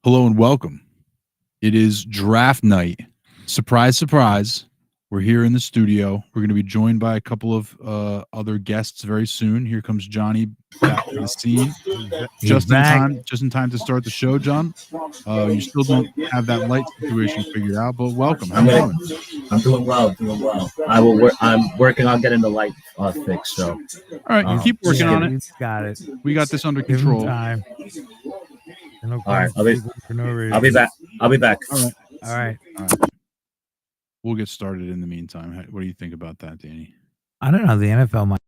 Hello and welcome. It is draft night. Surprise, surprise. We're here in the studio. We're going to be joined by a couple of other guests very soon. Here comes Johnny back to the scene. Just in time to start the show, John. You still don't have that light situation figured out, but welcome. How you doing? I'm doing well, I will work. I'm working on getting the light fixed. So, all right, keep working on it. Got it. We got this under control. Time. All right, I'll be back. I'll be back. All right. We'll get started in the meantime. What do you think about that, Danny? I don't know. The NFL might.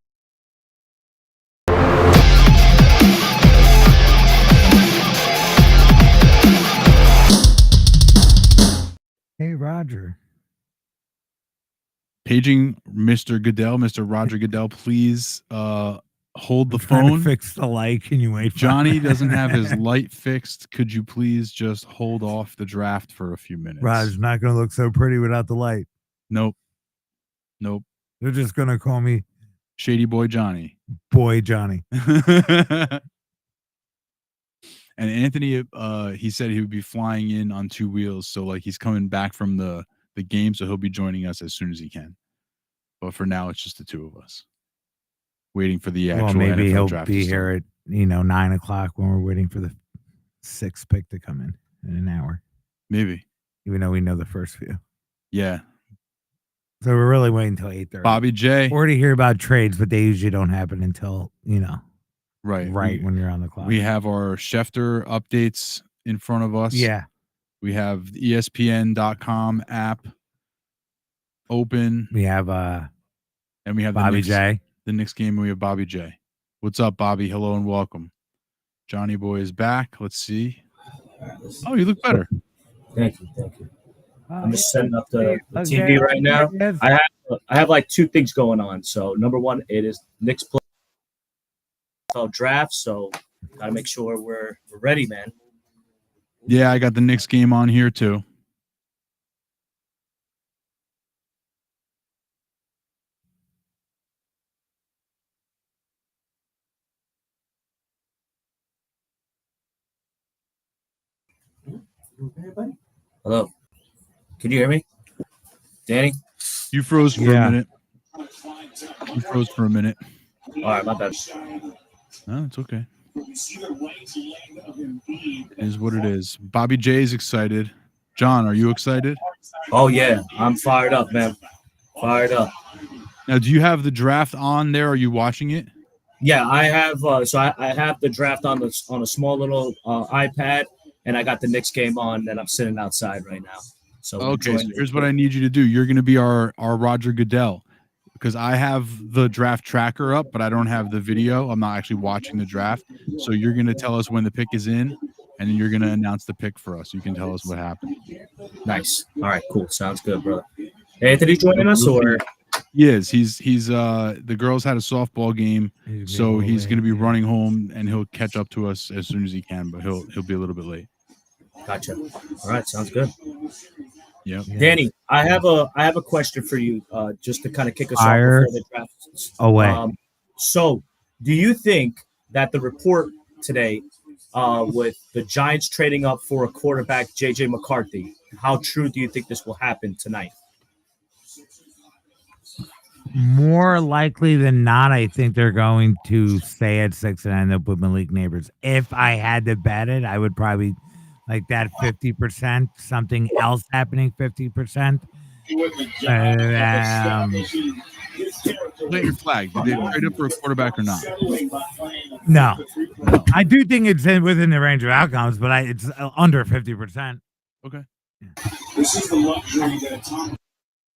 Hey, Roger. Paging Mr. Goodell, Mr. Roger Goodell, please hold the phone. Fix the light. Can you wait? Johnny doesn't have his light fixed. Could you please just hold off the draft for a few minutes? Roger's not going to look so pretty without the light. Nope. They're just going to call me Shady Boy Johnny. Boy Johnny. And Anthony, he said he would be flying in on 2 wheels. So like he's coming back from the game. So he'll be joining us as soon as he can. But for now, it's just the two of us waiting for the actual maybe NFL he'll draft be here at 9 o'clock when we're waiting for the 6th pick to come in an hour. Maybe, even though we know the first few. Yeah. So we're really waiting until 8:30. Bobby J. Or to hear about trades, but they usually don't happen until right when you're on the clock. We have our Schefter updates in front of us. Yeah. We have the ESPN.com app open. We have and we have Bobby J. The next game, we have Bobby J. What's up, Bobby? Hello and welcome. Johnny Boy is back. Let's see. Oh, you look better. Thank you. I'm just setting up the TV right now. I have like 2 things going on. So number one, it is Knicks play draft. So gotta make sure we're ready, man. Yeah, I got the Knicks game on here too. Hello. Can you hear me? Danny? You froze for a minute. You froze for a minute. All right, my bad. No, it's okay. It is what it is. Bobby J is excited. John, are you excited? Oh, yeah. I'm fired up, man. Fired up. Now, do you have the draft on there? Are you watching it? Yeah, I have. I have the draft on a small little iPad, and I got the Knicks game on, and I'm sitting outside right now. So okay, so here's what I need you to do. You're going to be our Roger Goodell, because I have the draft tracker up, but I don't have the video. I'm not actually watching the draft. So you're going to tell us when the pick is in, and then you're going to announce the pick for us. You can tell us what happened. Nice. All right, cool. Sounds good, brother. Anthony joining us, or? He is. He's the girls had a softball game, so he's going to be running home, and he'll catch up to us as soon as he can, but he'll be a little bit late. Gotcha. All right, sounds good. Yeah. Danny, I have a question for you, just to kind of kick us off before the draft. Away. So, do you think that the report today, with the Giants trading up for a quarterback, JJ McCarthy, how true do you think this will happen tonight? More likely than not, I think they're going to stay at 6 and end up with Malik Neighbors. If I had to bet it, I would probably like that 50%, something else happening 50%. Plant your flag. Did they trade up for a quarterback or not? No. I do think it's within the range of outcomes, but it's under 50%. Okay. This is the luxury that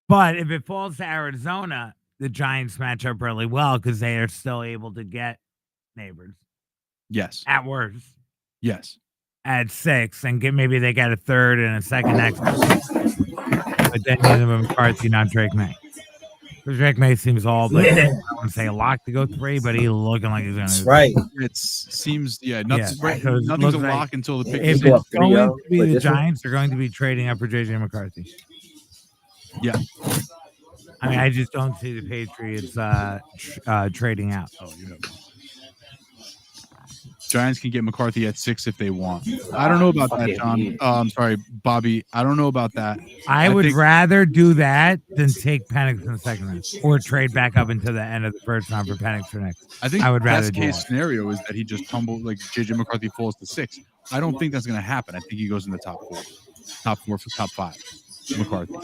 But if it falls to Arizona, the Giants match up really well because they are still able to get Neighbors. Yes. At worst. Yes. At 6 and maybe they get a third and a second next. But then you have McCarthy, not Drake May. Because Drake May seems all but I wouldn't say a lock to go 3, but he's looking like he's going to. Right. It seems, nothing's a lock until the pick is is in. in. It's going to be the Giants are going to be trading up for JJ McCarthy. Yeah. I mean, I just don't see the Patriots trading out. Oh, you know. Giants can get McCarthy at 6 if they want. I don't know about that, John. I'm sorry, Bobby. I don't know about that. I would think- rather do that than take Penix in the second round or trade back up into the end of the first round for Penix for next. I think I would rather best do case that. scenario is that he just tumbles, like JJ McCarthy falls to 6. I don't think that's going to happen. I think he goes in the top 4 for top 5. McCarthy.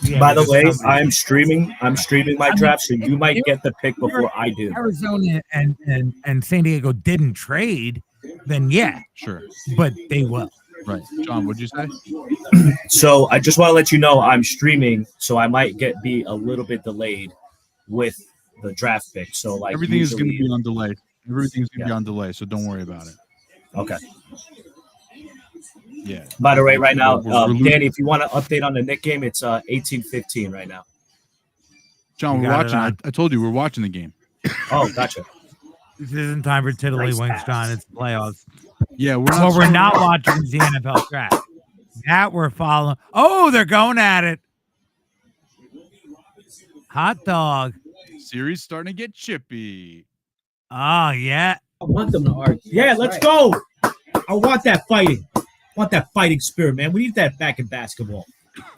Yeah, By the because way, somebody- I'm streaming my draft, so you might get the pick before I do. Arizona and San Diego didn't trade, then yeah, Sure. but they will. Right. John, what'd you say? So I just want to let you know I'm streaming, so I might be a little bit delayed with the draft pick. So like Everything is going to usually- be on delay. Everything's going to be on delay, so don't worry about it. okay. Yeah. By the way, right now, We're losing. Danny, if you want to update on the Nick game, it's 18-15 right now. John, You we're got it watching. on. I told you we're watching the game. Oh, gotcha. This isn't time for tiddly Nice winks, pass. John. It's the playoffs. Yeah, we're not. What we're not watching is the NFL draft. That we're following. Oh, they're going at it. Hot dog. Series starting to get chippy. Oh, yeah. I want them to argue. Yeah, let's go. I want that fighting. I want that fighting spirit, man. We need that back in basketball.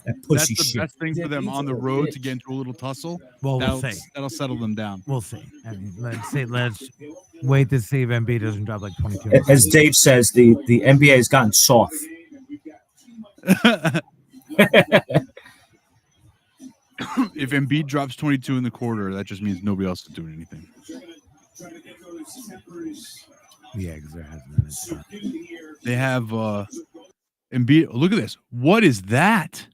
That That's pussy the shit. best thing for them on the road to get into a little tussle. Well, we'll That'll, see. that'll settle them down. We'll see. I mean, let's see. Let's wait to see if MB doesn't drop like 22. As Dave says, the NBA has gotten soft. If Embiid drops 22 in the quarter, that just means nobody else is doing anything. Yeah, because there hasn't been a shot. They have Embiid. Look at this. What is that?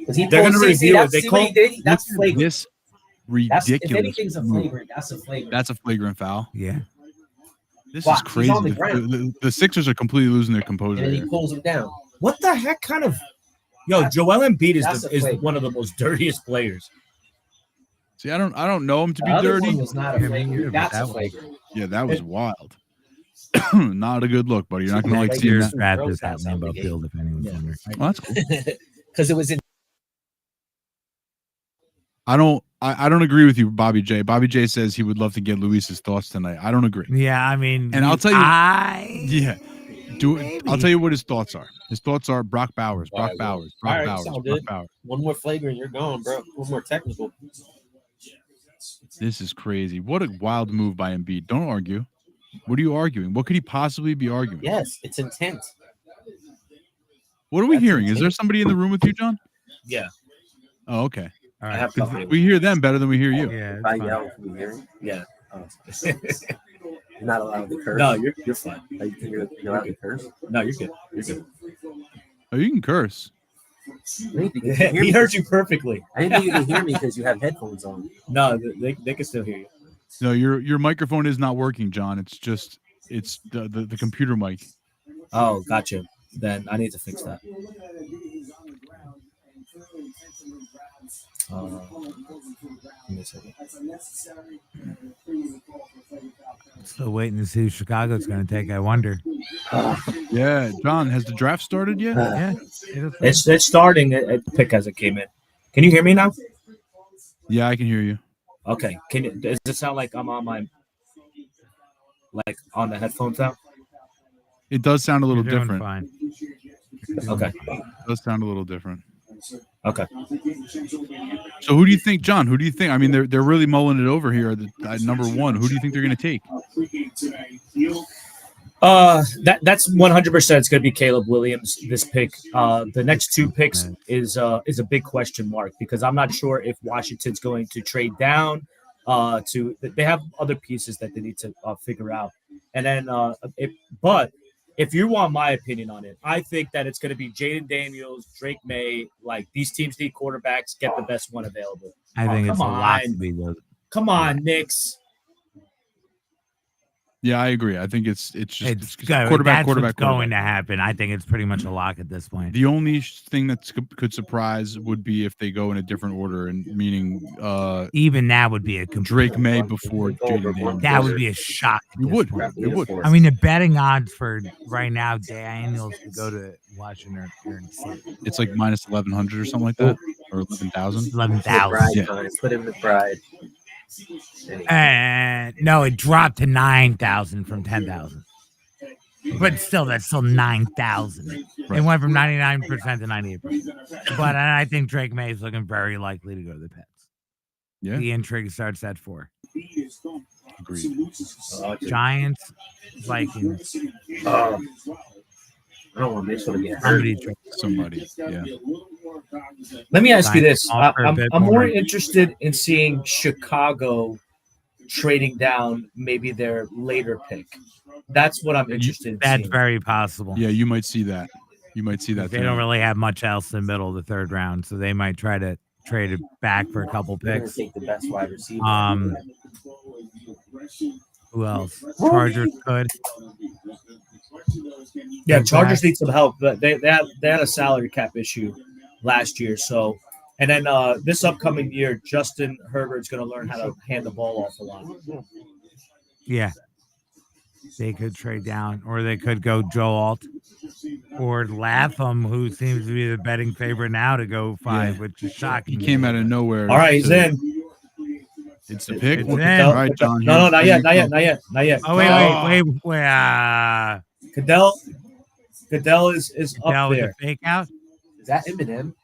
They're gonna review it. They call That's Look at flagrant. this That's, if ridiculous. anything's a move. flagrant, that's a flagrant. That's a flagrant foul. Yeah. This Watch, is he's crazy. on the The, ground. the Sixers are completely losing their And composure then he here. pulls him down. What the heck kind of Joel Embiid That's a is flagrant. one of the most dirtiest players. See, I don't know him to The be other dirty. one was not a Yeah, me flagrant. neither, but That's a that was- flagrant. Yeah, that was wild. Not a good look, buddy. You're not gonna like seeing Years that. draft Girls' is house happening out the about gate. field if anyone's Yeah. wondering. Well, that's cool. Because it was in. I don't agree with you, Bobby J. Bobby J says he would love to get Luis's thoughts tonight. I don't agree. Yeah, I mean, And I'll tell you- yeah. I'll tell you what his thoughts are. His thoughts are Brock Bowers, Brock All right, Bowers, all Brock right, Bowers, sound Brock good. Bowers. One more flagrant, you're gone, bro. One more technical. This is crazy. What a wild move by Embiid. Don't argue. What are you arguing? What could he possibly be arguing? Yes, it's intent. What are we That's hearing? Is insane. there somebody in the room with you, John? Yeah. Oh, okay. All I right. have 'Cause nothing. we hear them better than we hear you. Yeah, it's If I fine. yell, can you hear me? Yeah. Oh, you're not allowed to curse. No, you're fine. Oh, you think you're allowed to curse? No, you're good. You're good. Oh, you can curse. I didn't think you could hear He me. heard you perfectly. I didn't think you could hear me because you have headphones on. No, they can still hear you. No, your microphone is not working, John. It's the computer mic. Oh, gotcha. Then I need to fix that. Give me a second. Still waiting to see who Chicago's going to take. I wonder. Yeah, John, has the draft started yet? Yeah. It's starting at pick as it came in. Can you hear me now? Yeah, I can hear you. Okay. Does it sound like I'm on my on the headphones now? It does sound a little You're doing different. fine. Okay. It does sound a little different. Okay. So who do you think, John? Who do you think? I mean, they're really mulling it over here at number one. Who do you think they're going to take? That's 100%. It's going to be Caleb Williams. This pick. The next two picks is a big question mark because I'm not sure if Washington's going to trade down. They have other pieces that they need to figure out. And then, if you want my opinion on it, I think that it's going to be Jaden Daniels, Drake May. Like these teams need quarterbacks. Get the best one available. I think it's a come lot to on. be those. Come on, Knicks. Yeah, I agree. I think it's just It's quarterback, that's what's going quarterback. to happen. I think it's pretty much a lock at this point. The only thing that could surprise would be if they go in a different order, and meaning Even that would be a complete. Drake May before Jaden Daniels. That would be a shock. at It this would. point. It would. I mean, the betting odds for right now, Daniels to go to Washington are insane. It's like minus 1,100 or something like that. or 11,000. 11,000. Yeah. Put him in the pride. And no, it dropped to 9,000 from 10,000. But still, that's still 9,000. Right. It went from 99% to 98%. But I think Drake May is looking very likely to go to the Pets. Yeah. The intrigue starts at 4. Agreed. Giants, Vikings. I don't want Mitchell to get hurt. Somebody trade. Somebody. Yeah. Let me ask you Giants this: offer a bit I'm more more. interested in seeing Chicago trading down maybe their later pick. That's what I'm interested in That's seeing. very possible. Yeah, you might see that. You might see that. They don't really have much else in the middle of the 3rd round, so they might try to trade it back for a couple They're gonna picks. take the best wide receiver. Who else? Chargers could. Yeah, Chargers need some help, but they had a salary cap issue last year. So, and then this upcoming year, Justin Herbert's going to learn how to hand the ball off a lot. Yeah. They could trade down, or they could go Joe Alt or Latham, who seems to be the betting favorite now to go 5, Yeah. which is shocking. He came out of nowhere. All right, he's in. It's the pick. It's All in. right, John. No, not here yet, not you yet, not yet, not yet. Oh wait. Goodell is up Now with there. the fake out. Is that Eminem?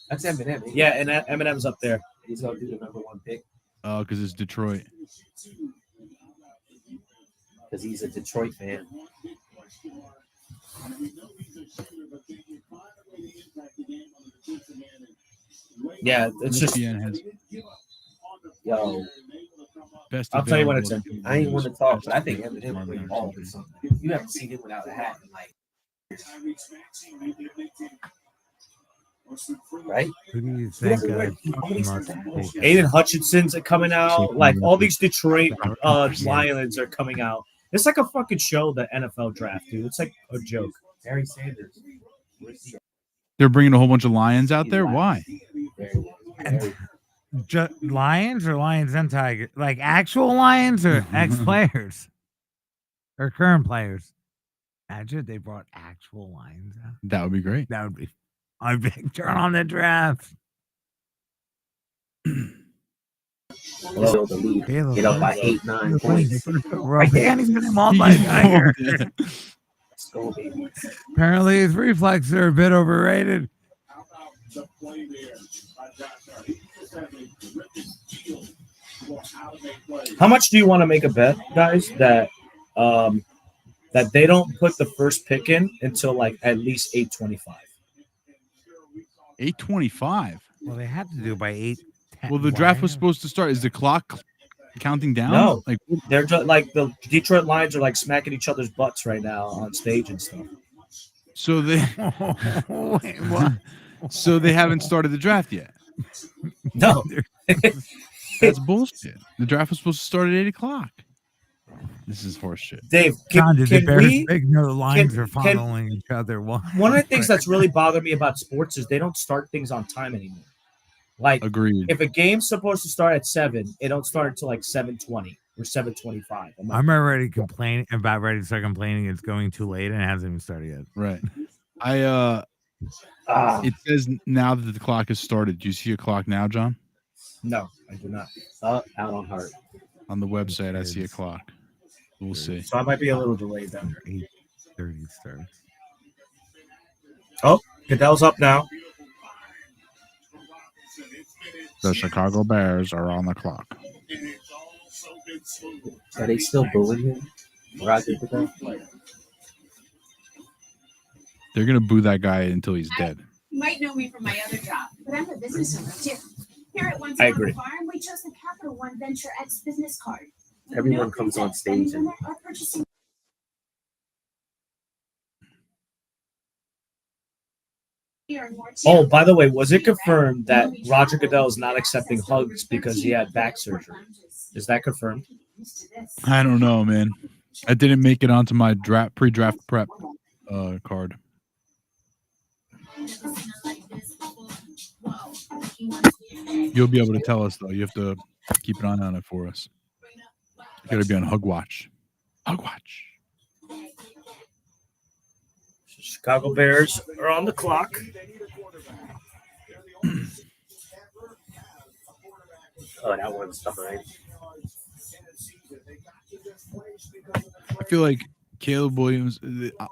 That's Eminem. ain't it? Yeah, and Eminem's up there. He's gonna do the number 1 pick Oh, because it's Detroit. because he's a Detroit fan. Yeah, it's just. ESPN has Yo, best. I'll tell you when it's available I ain't want to talk, but I think Eminem Marvin would Harris ball or injury. something. You haven't seen him without a hat in like, right? Who do you think? Aiden Hutchinson's coming out. Like all these Detroit Lions are coming out. It's like a fucking show, the NFL draft, dude. It's like a joke. Barry Sanders. They're bringing a whole bunch of Lions out there. Why? Lions or Lions and Tigers? Like actual Lions or ex-players? Or current players? Imagine if they brought actual Lions out. That would be great. That would be a big turn on the draft. Well, the lead. Get up by 8-9 points. I can't even multi-tiger. Let's go, baby. Apparently his reflexes are a bit overrated. How much do you want to make a bet, guys, that that they don't put the first pick in until like at least 8:25? 8:25. Well, they had to do it by 8. Well, the draft was supposed to start. Is the clock counting down? No. Like They're just like the Detroit Lions are like smacking each other's butts right now on stage and stuff. so they Wait, what? so they haven't started the draft yet. No, That's bullshit. The draft was supposed to start at 8:00. This is horse shit. Dave, John, did the can Bears we? think no, the Lions are can- following each other? One One of the things that's really bothered me about sports is they don't start things on time anymore. Like Agreed. if a game's supposed to start at 7, it don't start until like 7:20 or 7:25. I'm already complaining about ready to start complaining. It's going too late and it hasn't even started yet. Right. It says now that the clock has started. Do you see a clock now, John? No, I do not. Out on heart. On the website, I see a clock. We'll see. So I might be a little delayed then. 8:30 starts. Oh, Goodell's up now. The Chicago Bears are on the clock. Are they still booing him? Roger Goodell? They're gonna boo that guy until he's dead. You might know me from my other job, but I'm a business owner too. Here at Once I Upon a agree. Farm, we chose the Capital One Venture X business card. Everyone comes on stage and are purchasing. Oh, by the way, was it confirmed that Roger Goodell is not accepting hugs because he had back surgery? Is that confirmed? I don't know, man. I didn't make it onto my pre-draft prep card. You'll be able to tell us though. You have to keep an eye on it for us. You got to be on Hug Watch. Hug Watch. Chicago Bears are on the clock. Oh, that one's behind. I feel like Caleb Williams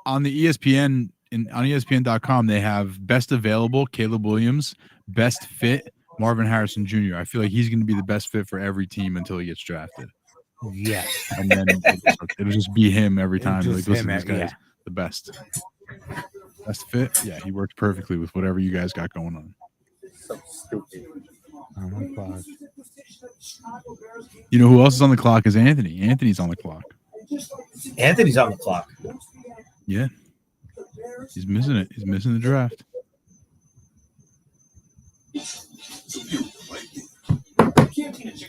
on the ESPN on ESPN.com they have best available Caleb Williams, best fit Marvin Harrison Jr. I feel like he's going to be the best fit for every team until he gets drafted. Yeah. And then it'll just be him every time. Just Like, listen, him, this guy's the best. Best fit? Yeah, he works perfectly with whatever you guys got going on. So stupid. Oh my God. You know who else is on the clock is Anthony. Anthony's on the clock. Anthony's on the clock. Yeah. He's missing it. He's missing the draft.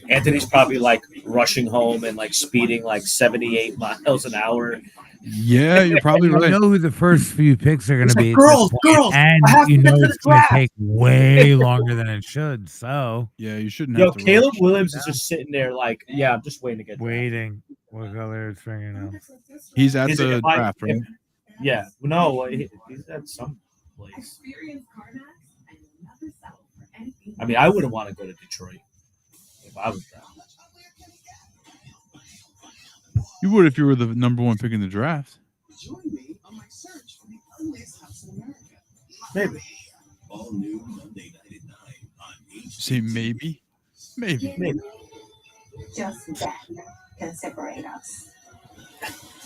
Anthony's probably like rushing home and like speeding like 78 miles an hour. Yeah, you're probably You right. know who the first few picks are going to He's like, be. girls, And I have to you get know to it's the going to draft. take way longer than it should. So Yeah, you shouldn't Yo, have to Caleb rush. Williams is just sitting there like, yeah, I'm just waiting to get drafted. waiting. What color is fingernails? He's at Is it the if I- draft, right? Yeah, no, he's at some place. I mean, I wouldn't want to go to Detroit if I was that. You would if you were the number one pick in the draft. Join me on my search for the ugliest house in America. Maybe. All new Monday night at 9 on Say maybe. Maybe. Just that can separate us.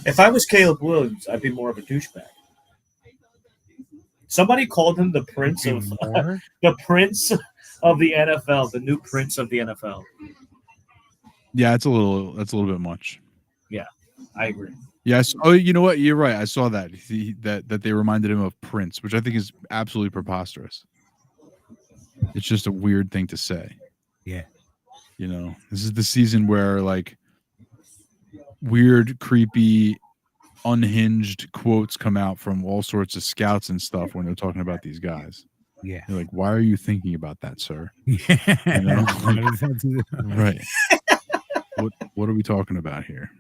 If I was Caleb Williams, I'd be more of a douchebag. Somebody called him the prince of More? the prince of the NFL, the new prince of the NFL. Yeah, that's a little bit much. I agree. Yes. Oh, you know what? You're right. I saw that. That they reminded him of Prince, which I think is absolutely preposterous. It's just a weird thing to say. Yeah. You know, this is the season where like weird, creepy, unhinged quotes come out from all sorts of scouts and stuff when they're talking about these guys. Yeah. You're like, why are you thinking about that, sir? Yeah. You know? What does that do? Right. What are we talking about here?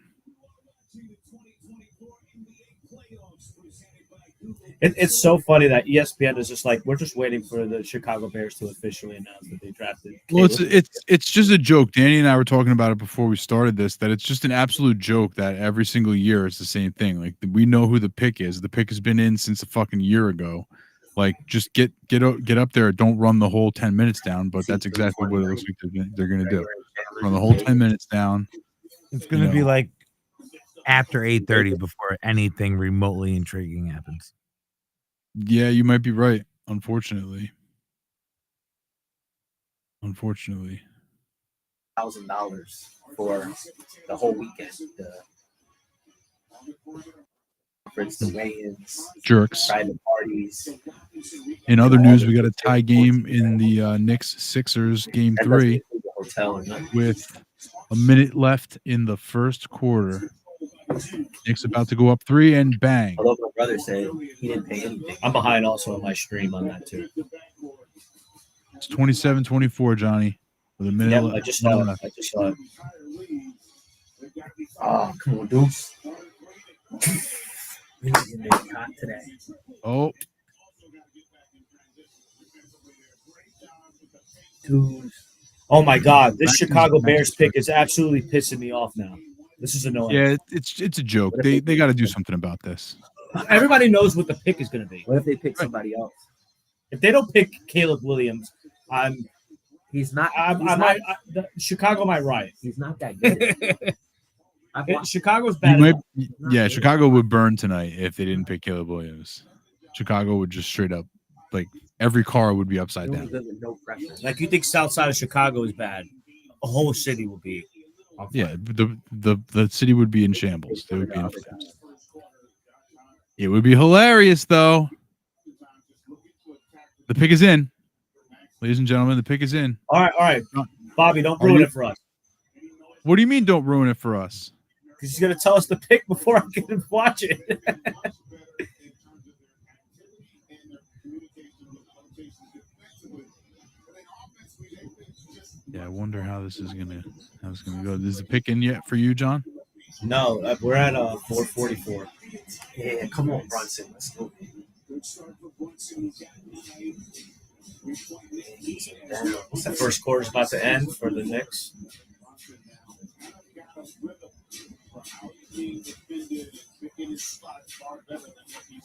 It's so funny that ESPN is just like, we're just waiting for the Chicago Bears to officially announce that they drafted. Well, Caleb. it's just a joke. Danny and I were talking about it before we started this, that it's just an absolute joke that every single year it's the same thing. Like, we know who the pick is. The pick has been in since a fucking year ago. Like, just get up there. Don't run the whole 10 minutes down, but that's exactly what it looks like they're going to do. Run the whole 10 minutes down. It's going to be like after 8:30 before anything remotely intriguing happens. Yeah, you might be right. Unfortunately. $1,000 for the whole weekend. The conference, the weigh-ins, Jerks. private parties. In other news, we got a tie game in the Knicks-Sixers game 3 Hotel or nothing. with a minute left in the first quarter. Knicks about to go up 3 and bang. Although my brother said he didn't pay anything. I'm behind also on my stream on that too. It's 27-24, Johnny. With a minute Yep, left. I just saw it. Oh, come on, Deuce. We need to make it hot today. Oh, Deuce. Oh my God, this Chicago Bears pick is absolutely pissing me off now. This is annoying. yeah, it's a joke. They got to do something about this. Everybody knows what the pick is going to be. What if they pick somebody else? If they don't pick Caleb Williams, He's not. Chicago might riot. He's not that good. Chicago's bad. Yeah, Chicago would burn tonight if they didn't pick Caleb Williams. Chicago would just straight up, like, every car would be upside down. No pressure. Like, you think South Side of Chicago is bad? A whole city will be. on fire. Yeah, the city would be in shambles. They would be in flames. It would be hilarious, though. The pick is in. Ladies and gentlemen, the pick is in. All right. Bobby, don't ruin it for us. What do you mean don't ruin it for us? Because he's going to tell us the pick before I get to watch it. Yeah, I wonder how this is gonna go. Is the pick in yet for you, John? No, we're at 444. Yeah, come on, Brunson. Let's go. The first quarter is about to end for the Knicks.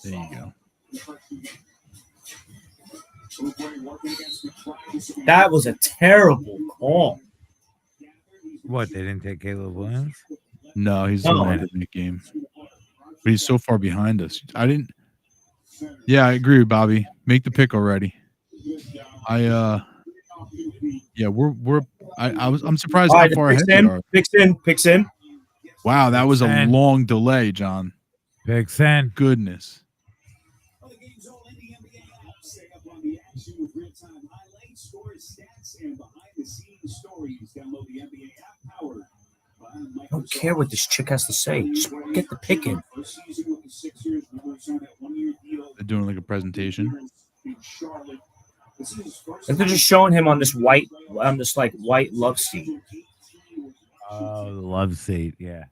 There you go. That was a terrible call. What, they didn't take Caleb Williams? No, he's No. in the game, but he's so far behind us. I didn't. Yeah, I agree with Bobby. Make the pick already. Yeah, I'm surprised All how right, far picks ahead they are. Picks in. Wow, that was a And- long delay, John. Picks in. Goodness. I don't care what this chick has to say. Just get the pick in. They're doing like a presentation. If they're just showing him on this white love seat. Oh, the love seat, yeah.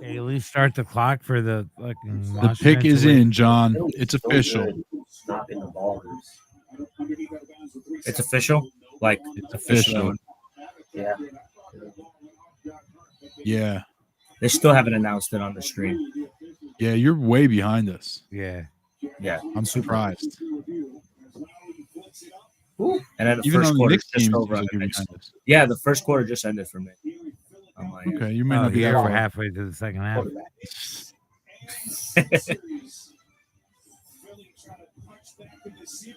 Hey, at least start the clock for the fucking. The pick is in, John. It's official. Stopping the ballers. It's official. Like It's official. Yeah. Yeah. They still haven't announced it on the stream. Yeah, you're way behind us. Yeah. Yeah. I'm surprised. And then the Even first on the quarter Knicks just team, over. like you're behind us. Yeah, the first quarter just ended for me. I'm like, Okay, you may Oh, not be that here we're far. halfway to the second half. All right, let's see.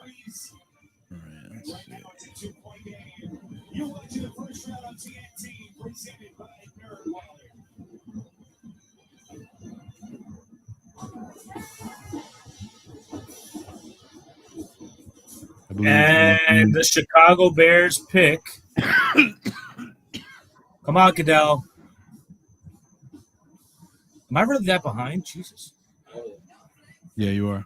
I believe and the Chicago Bears pick. Come on, Goodell. Am I really that behind? Jesus. Yeah, you are.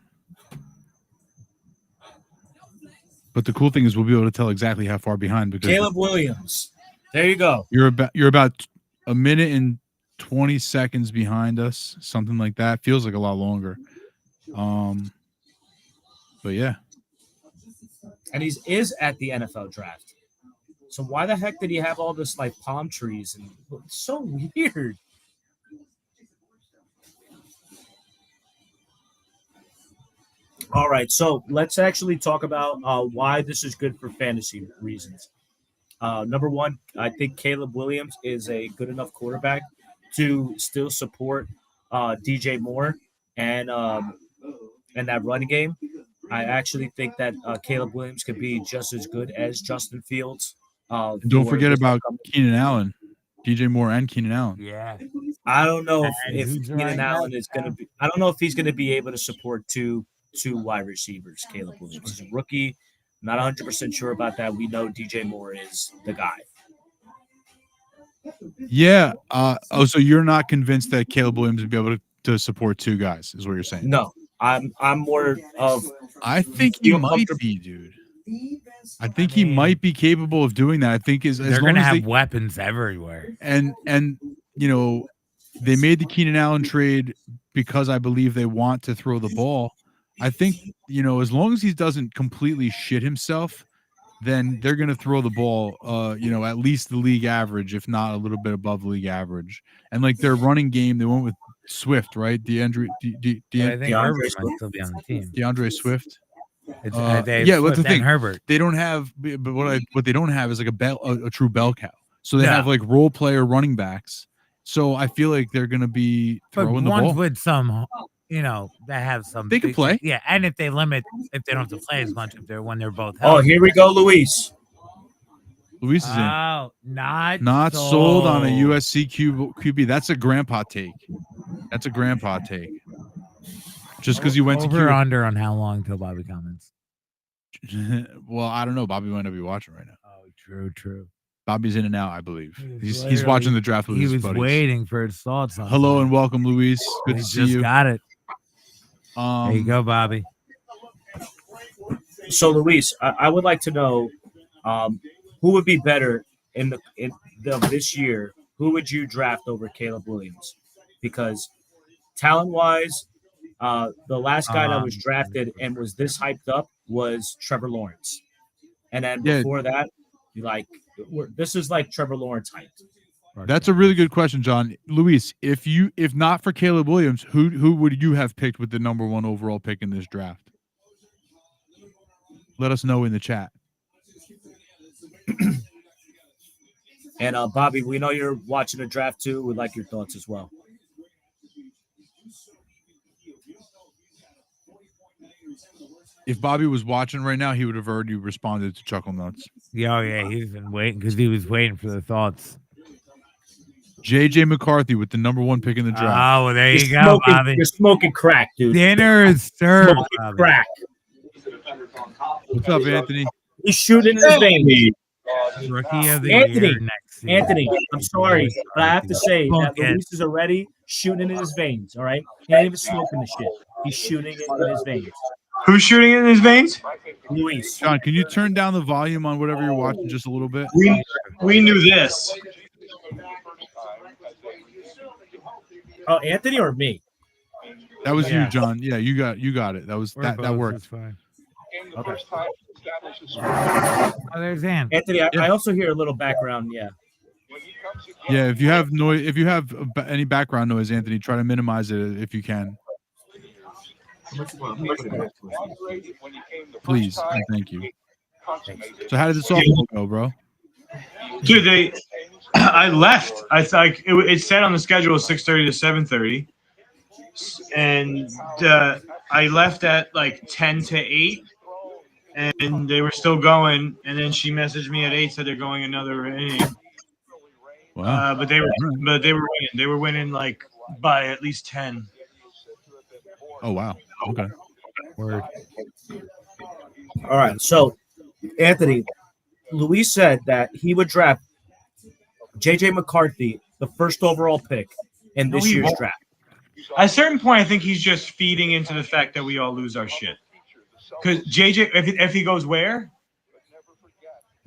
But the cool thing is we'll be able to tell exactly how far behind because Caleb Williams. There you go. you're about a minute and 20 seconds behind us, something like that. Feels like a lot longer. But yeah. And he is at the NFL draft. So why the heck did he have all this like palm trees and it's so weird? All right, so let's actually talk about why this is good for fantasy reasons. Number one, I think Caleb Williams is a good enough quarterback to still support DJ Moore and that running game. I actually think that Caleb Williams could be just as good as Justin Fields. And don't for forget this about upcoming- Keenan Allen, DJ Moore and Keenan Allen. Yeah. I don't know if And who's Keenan right Allen now? is going to be. I don't know if he's going to be able to support two wide receivers. Caleb Williams is a rookie. Not 100% sure about that. We know DJ Moore is the guy. Yeah. So you're not convinced that Caleb Williams would be able to support two guys, is what you're saying? No, I'm more of. I think he Feel might comfortable- be, dude. I think he might be capable of doing that. I think as They're long gonna as have they, weapons everywhere. and you know, they made the Keenan Allen trade because I believe they want to throw the ball. I think, you know, as long as he doesn't completely shit himself, then they're going to throw the ball, you know, at least the league average, if not a little bit above the league average. And like their running game, they went with Swift, right? But I think DeAndre Herbert Swift. might still be on the team. DeAndre Swift. It's, Yeah, yeah, what's the Swift thing? and Herbert. They don't have, but what they don't have is like a true bell cow. So they Yeah. have like role player running backs. So I feel like they're going to be But throwing the ones ball. with some, you know, that have some. They can play. Yeah, and if they don't have to play as much when they're both Oh, healthy. here we go, Luis. Luis is in. Oh, Not sold on a USC QB. That's a grandpa take. That's a grandpa take. Just because you went to over or Cuba. under on how long till Bobby comments. Well, I don't know. Bobby might not be watching right now. Oh, true. Bobby's in and out, I believe. He's He's watching the draft with He his was buddies. waiting for his thoughts on. Hello something. and welcome, Luis. Good He to see just you. got it. There you go, Bobby. So, Luis, I would like to know who would be better in this year. Who would you draft over Caleb Williams? Because talent-wise, The last guy that was drafted and was this hyped up was Trevor Lawrence, and then Yeah. before that, this is like Trevor Lawrence hyped. That's a really good question, John. Luis, if not for Caleb Williams, who would you have picked with the number 1 overall pick in this draft? Let us know in the chat. And Bobby, we know you're watching the draft too. We'd like your thoughts as well. If Bobby was watching right now, he would have already responded to Chuckle Nuts. Yeah, he's been waiting because he was waiting for the thoughts. JJ McCarthy with the number 1 pick in the draft. Oh, well, there you go, Bobby. You're smoking crack, dude. Dinner is served. Smoking Bobby. crack. What's up, Anthony? He's shooting in his veins. Rookie of the Anthony, year next season. Anthony, I'm sorry, but I have to say that Luis is already shooting in his veins. All right, he ain't even smoking the shit. He's shooting it in his veins. Who's shooting in his veins? Luis. John, can you turn down the volume on whatever you're watching just a little bit? We knew this. Oh, Anthony or me? That was you, John. Yeah, you got it. That worked. That's fine. Okay. Oh, there's Anthony, I also hear a little background. Yeah. Yeah, if you have noise, if you have any background noise, Anthony, try to minimize it if you can. Please, and thank you. So how did this all go, bro? Dude, I left. It said on the schedule 6:30 to 7:30, and I left at like 10 to 8, and they were still going. And then she messaged me at 8, said they're going another inning. Wow. But they were winning. They were winning like by at least 10. Oh wow. Okay. Word. All right. So, Anthony, Luis said that he would draft JJ McCarthy, the first overall pick in this year's draft. At a certain point, I think he's just feeding into the fact that we all lose our shit. Because JJ, if he goes where?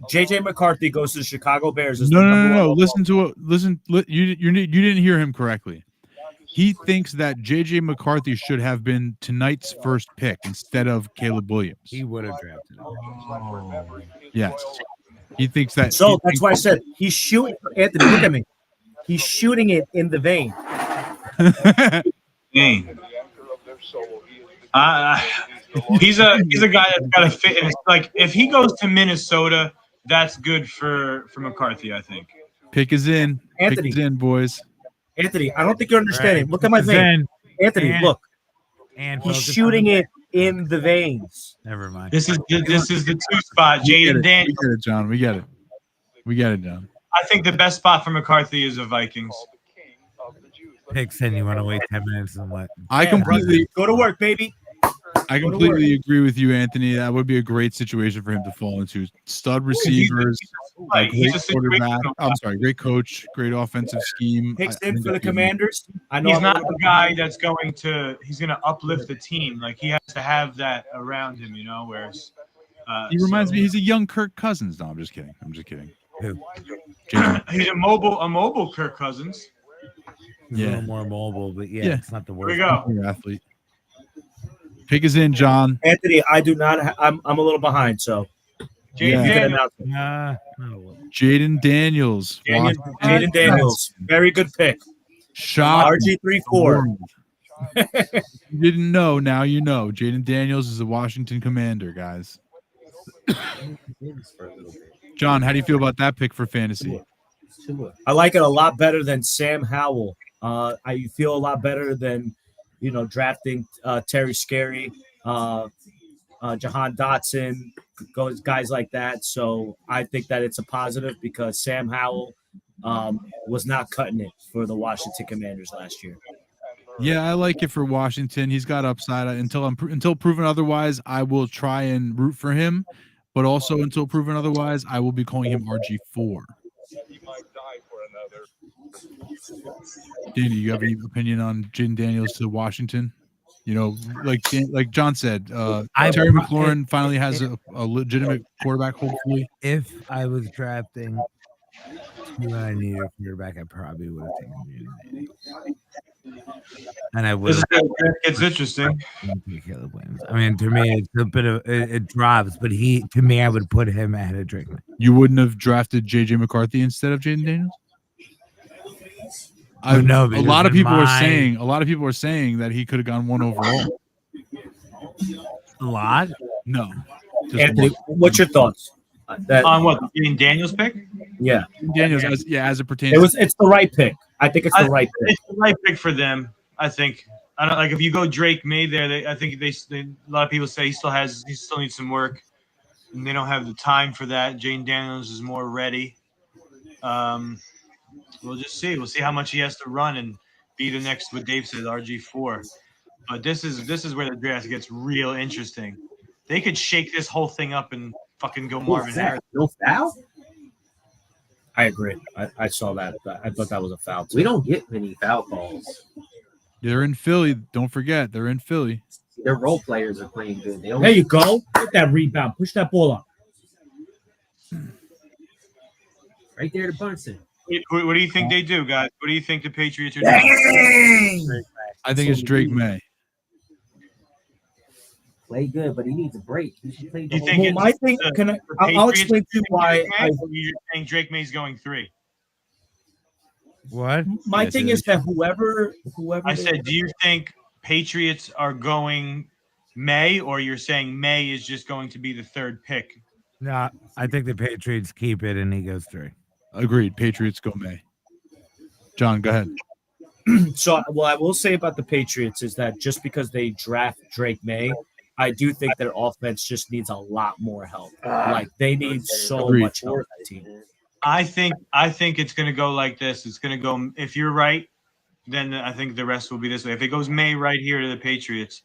JJ McCarthy goes to the Chicago Bears. No. Listen. You didn't hear him correctly. He thinks that JJ McCarthy should have been tonight's first pick instead of Caleb Williams. He would have drafted him. Yes. He thinks that. So that's why I said he's shooting. Anthony, look at me. He's shooting it in the vein. Dang. He's a guy that's got to fit in. Like if he goes to Minnesota, that's good for McCarthy, I think. Pick is in. Anthony. Pick is in, boys. Anthony, I don't think you're understanding. Look at my vein. Anthony, look. And he's shooting it in the veins. Never mind. This is the 2 spot. Jaden Daniels. We get it, John. We get it, John. I think the best spot for McCarthy is the Vikings. Picks and you want to wait 10 minutes and what? I completely go to work, baby. I completely agree with you, Anthony. That would be a great situation for him to fall into. Stud receivers, great quarterback. I'm sorry, great coach, great offensive scheme. Picks in for the Commanders. I know he's not the guy that's he's going to uplift the team. Like he has to have that around him, you know. Whereas he reminds me, he's a young Kirk Cousins. No, I'm just kidding. Who? He's a mobile Kirk Cousins. He's a little more mobile, but yeah, it's not the worst. Here we go. Athlete. Pick is in, John. Anthony, I do not. I'm a little behind, so. Jaden Daniels. Jaden Daniels. Very good pick. Shot. RG34. You didn't know. Now you know. Jaden Daniels is a Washington Commander, guys. John, how do you feel about that pick for fantasy? I like it a lot better than Sam Howell. I feel a lot better than, drafting Terry Scary, Jahan Dotson, guys like that. So I think that it's a positive because Sam Howell was not cutting it for the Washington Commanders last year. Yeah, I like it for Washington. He's got upside. Until proven otherwise, I will try and root for him. But also until proven otherwise, I will be calling him RG4. Danny, you have any opinion on Jaden Daniels to Washington? Like John said, Terry McLaurin finally has a legitimate quarterback, hopefully. If I was drafting and I needed a quarterback, I probably would have taken Jaden Daniels. And I would. This is where it's interesting. Caleb Williams. I mean, to me, it's a bit of it drops, but to me, I would put him ahead of Drake May. You wouldn't have drafted JJ McCarthy instead of Jaden Daniels? No, a lot of people are saying that he could have gone 1 overall. A lot? No. Anthony, what's your thoughts? On what? Jaden Daniels pick? Yeah. Daniels, as it pertains. It's the right pick. I think it's the right pick. It's the right pick for them. I think. I don't like if you go Drake May there. I think a lot of people say he still needs some work, and they don't have the time for that. Jaden Daniels is more ready. We'll just see. We'll see how much he has to run and be the next, what Dave said, RG4. But this is where the draft gets real interesting. They could shake this whole thing up and fucking go Marvin Harris. No foul? I agree. I saw that. I thought that was a foul. We don't get many foul calls. They're in Philly. Don't forget, they're in Philly. Their role players are playing good. There you go. Get that rebound. Push that ball up. Right there to Bunsen. What do you think they do, guys? What do you think the Patriots are doing? I think it's Drake May. Play good, but he needs a break. He should play the You whole think game. Well, my thing. I'll explain to you why. You're saying Drake May's going 3. What? My thing is that whoever. I said, do you think Patriots are going May, or you're saying May is just going to be the 3rd pick? No, I think the Patriots keep it and he goes 3. Agreed. Patriots go May. John, go ahead. So, what I will say about the Patriots is that just because they draft Drake May, I do think their offense just needs a lot more help. Like they need so Agreed. much help. That team. I think it's going to go like this. It's going to go. If you're right, then I think the rest will be this way. If it goes May right here to the Patriots,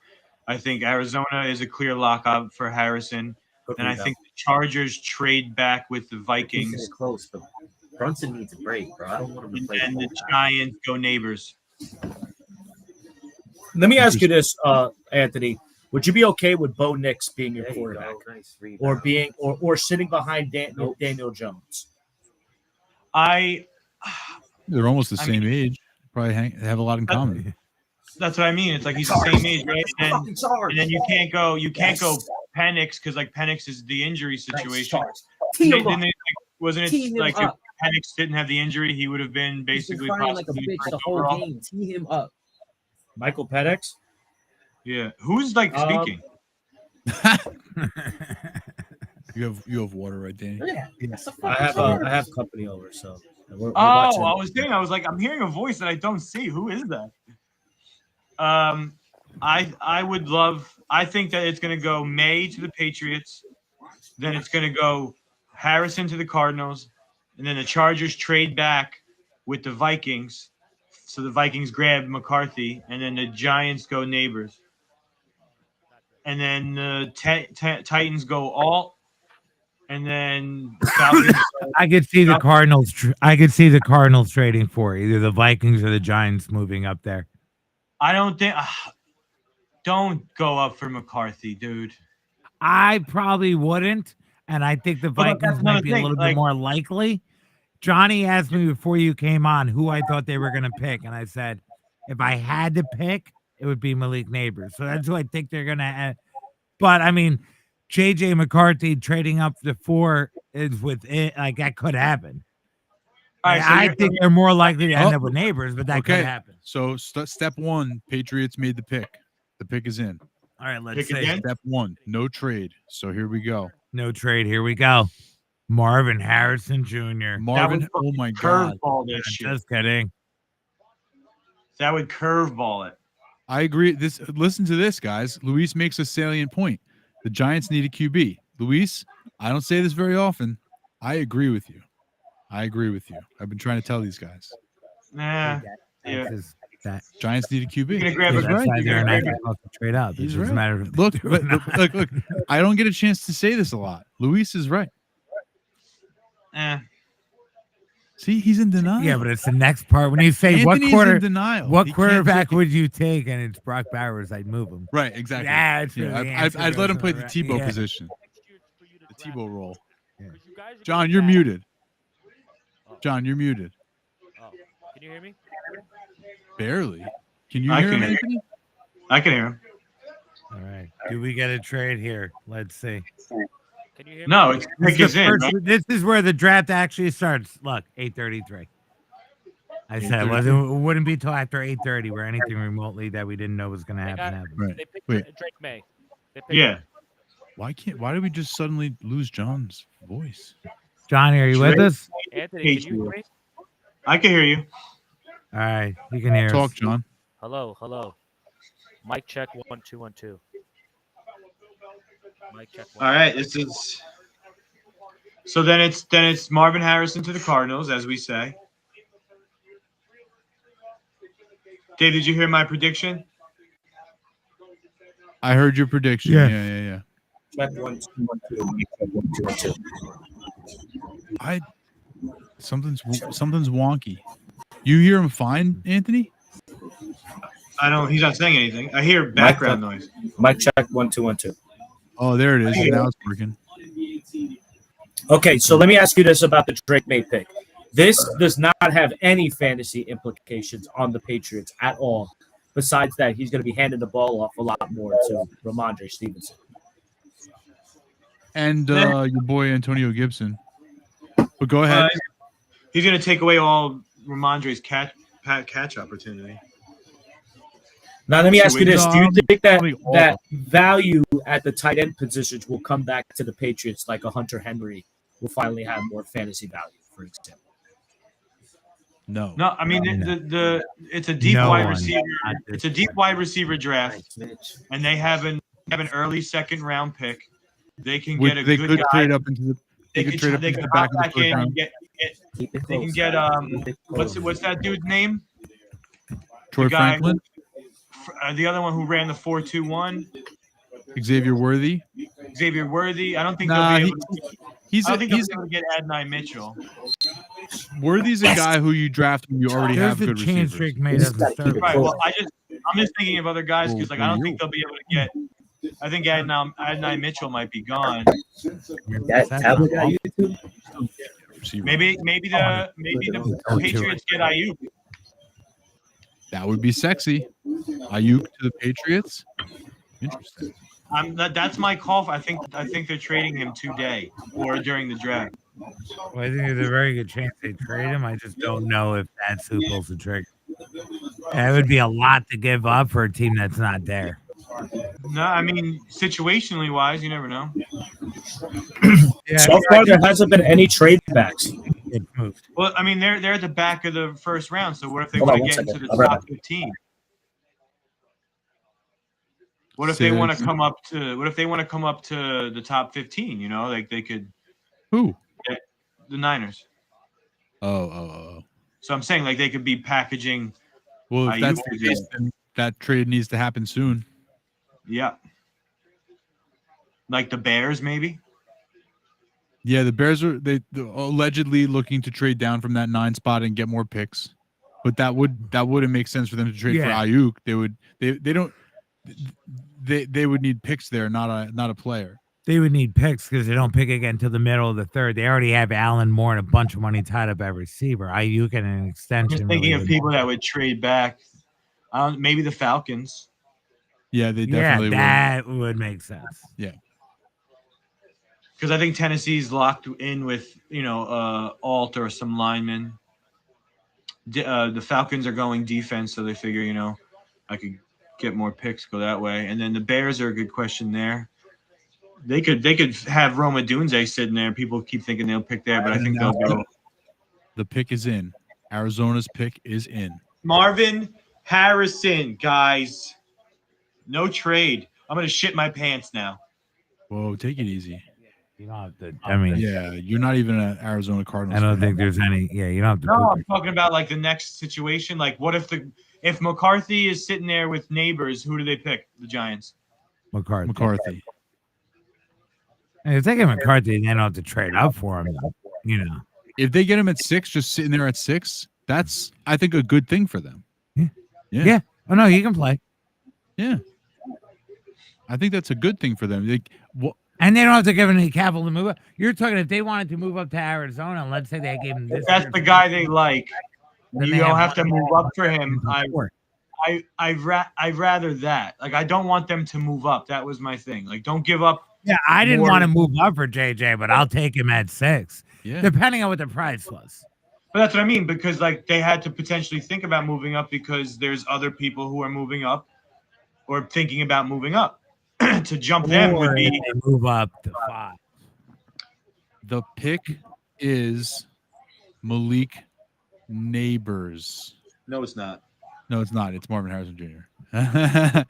I think Arizona is a clear lockout for Harrison, and I think the Chargers trade back with the He's Vikings, close, but Brunson needs a break, bro. I don't want him to play. and the the whole time. Giants go Neighbors. Let me ask you this, Anthony. Would you be okay with Bo Nix being your There you quarterback, go. Nice rebound. or being or sitting behind Daniel Jones? They're almost the same age. Probably have a lot in common. That's what I mean. It's like he's the same age, right? And then you can't go Penix because like Penix is the injury situation. Wasn't it like if Penix didn't have the injury, he would have been basically like a possibly bitch first the whole overall? game. Tee him up. Michael Penix. Yeah, who's like speaking? You have water right there. Yeah. I have company over, so we're I watching. was like, I'm hearing a voice that I don't see. Who is that? I would love. I think that it's going to go May to the Patriots, then it's going to go Harrison to the Cardinals, and then the Chargers trade back with the Vikings, so the Vikings grab McCarthy, and then the Giants go Neighbors, and then the Titans go Alt, and then the Falcons. I could see the Cardinals. I could see the Cardinals trading for either the Vikings or the Giants moving up there. I don't think. Don't go up for McCarthy, dude. I probably wouldn't, and I think the Vikings might be a little bit more likely. Johnny asked me before you came on who I thought they were going to pick, and I said if I had to pick, it would be Malik Neighbors. So that's who I think they're going to. But I mean, JJ McCarthy trading up to 4 is with it. Like that could happen. All right, so I think they're more likely to end up with Neighbors, but that could happen. So step 1, Patriots made the pick. The pick is in. All right, let's Pick see. again? Step 1, no trade. So here we go. No trade. Here we go. Marvin Harrison Jr. Marvin, oh my God. Curveball this shit. Just kidding. That would curveball it. I agree. Listen to this, guys. Luis makes a salient point. The Giants need a QB. Luis, I don't say this very often. I agree with you. I've been trying to tell these guys. Nah. Yeah. Giants need a QB. You're gonna grab He's a right. That's why they're not supposed to trade up. It He's doesn't right. matter if Look. I don't get a chance to say this a lot. Luis is right. See, he's in denial. Yeah, but it's the next part when you say Anthony's in denial. what He can't quarterback take it. would you take, and it's Brock Bowers, I'd move him. Right, exactly. Yeah, it's really the answer I'd let goes him play on, the right? Tebow Yeah. position, the Tebow role. John, you're muted. John, you're muted. Oh, can you hear me? Barely. Can you I hear can him, hear you. Anthony? I can hear him. All right. Do we get a trade here? Let's see. Can you hear me? No, it's This pick is, is in. Right? this is where the draft actually starts. Look, 8:33. I said it wouldn't be till after 8:30 where anything remotely that we didn't know was going to happen. happened. Right. They picked Wait. Drake May. They picked Yeah. Why did we just suddenly lose John's voice? Johnny, are you with Drake- us? Anthony, can you hear me? I can hear you. All right, you can hear Talk, us. John. Hello. Mic check 1 2 1 2. Mic check 1. All right, this is. So then it's Marvin Harrison to the Cardinals, as we say. Dave, did you hear my prediction? I heard your prediction. Yeah. Yeah. Check 1 2 1 2. Check 1 2 1 2. Something's wonky. You hear him fine, Anthony? I don't. He's not saying anything. I hear background noise. Mic check 1 2 1 2. Oh, there it is. Now it's working. Okay, so let me ask you this about the Drake May pick. This does not have any fantasy implications on the Patriots at all. Besides that, he's going to be handing the ball off a lot more to Ramondre Stevenson. And your boy Antonio Gibson. But go ahead. He's going to take away all Ramondre's catch opportunity. Now, let me ask you this. Do you think that all. that value at the tight end positions will come back to the Patriots like a Hunter Henry will finally have more fantasy value, for example? No. No, I mean the it's a deep wide receiver. It's a deep wide receiver draft, and they have an early second round pick. They can get a they good could guy. trade up into the They could could trade up they into could the back hop of the back first in round. and get. They can get what's that dude's name? Troy guy Franklin, the other one who ran the 4.21. Xavier Worthy. Xavier Worthy. I don't think Nah, they'll be able to. He's I don't think they'll he's be able to get Adonai Mitchell. Worthy's a guy who you draft when you already There's have the good chance receivers. Drake May doesn't start. Right. Well, I'm just thinking of other guys because I don't think they'll be able to get. I think Adonai Mitchell might be gone. That tablet guy YouTube? Receiver. Maybe the Patriots get Ayuk. That would be sexy. Ayuk to the Patriots. Interesting. That's my call. I think they're trading him today or during the draft. Well, I think there's a very good chance they trade him. I just don't know if that's who pulls the trigger. That would be a lot to give up for a team that's not there. No, I mean situationally wise, you never know. Yeah, So far, there hasn't been any trade backs. it moved. Well, I mean they're at the back of the first round. So what if they Hold on want to one get second. into I'll the be top 15? What if they want to come up to? What if they want to come up to the top 15? You know, like they could. Who? The Niners. Oh. So I'm saying like they could be packaging. Well, if Ayuk that's the case, then that trade needs to happen soon. Yeah. Like the Bears, maybe. Yeah, the Bears are they're allegedly looking to trade down from that 9 spot and get more picks, but that wouldn't make sense for them to trade for Ayuk. They would need picks there, not a player. They would need picks because they don't pick again until the middle of the third. They already have Allen Moore and a bunch of money tied up at receiver. Ayuk and an I'm extension. just thinking of people that would trade back. Maybe the Falcons. Yeah, they definitely that would make sense. Yeah. Because I think Tennessee's locked in with, Alt or some linemen. The Falcons are going defense, so they figure, I could get more picks, go that way. And then the Bears are a good question there. They could have Roma Dunze sitting there. People keep thinking they'll pick there, but I think they'll go. The pick is in. Arizona's pick is in. Marvin Harrison, guys. No trade. I'm going to shit my pants now. Whoa, take it easy. You don't have to. I mean, yeah, you're not even an Arizona Cardinals. I don't think there's any. Yeah, you don't have to. No, I'm talking about like the next situation. Like, what if McCarthy is sitting there with neighbors? Who do they pick? The Giants. McCarthy. And if they get McCarthy, they don't have to trade up for him. If they get him at 6, just sitting there at 6, that's I think a good thing for them. Yeah. Oh no, he can play. Yeah. I think that's a good thing for them. And they don't have to give any capital to move up. You're talking if they wanted to move up to Arizona, and let's say they gave him this. If that's the guy they like. You don't have to move up for him. I'd rather that. Like, I don't want them to move up. That was my thing. Like, don't give up. Yeah, I didn't more- want to move up for JJ, but I'll take him at 6, Yeah. depending on what the price was. But that's what I mean, because like they had to potentially think about moving up because there's other people who are moving up or thinking about moving up. To jump them would Or be they move up to 5. The pick is Malik Neighbors. no, it's not. No, it's not. It's Marvin Harrison Jr.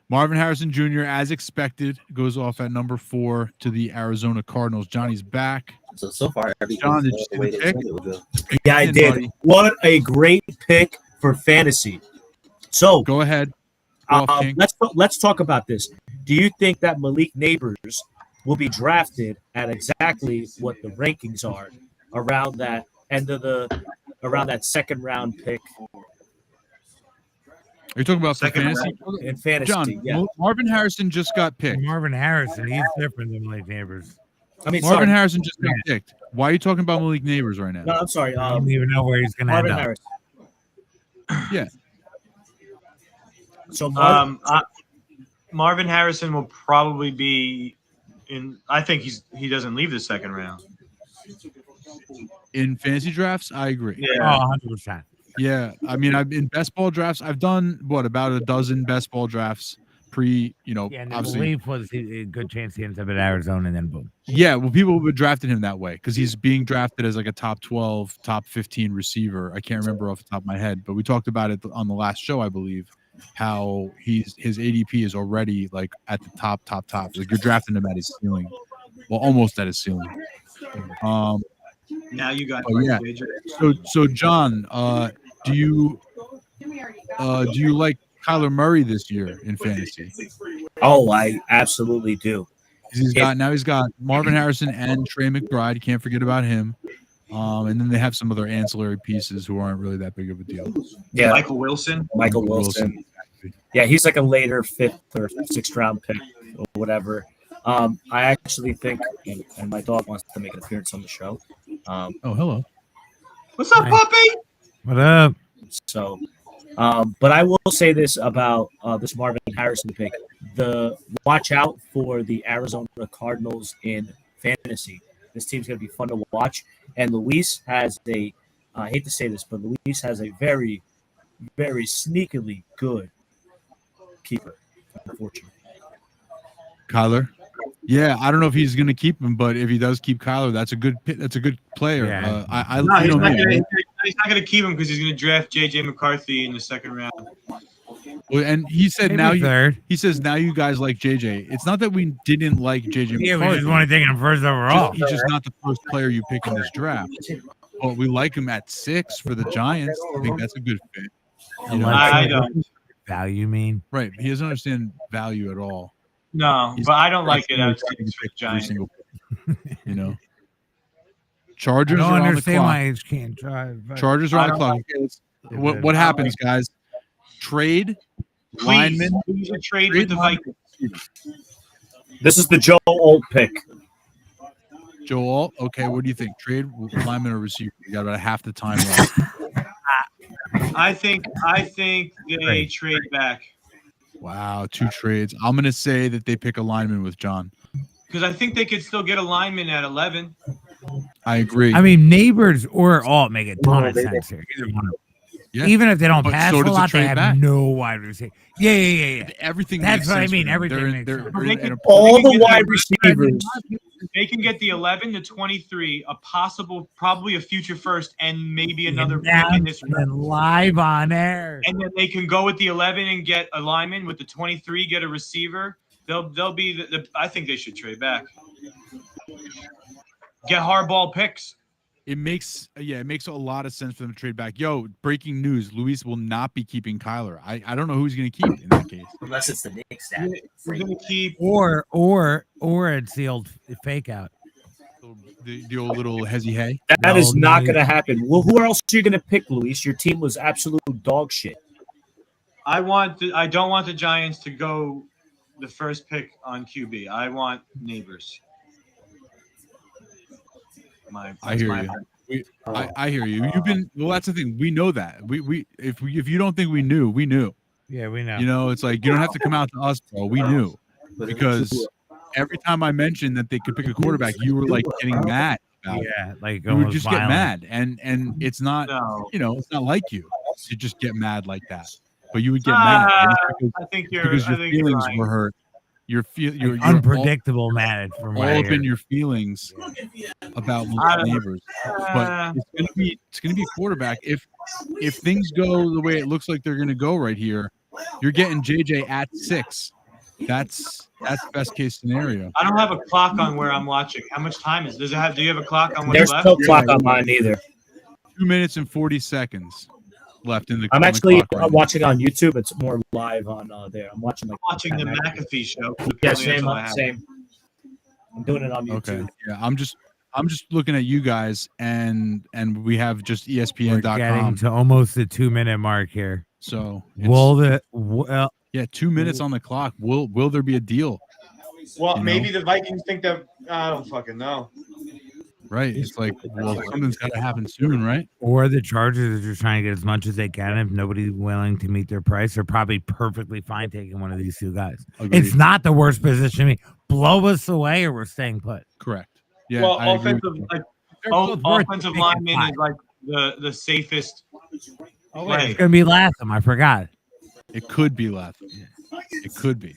Marvin Harrison Jr., as expected, goes off at number 4 to the Arizona Cardinals. Johnny's back. So far, everything's John, did going you the way see they the said pick? it would go. Yeah, I In, did. buddy. What a great pick for fantasy. So Go ahead. Go off, King. let's talk about this. Do you think that Malik Neighbors will be drafted at exactly what the rankings are around that around that second round pick Are you talking about for Second fantasy? in fantasy? John, Yeah. Marvin Harrison just got picked. Marvin Harrison, he's different than Malik Neighbors. I mean, Marvin sorry. Harrison just got picked. Why are you talking about Malik Neighbors right No, now? I'm sorry. I don't even know where he's going to end Marvin up. Harris. Yeah. So Marvin Harrison will probably be in. I think he doesn't leave the second round. In fantasy drafts, I agree. Yeah. Oh, 100%. Yeah, I mean, I've in best ball drafts, I've done about a dozen best ball drafts Yeah, and the obviously. belief was a good chance he ends up at Arizona, and then boom. Yeah, well, people have drafted him that way because he's being drafted as like a top 12, top 15 receiver. I can't remember off the top of my head, but we talked about it on the last show, I believe, how his ADP is already like at the top. Like you're drafting him at his ceiling, well, almost at his ceiling. Now you got. Oh, yeah. So John, do you like Kyler Murray this year in fantasy? oh, I absolutely do. He's got Marvin Harrison and Trey McBride. You can't forget about him. And then they have some other ancillary pieces who aren't really that big of a deal. Yeah, Michael Wilson. Michael Wilson. Yeah, he's like a later 5th or 6th round pick or whatever. I actually think, and my dog wants to make an appearance on the show. Oh, hello. What's up, puppy? What up? So, but I will say this about this Marvin Harrison pick: watch out for the Arizona Cardinals in fantasy. This team's going to be fun to watch. And Luis has I hate to say this, but Luis has a very, very sneakily good keeper. Unfortunately, Kyler. Yeah, I don't know if he's going to keep him, but if he does keep Kyler, that's a good player. Yeah. No, you he's know not me. going to keep him because he's going to draft J.J. McCarthy in the second round. Well, and he said Maybe third. he says now you guys like JJ. It's not that we didn't like JJ Yeah, we McCarthy. just want to take him first overall. He's just not the first player you pick in this draft. But we like him at 6 for the Giants. I think that's a good fit. You know, I don't. Value mean? right. He doesn't understand value at all. No, He's but I don't like it trying at to 6 pick for every Giants. single pick, you know. I Chargers don't are on the understand clock. why he can't drive. but- Chargers are on the clock. What happens, guys? Trade linemen. Please trade with the Vikings. this is the Joe Alt pick. Joel, okay, what do you think? Trade lineman or receiver? You got about half the time left. I think they trade back Wow, 2 trades. I'm gonna say that they pick a lineman with John. because I think they could still get a lineman at 11. I agree. I mean, Neighbors or Alt make a ton of sense here. Either one of them. Yeah. Even if they don't But pass so a does the lot, they trade have back. no wide receiver. Yeah. Everything. That's makes what I sense for mean, them. everything They're in- makes they're- sense. they're They in can- a- All They can the get wide receivers. They can get the 11 to 23, a possible, probably a future first, and maybe another pick in this round. And live on air. And then they can go with the 11 and get a lineman. With the 23, get a receiver. They'll be the I think they should trade back. Get hardball picks. It makes a lot of sense for them to trade back. Yo, breaking news: Luis will not be keeping Kyler. I don't know who he's going to keep in that case. Unless it's the Knicks that. We're gonna keep. Or it's the old fake out. The old little hezzy hay. That is No, not no. going to happen. Well, who else are you going to pick, Luis? Your team was absolute dog shit. I don't want the Giants to go the first pick on QB. I want Neighbors. I hear you. I hear you. You've been well. That's the thing. We know that. If you don't think we knew, we knew. Yeah, we know. You know, it's like you don't have to come out to us, bro. We knew because every time I mentioned that they could pick a quarterback, you were like getting mad about it. Yeah, like You would almost just violent. get mad, and it's not, No. you know, it's not like you to just get mad like that. But you would get mad and it's I think you're. because your I think you're feelings right. were hurt. You're Like, unpredictable, man. From what I all up hear. in your feelings about I don't- neighbors. But it's gonna be a quarterback. If things go the way it looks like they're gonna go right here, you're getting JJ at 6. That's best case scenario. I don't have a clock on where I'm watching. How much time is? Does it have? Do you have a clock on what's There's left? no clock on mine either. 2 minutes and 40 seconds left in the. I'm on the actually clock right now. watching on YouTube. It's more live on there. I'm watching like Watching the McAfee show. Yeah, Apparently that's all I have. same. I'm doing it on YouTube. Okay. Yeah, I'm just looking at you guys, and we have just We're getting ESPN.com. to almost the 2-minute mark here. So Well, yeah, 2 minutes on the clock. Will there be a deal? Well, You maybe know? the Vikings think that I don't fucking know. Right. It's like, well, something's got to happen soon, right? or the Chargers are just trying to get as much as they can. If nobody's willing to meet their price, they're probably perfectly fine taking one of these two guys. Agreed. It's not the worst position. Blow us away, or we're staying put. Correct. Yeah. Well, I agree with offensive you. like They're both worth Offensive taking lineman five. is like the safest play. It's gonna be Latham. I forgot. It could be left. It could be.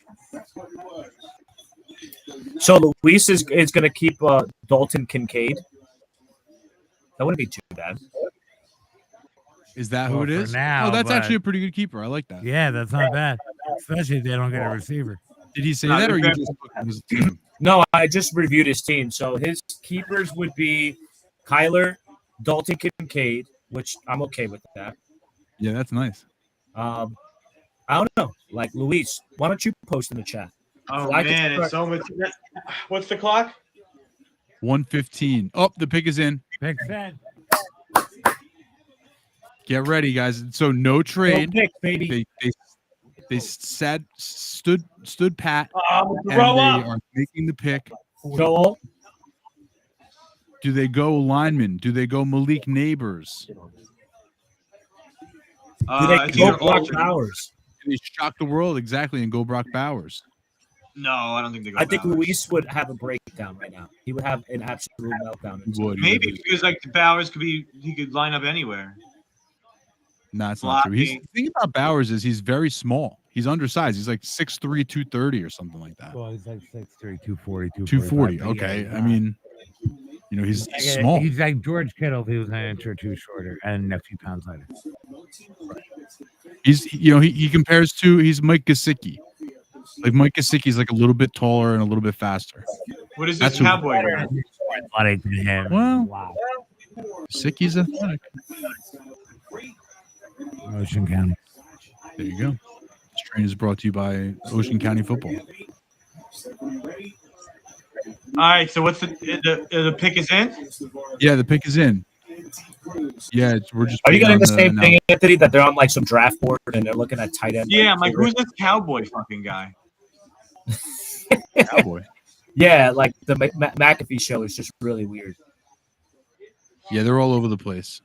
So Luis is going to keep Dalton Kincaid. That wouldn't be too bad. Is that Well, who it for is? now, Oh, that's but- actually a pretty good keeper. I like that. Yeah, that's not bad, especially if they don't get a receiver. Did he say No, that, or you they're- just looked at his team? No, I just reviewed his team. So his keepers would be Kyler, Dalton Kincaid, which I'm okay with that. Yeah, that's nice. I don't know. Like Luis, why don't you post in the chat? Oh So I can man, it's so much. What's the clock? 1:15. Oh, the pick is in. Big fan. Get ready, guys. So no trade. Pick, baby. They stood pat, I'm and gonna throw they up. are making the pick. Joel. Do they go lineman? Do they go Malik Neighbors? Do I they think go they're Brock all- Bowers? Do they shock the world exactly and go Brock Bowers? No, I don't think they go. I think Bowers. Luis would have a breakdown right now. He would have an absolute meltdown. Would Maybe because like the Bowers he could line up anywhere. No, it's not true. The Blocking. thing about Bowers is he's very small. He's undersized. He's like 6'3", 230 or something like that. Well, he's like 6'3", 240, 240. 245, but Okay. yeah, I mean, you know, he's like small. He's like George Kittle if he was an inch or two shorter and a few pounds lighter. He's, you know, he compares to, he's Mike Gesicki. Like Mike Gesicki's like a little bit taller and a little bit faster. What is That's this who- cowboy? Athletic than him. Well, Wow. Gesicki's athletic. Ocean County. There you go. This train is brought to you by Ocean County Football. All right, so what's the pick is in? Yeah, the pick is in. Yeah, we're just. Are you waiting getting the on same thing, announcement. Anthony, that they're on like some draft board and they're looking at tight end? Yeah, I'm like, who's this cowboy fucking guy? Cowboy? Yeah, like the McAfee show is just really weird. Yeah, they're all over the place.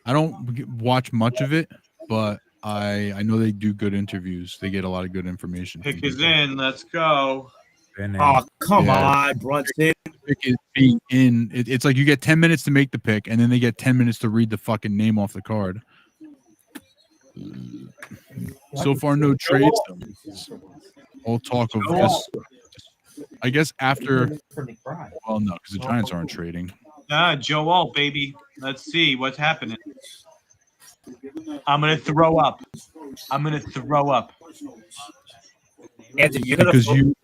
I don't watch much of it, but I know they do good interviews. They get a lot of good information. from Pick is people. in. Let's go. And Oh, come Yeah. on, Brunson. Pick is being in. It's like you get 10 minutes to make the pick, and then they get 10 minutes to read the fucking name off the card. So far, no trades. Though. All talk of just. I guess after. Well, no, because the Giants aren't trading. Joe Alt, baby. Let's see what's happening. I'm gonna throw up. Anthony, you're gonna Because you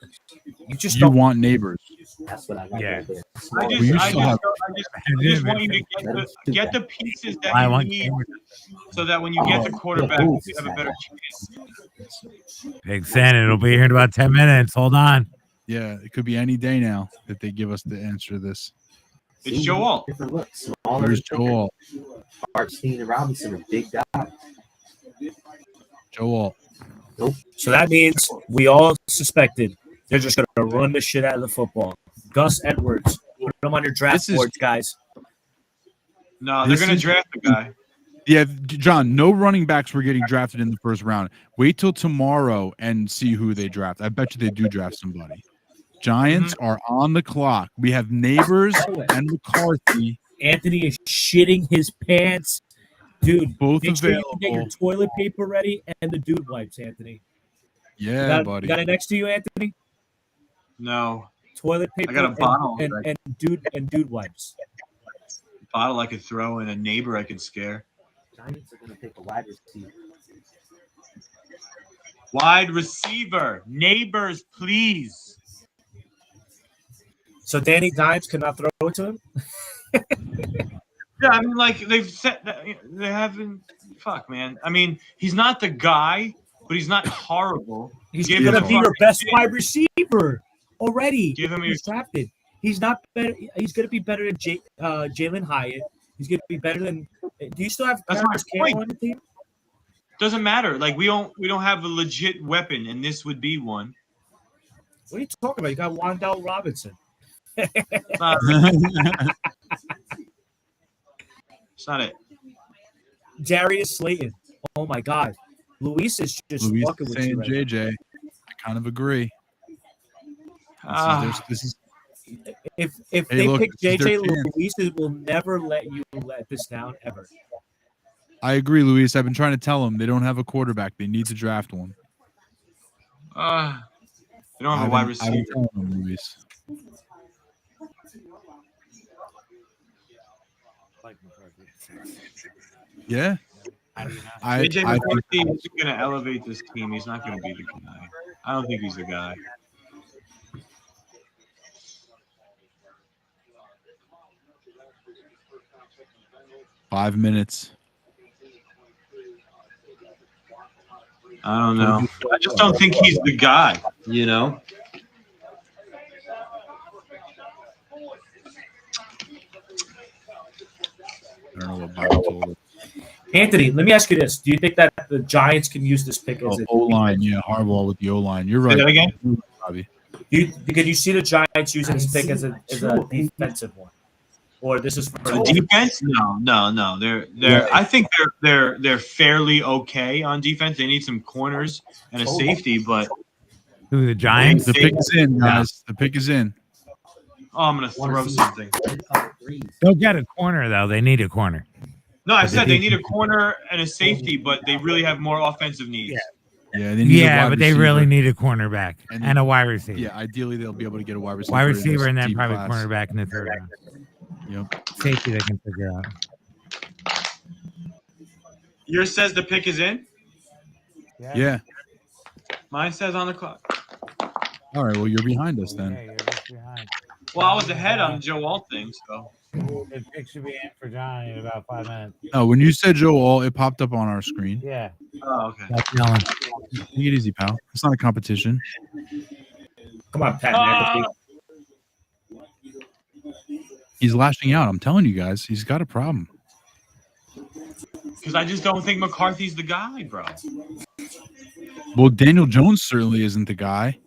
just you don't want neighbors. That's what I like. Yeah. Right there. I Small. Well, you just still have- want you to get the pieces that I you want need, so that when you get the quarterback, you have a better chance. Big fan. It'll be here in about 10 minutes. Hold on. Yeah, it could be any day now that they give us the answer to this. It's See, Joe Alt. Different looks. Smaller. There's and bigger. Joel. Artstein and Robinson are big guys. Joel. So that means we all suspected they're just going to run the shit out of the football. Gus Edwards, put him on your draft This is- boards, guys. No, they're This gonna is- draft the guy. Yeah, John, no running backs were getting drafted in the first round. Wait till tomorrow and see who they draft. I bet you they do draft somebody. Giants are on the clock. We have Neighbors and McCarthy. Anthony is shitting his pants. Dude, Both make sure you get your available. toilet paper ready and the dude wipes, Anthony. Yeah, You buddy. got it next to you, Anthony? No. Toilet paper I got a bottle. and dude wipes. Bottle I could throw in, a neighbor I could scare. Giants are going to pick a wide receiver. Wide receiver. Neighbors, please. So Danny Dimes cannot throw it to him? Yeah, I mean, like, they've set that. They haven't. Fuck, man. I mean, he's not the guy, but he's not horrible. He's Give going to him be your fucking best shit. wide receiver already. Give him He's drafted. He's not better. He's going to be better than Jalen Hyatt. He's going to be better than. Do you still have That's my Paris Campbell point. on the team? Doesn't matter. Like, we don't have a legit weapon, and this would be one. What are you talking about? You got Wandell Robinson. It's not, it's not it. Darius Slayton. Oh my God. Luis is just Luis fucking is with you saying right JJ. I kind of agree. This is If Hey, they look, pick this is their JJ, chance. Luis will never let you let this down ever. I agree, Luis. I've been trying to tell them they don't have a quarterback. They need to draft one. They don't have a wide I've receiver. been telling them, Luis. Yeah. I AJ think McCarthy is going to elevate this team. He's not going to be the guy. I don't think he's the guy. .5 minutes. I don't know. I just don't think he's the guy, you know? I don't know what Bobby told us. Anthony, let me ask you this: do you think that the Giants can use this pick as O line, yeah, Harbaugh with the O line. You're right. Say that again? Bobby. Can you see the Giants using this pick as a defensive one, or this is for The defense? No. They're. I think they're fairly okay on defense. They need some corners and a safety, but Who, the Giants? The pick is in, guys. The pick is in. oh, I'm gonna throw something. They'll get a corner, though. They need a corner. No, I said they need a corner and a safety, but they really have more offensive needs. Yeah, they need a Yeah, wide but they receiver. really need a cornerback and a wide receiver. Yeah, ideally they'll be able to get a wide receiver. Wide in this receiver and then deep probably class. cornerback in the third round. Yep. Safety they can figure out. Yours says the pick is in. Yeah. Mine says on the clock. All right. Well, you're behind us then. Yeah, you're just behind. Well, I was ahead on Joe Alt thing, so. The pick should be in for Johnny in about 5 minutes. No, when you said Joe All, it popped up on our screen. Yeah. Oh, okay. That's yelling. Take it easy, pal. It's not a competition. Come on, Pat McAfee. He's lashing out. I'm telling you guys, he's got a problem. Because I just don't think McCarthy's the guy, bro. Well, Daniel Jones certainly isn't the guy.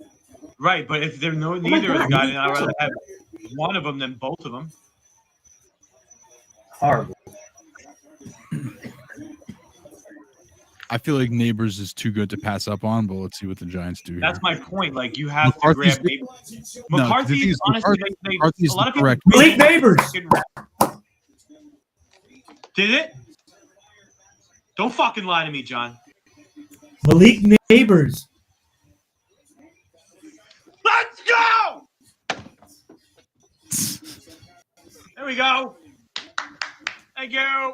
Right, but if they're neither of the guy, then I'd rather have one of them than both of them. Horrible. I feel like Neighbors is too good to pass up on, but let's see what the Giants do here. That's my point. Like, you have McCarthy's to grab the- McCarthy the thing is is, honestly, McCarthy's a lot the of people correct- Malik Neighbors. Did it? Don't fucking lie to me, John. Malik Neighbors. Let's go! There we go. Thank you.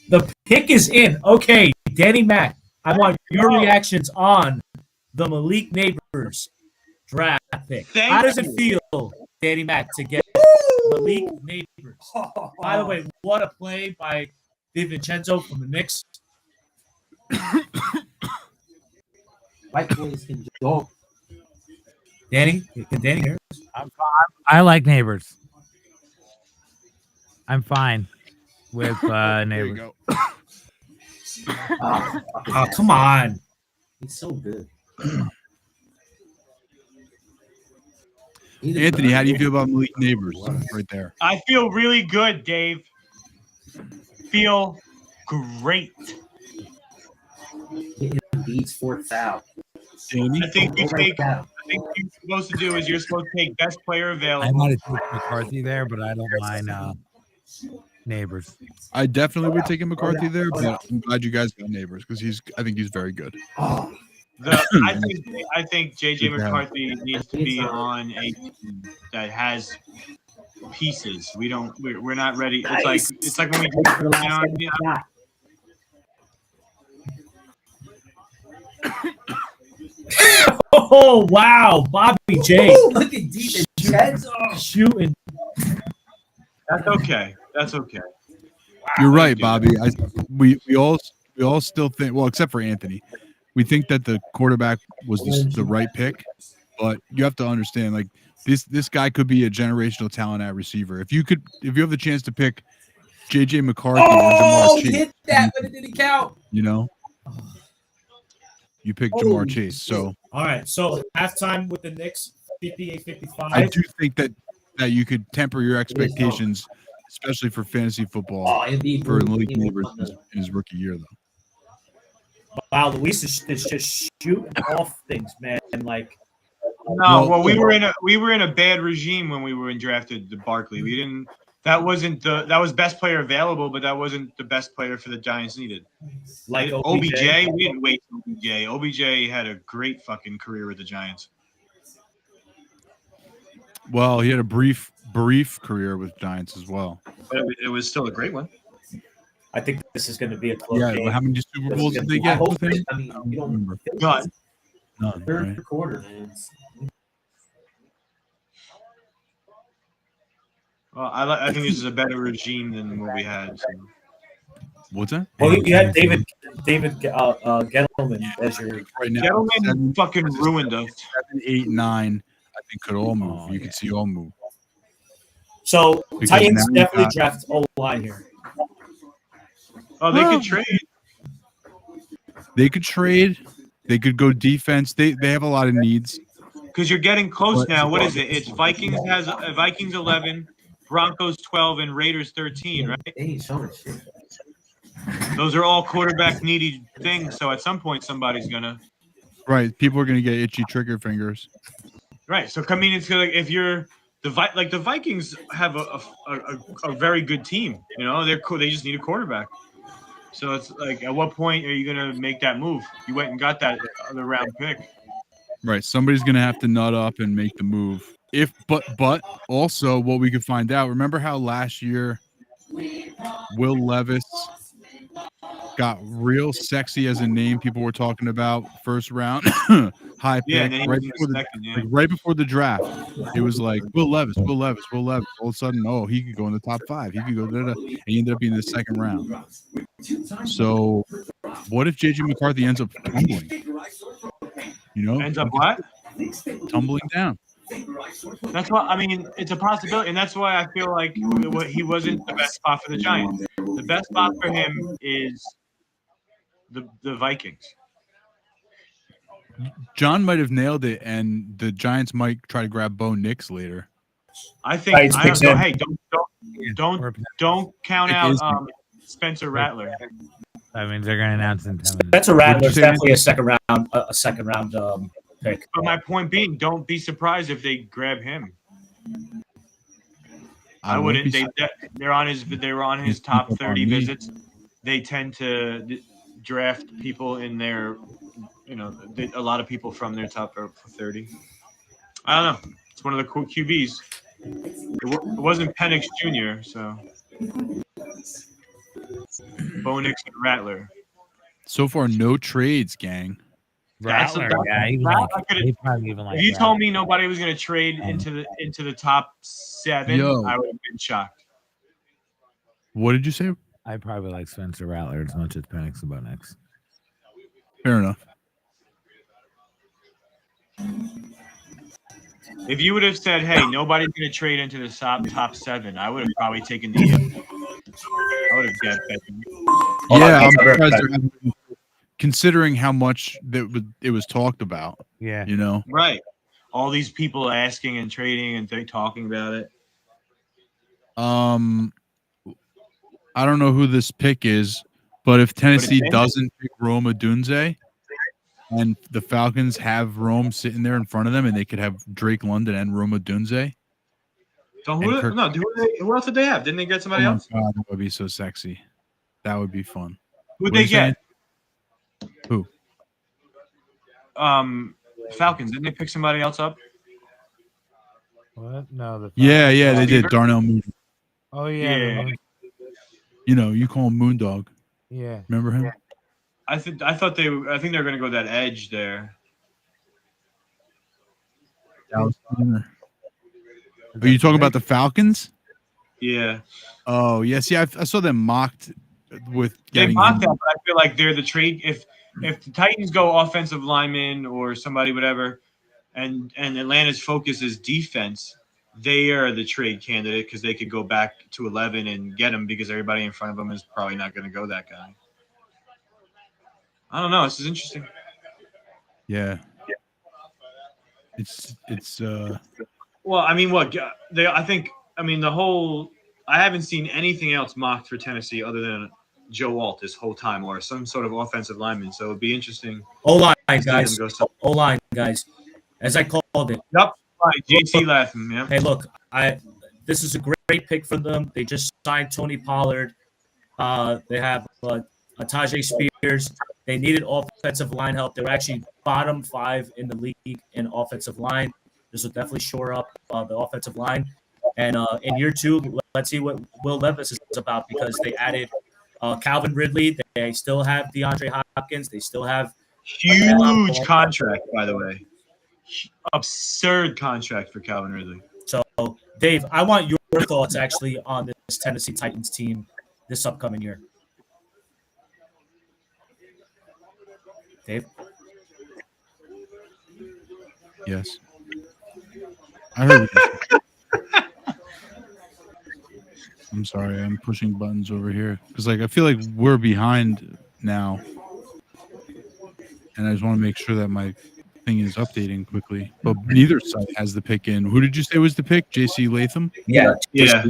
The pick is in. Okay, Danny Mac, I want your reactions on the Malik Neighbors draft pick. Thank How does you. it feel, Danny Mac, to get Malik Neighbors? By the way, what a play by DiVincenzo from the Knicks. White boys can go. Danny, can Danny hear us? I like Neighbors. I'm fine with Neighbors. Oh, come on. He's so good. Anthony, how do you feel about Malik Neighbors right there? I feel really good, Dave. Feel great. Beats fourth foul. Jamie? I think what you're supposed to do is you're supposed to take best player I available. might have taken McCarthy there, but I don't mind Neighbors. I definitely would take McCarthy there, but I'm glad you guys got Neighbors because I think he's very good. I think JJ McCarthy needs to be on a team that has pieces. We're not ready. It's like when we Oh wow, Bobby J. Look at deep Jets shooting. That's okay. That's okay. You're right, Bobby. We all still think, well, except for Anthony, we think that the quarterback was the right pick, but you have to understand, like this guy could be a generational talent at receiver. If you have the chance to pick JJ McCarthy or Jamar Chase, hit that, but it didn't count. You know, you pick Jamar Chase. So all right, so halftime with the Knicks, 58-55. I do think that you could temper your expectations, especially for fantasy football, for Malik Neighbors in his rookie year, though. Wow, Luis is just shooting off things, man. Like, no, well, we were in a bad regime when we were drafted to Barkley. We didn't. That was best player available, but that wasn't the best player for the Giants needed. Like OBJ, we didn't wait for OBJ. OBJ had a great fucking career with the Giants. Well, he had a brief career with Giants as well. But it was still a great one. I think this is going to be a close game. Yeah, how many Super Bowls did they get with him? I mean, you don't remember. None, Third right? quarter, man. Well, I think this is a better regime than what we had. So. What's that? Well, you had David Gettleman as your right now. Gettleman fucking ruined us. 7, 8, 9. I think could all move. You can see all move. So Because Titans now definitely draft O-line here. Oh, they could trade. They could trade. They could go defense. They have a lot of needs. Because you're getting close now. What is it? It's Vikings 11, Broncos 12, and Raiders 13, right? Those are all quarterback needy things. So at some point, somebody's gonna. Right. People are gonna get itchy trigger fingers. Right. So I mean, it's like if you're the Vikings have a very good team. You know, they're cool. They just need a quarterback. So it's like, at what point are you gonna make that move? You went and got that other round pick. Right. Somebody's gonna have to nut up and make the move. But also what we could find out. Remember how last year Will Levis got real sexy as a name? People were talking about first round high pick right before the draft. It was like Will Levis. All of a sudden, he could go in the top 5. He could go and he ended up being in the second round. So what if JJ McCarthy ends up tumbling? Ends up what? Tumbling down. That's why, I mean, it's a possibility, and that's why I feel like he wasn't the best spot for the Giants. The best spot for him is the Vikings. John might have nailed it, and the Giants might try to grab Bo Nix later. I think. Don't count out Spencer Rattler. That means they're going to announce in 10 minutes. Spencer Rattler is definitely a second round pick. But my point being, don't be surprised if they grab him. I wouldn't. They were on his top 30 visits. They tend to draft people in their, a lot of people from their top 30. I don't know. It's one of the cool QBs. It wasn't Penix Jr., so Bo Nix and Rattler. So far, no trades, gang. Rattler, if you told me nobody was going to trade into the top 7, I would have been shocked. What did you say? I probably like Spencer Rattler as much as Penix and Bo Nix. Fair enough. If you would have said, "Hey, nobody's going to trade into the top 7," I would have probably taken the. I would have guessed that. Yeah, I'm surprised there haven't been, considering how much it was talked about. Yeah, right. All these people asking and trading and talking about it. I don't know who this pick is, But if Tennessee in. doesn't pick Rome Odunze, and the Falcons have Rome sitting there in front of them, and they could have Drake London and Rome Odunze. So And who? Kirk- No, who else did they have? Didn't they get somebody Oh my else? God, that would be so sexy. That would be fun. Who'd What they are you saying? get? Who? Falcons. Didn't they pick somebody else up? What? No, the Yeah, they Receiver? did. Darnell Moon. Oh yeah, Yeah. You know, you call him Moondog. yeah. Remember him? I think they're going to go that edge there. Dallas Turner. Are you talking about the Falcons? Yeah. Oh, yeah. See, I saw them mocked with They getting mocked him. that, but I feel like they're the trade. If the Titans go offensive lineman or somebody, whatever, and Atlanta's focus is defense, they are the trade candidate because they could go back to 11 and get him because everybody in front of them is probably not going to go that guy. I don't know. This is interesting. Yeah. It's Well, I mean, I haven't seen anything else mocked for Tennessee other than Joe Alt this whole time or some sort of offensive lineman. So it'd be interesting. O-line, to see them guys. go some- O-line, guys. As I called it. Yep. Right. JT laughing, man. Hey, look, this is a great pick for them. They just signed Tony Pollard. They have Tajay Spears. They needed offensive line help. They were actually bottom 5 in the league in offensive line. This will definitely shore up the offensive line. And in year 2, let's see what Will Levis is about because they added Calvin Ridley. They still have DeAndre Hopkins. They still have Huge contract, by the way. Absurd contract for Calvin Ridley. So, Dave, I want your thoughts actually on this Tennessee Titans team this upcoming year. Dave? yes. I heard what you said. I'm sorry, I'm pushing buttons over here because I feel like we're behind now, and I just want to make sure that my thing is updating quickly. But neither side has the pick in. Who did you say was the pick? J.C. Latham. Yeah. Yeah.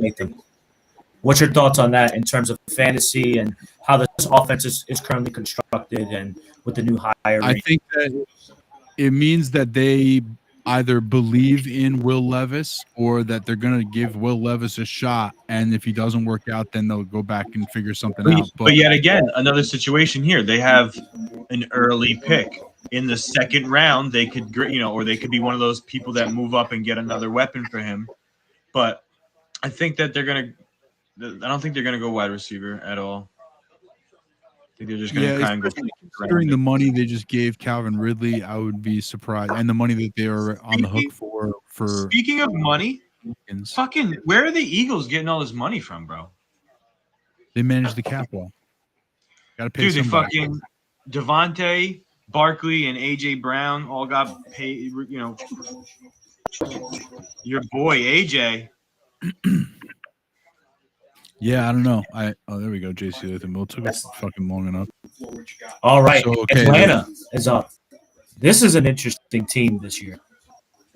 What's your thoughts on that in terms of fantasy and how this offense is currently constructed and with the new hire? I think that it means that they either believe in Will Levis or that they're going to give Will Levis a shot. And if he doesn't work out, then they'll go back and figure something out. But yet again, another situation here. They have an early pick in the second round. They could, or they could be one of those people that move up and get another weapon for him. But I think that I don't think they're going to go wide receiver at all. I think they're just going to kind of go. Considering the money they just gave Calvin Ridley, I would be surprised. And the money that they are on the hook for. Speaking of money, fucking, where are the Eagles getting all this money from, bro? They manage the cap wall. Got to pay Dude, they somebody. fucking Devontae, Barkley, and AJ Brown all got paid. Your boy AJ. Yeah, I don't know. There we go. JC Latham. It took us fucking long enough. All right. So, okay, Atlanta is up. This is an interesting team this year.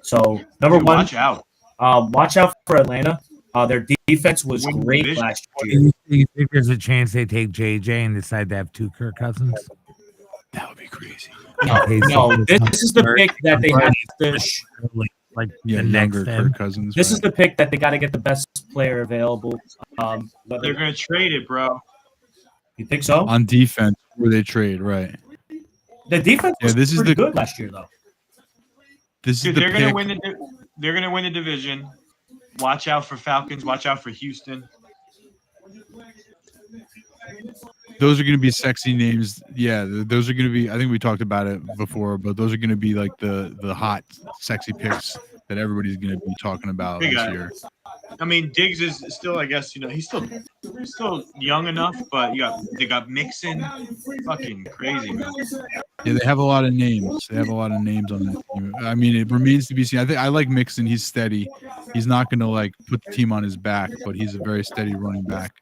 So, number one, Watch out. Watch out for Atlanta. Their defense was great last year. You think there's a chance they take JJ and decide to have 2 Kirk Cousins? That would be crazy. No, this is the pick that they have to. Like Yeah, the next younger thing. Kirk Cousins. This right. is the pick that they got to get the best player available. They're going to trade it, bro. You think so? On defense where they trade, right? The defense was this is pretty the good last year, though. This is Dude, the they're going pick. to win they're going to win the division. Watch out for Falcons. Watch out for Houston. Those are going to be sexy names. Yeah, those are going to be. I think we talked about it before, but those are going to be like the hot, sexy picks that everybody's going to be talking about Big this guy. year. I mean, Diggs is still, I guess, he's still young enough, but they got Mixon, fucking crazy, man. Yeah, they have a lot of names. They have a lot of names on that team. I mean, it remains to be seen. I like Mixon. He's steady. He's not going to like put the team on his back, but he's a very steady running back.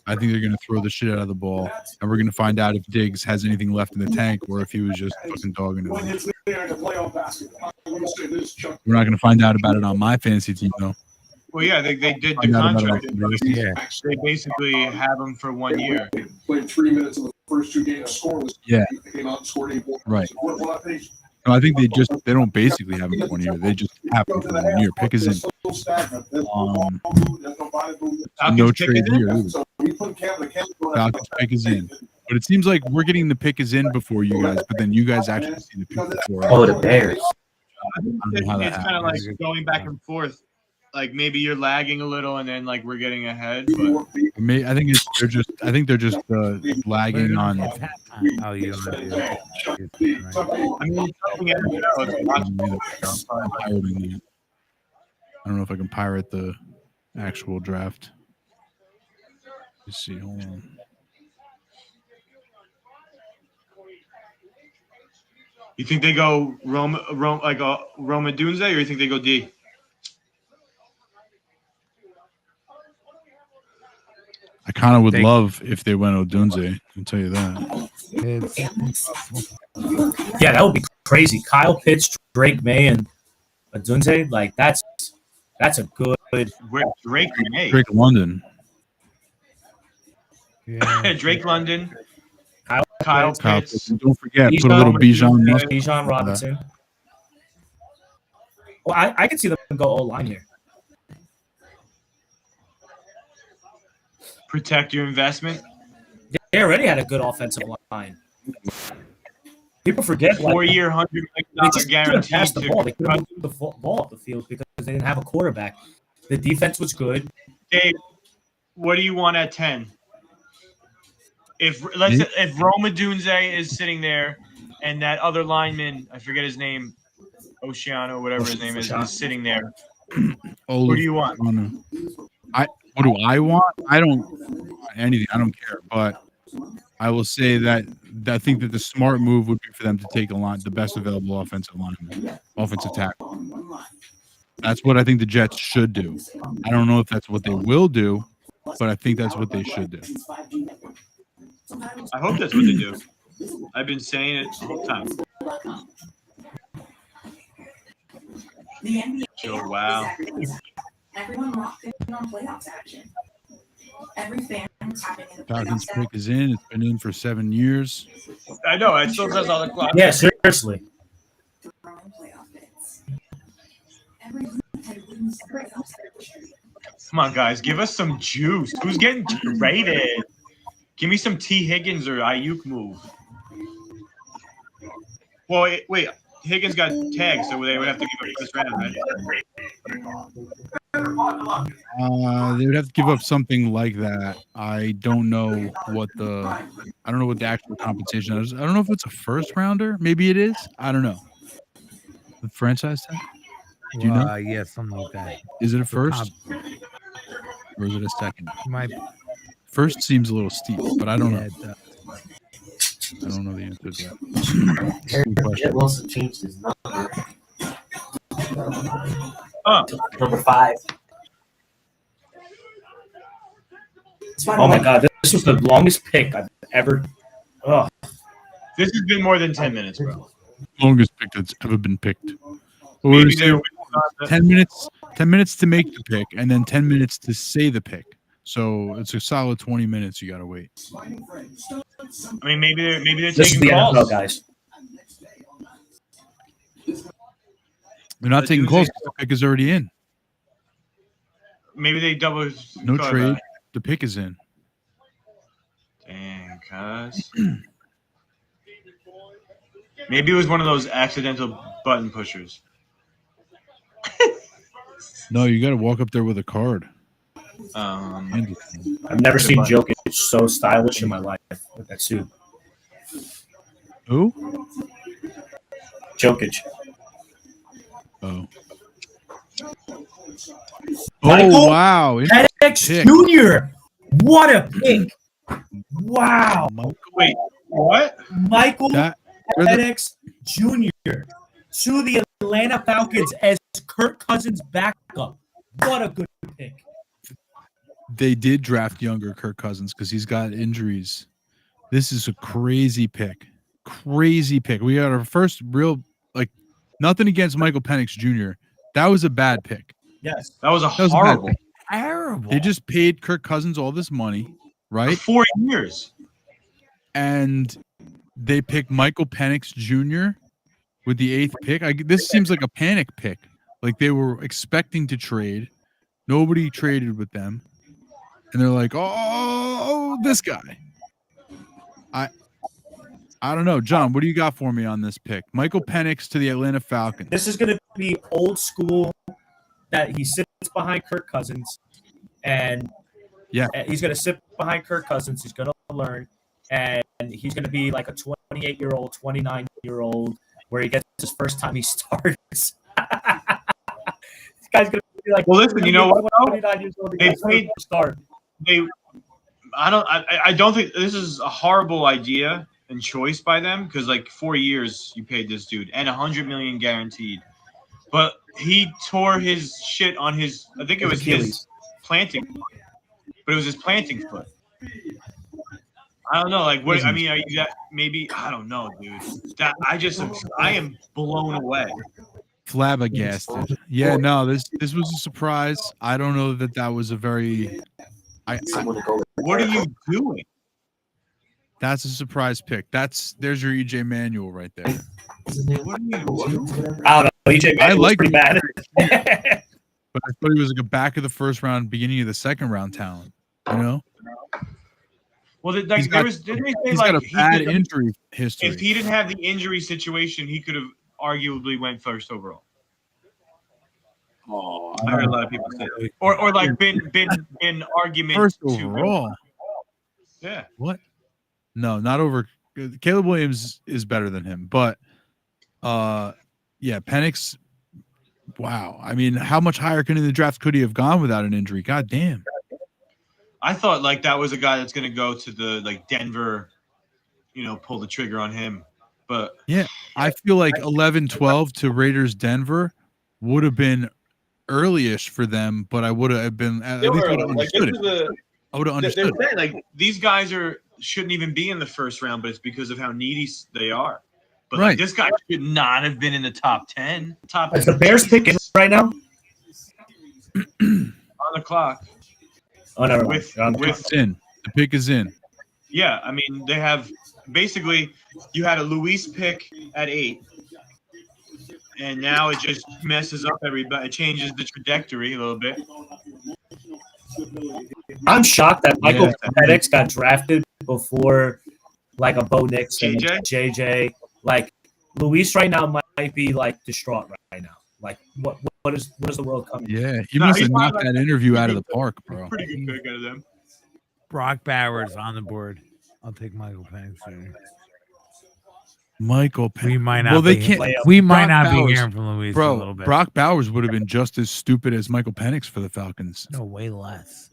I think they're going to throw the shit out of the ball, and we're going to find out if Diggs has anything left in the tank or if he was just fucking dogging it. We're not going to find out about it on my fantasy team, though. Well, yeah, they did the Find out about contract. it. Yeah. They basically have him for 1 year. Played 3 minutes of the first 2 games scoreless. Yeah. They came out and scored 8 points. Right. What I think. No, I think they don't basically have him for 1 year. They just have him for 1 year. Pick is in. No trade here. Falcons pick is in. But it seems like we're getting the pick is in before you guys, but then you guys actually see the pick before. Oh, the Bears. I think it's kind of like going back and forth. Like maybe you're lagging a little, and then like we're getting ahead. But I think they're just lagging on. Oh, you don't know. I mean, I don't know if I can pirate the actual draft. Let's see. Hold on. you think they go Roma Dunze, or you think they go D? I kind of would love if they went Odunze. I'll tell you that. Yeah, that would be crazy. Kyle Pitts, Drake May, and Adunze, like that's a good. Drake May. Drake London. Yeah. Drake London. Kyle Pitts. Don't forget, put a little Bijan Robinson. Well, I can see them go all line here. Protect your investment. They already had a good offensive line. People forget 4-year, $100 million guarantee. Pass the ball. They couldn't move the ball up the field because they didn't have a quarterback. The defense was good. Dave, what do you want at 10? If Roma Dunze is sitting there and that other lineman, I forget his name, Oceano, whatever his name is sitting there, who do you want? What do I want? I don't want anything. I don't care. But I will say that I think that the smart move would be for them to take the best available offensive tackle. That's what I think the Jets should do. I don't know if that's what they will do, but I think that's what they should do. I hope that's what they do. I've been saying it the whole time. So, wow. Everyone locked in on playoffs action. Every fan was having in the Falcons playoffs. pick is in. It's been in for 7 years. I know. It still says on the clock. Yeah, seriously. Come on, guys. Give us some juice. Who's getting traded? Give me some T. Higgins or Ayuk move. Well, wait. Higgins got tagged, so they would have to give up first round, right? They would have to give up something like that. I don't know what the actual compensation is. I don't know if it's a first rounder. Maybe it is. I don't know. The franchise tag? Do you know? Yeah, something like that. Is it a first? Or is it a second? My first seems a little steep, but I don't know. I don't know the answer to that. Jet Wilson changed his number. Number 5. Oh my God, this was the longest pick I've ever. Oh, this has been more than 10 minutes, bro. Longest pick that's ever been picked. Maybe 10 minutes. 10 minutes to make the pick, and then 10 minutes to say the pick. So it's a solid 20 minutes. You gotta wait. I mean, maybe they're this is taking the calls. NFL, guys. They're not taking calls. The pick is already in. Maybe they double. No trade. The pick is in. Dang, cuz. Maybe it was one of those accidental button pushers. No, you got to walk up there with a card. I've never seen Jokic so stylish in my life with that suit. Who? Jokic. Oh. Michael Oh, wow. Penix Jr. What a pick. Wow. Wait, what? Michael Penix Jr. to the Atlanta Falcons as Kirk Cousins' backup. What a good pick. They did draft younger Kirk Cousins because he's got injuries. This is a crazy pick. Crazy pick. We got our first real, nothing against Michael Penix Jr. That was a bad pick. Yes. That was horrible. Terrible. They just paid Kirk Cousins all this money, right? For 4 years. and they pick Michael Penix Jr. with the 8th pick. This seems like a panic pick. Like they were expecting to trade. Nobody traded with them. And they're like, oh, this guy. I don't know. John, what do you got for me on this pick? Michael Penix to the Atlanta Falcons. This is going to be old school that he sits behind Kirk Cousins. And yeah, he's going to sit behind Kirk Cousins. He's going to learn. And he's going to be like a 28-year-old, 29-year-old where he gets his first time he starts. This guy's going to be like, well, listen, you know what? 29 years old. They played start. I don't think this is a horrible idea and choice by them because like 4 years you paid this dude and $100 million guaranteed, but he tore his shit on his. I think it was his planting foot, but it was his planting foot. I don't know, like what I mean. Are you that maybe? I don't know, dude. That I am blown away. Flabbergasted. Yeah, no, this was a surprise. I don't know that was a very. What are you doing? That's a surprise pick. There's your EJ Manuel right there. What are you doing? I don't know. EJ Manuel was pretty bad. But I thought he was like a back of the first round, beginning of the second round talent. You know. Well, like he's got a bad injury history. If he didn't have the injury situation, he could have arguably went first overall. Oh, I heard a lot of people say that. Or like been argument first overall. Yeah. What? No, not over. Caleb Williams is better than him, but yeah, Penix. Wow. I mean, how much higher in the draft could he have gone without an injury? God damn. I thought like that was a guy that's going to go to the like Denver, pull the trigger on him. But yeah, I feel like 11-12 to Raiders Denver would have been early-ish for them, but I would have been at least would have understood it. I would have understood. They're saying, like these guys shouldn't even be in the first round, but it's because of how needy they are. But like, this guy should not have been in the top 10. Is the Bears picking right now? On the clock. Oh, never mind. It's in. The pick is in. Yeah, I mean, they have basically you had a Luis pick at 8, and now it just messes up everybody. It changes the trajectory a little bit. I'm shocked that Michael Penix got drafted before like a Bo Nix and JJ. Like Luis right now might be like distraught right now. Like what is the world coming? Yeah, he must have knocked that interview out of the park, bro. Pretty good pick out of them. Brock Bowers on the board. I'll take Michael Penix. Michael Penix. We might not. Well, they can't. We might not be hearing from Luis bro, a little bit. Brock Bowers would have been just as stupid as Michael Penix for the Falcons. No, way less.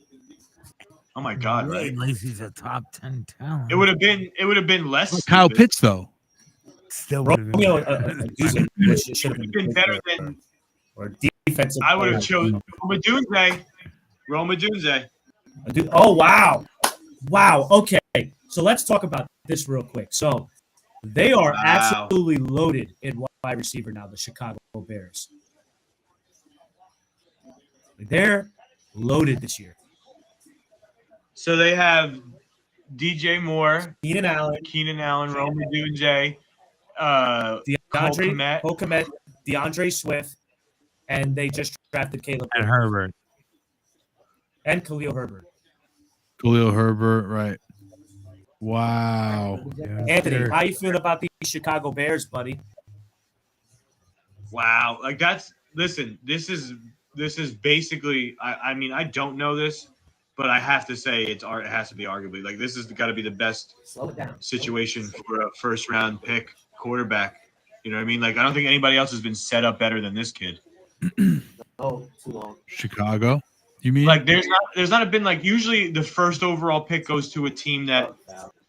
Oh my God! Right? He's a top 10 talent. It would have been less. Like Kyle Pitts though. Still would have been better than or defensive. I would have chosen Roma Dunze. Oh wow. Okay, so let's talk about this real quick. So they are absolutely loaded in wide receiver now. The Chicago Bears. They're loaded this year. So they have DJ Moore, Keenan Allen, Roma Dunze, DeAndre Komet, DeAndre Swift, and they just drafted Caleb and Herbert and Khalil Herbert. Right? Wow. Anthony, how you feeling about these Chicago Bears, buddy? Wow, like listen. This is basically. I mean, I don't know this, but I have to say it has to be arguably like this has got to be the best situation for a first round pick quarterback. You know what I mean? Like I don't think anybody else has been set up better than this kid. Oh, too long. Chicago? You mean? Like there's not been like usually the first overall pick goes to a team that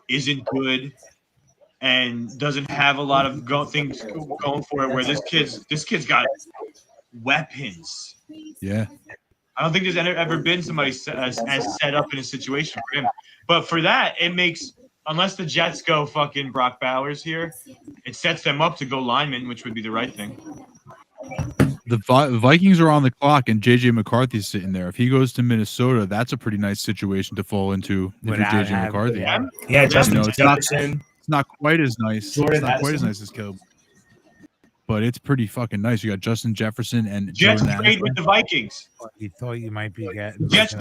isn't good and doesn't have a lot of things going for it. Where this kid's got weapons. Yeah. I don't think there's ever been somebody as set up in a situation for him. But for that, it makes unless the Jets go fucking Brock Bowers here, it sets them up to go lineman, which would be the right thing. The Vikings are on the clock, and JJ McCarthy's sitting there. If he goes to Minnesota, that's a pretty nice situation to fall into if you're Without JJ having- McCarthy. Yeah, Justin it's not, Jefferson. it's not quite as nice. Jordan It's not quite as Addison. nice as Caleb, but it's pretty fucking nice. You got Justin Jefferson and Jets Jordan trade Addison. with the Vikings. You thought you might be getting The Jets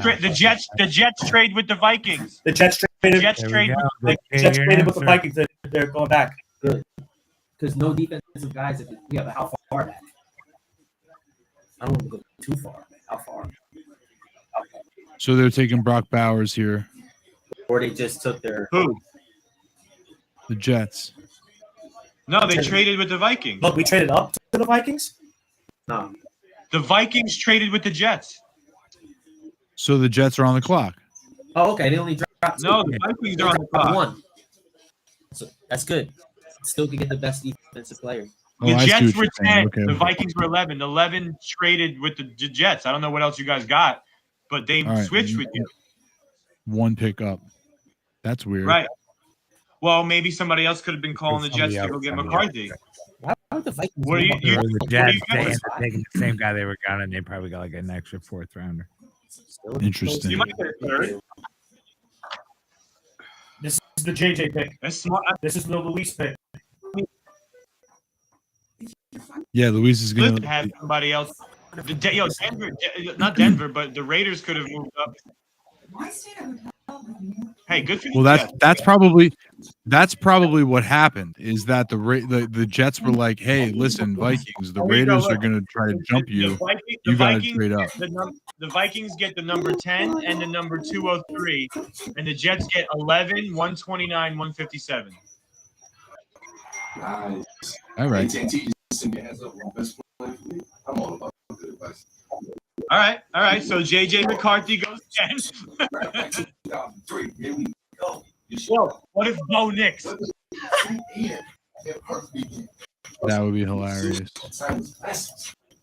trade with the Vikings. The Jets traded. Jets There we trade. go. The Good Jets to traded with the answer. Vikings. They're going back. Because no defensive guys. Yeah, but how far back? I don't want to go too far. How far? So they're taking Brock Bowers here. Or they just took their. Who? The Jets. No, they traded with the Vikings. Look, we traded up to the Vikings. No. The Vikings traded with the Jets. So the Jets are on the clock. Oh, okay. They only dropped. No, the Vikings are on the clock. One. So that's good. Still can get the best defensive player. The I see Jets what were you're saying. 10. Okay. The Vikings were 11. 11 traded with the Jets. I don't know what else you guys got, but they All right. switched with you. One pick up. That's weird. Right. Well, maybe somebody else could have been calling the Somebody Jets to go else, get somebody McCarthy. Why would the Vikings? What do you- Or the What do Jets you got? they taking the same guy they were gunning. They probably got like an extra 4th rounder. Interesting. You might get a third. This is the JJ pick. That's smart. This is the Luis pick. Yeah, Luis is Listen, gonna have somebody else. Denver, not Denver, but the Raiders could have moved up. Why stay at a hotel with you? Hey, good for you. Well, that's probably what happened. Is that the Jets were like, hey, listen, Vikings, the There you go, Raiders are look. going to try to jump you. The You got to Vikings trade up. The Vikings get the number 10 and the number 203, and the Jets get 11, 129, 157. Nice. All right. AT&T just sent me a heads up on best player for me. I'm all about good advice. All right. So JJ McCarthy goes 10. 2003. Here we go. Whoa, what if Bo Nix? That would be hilarious.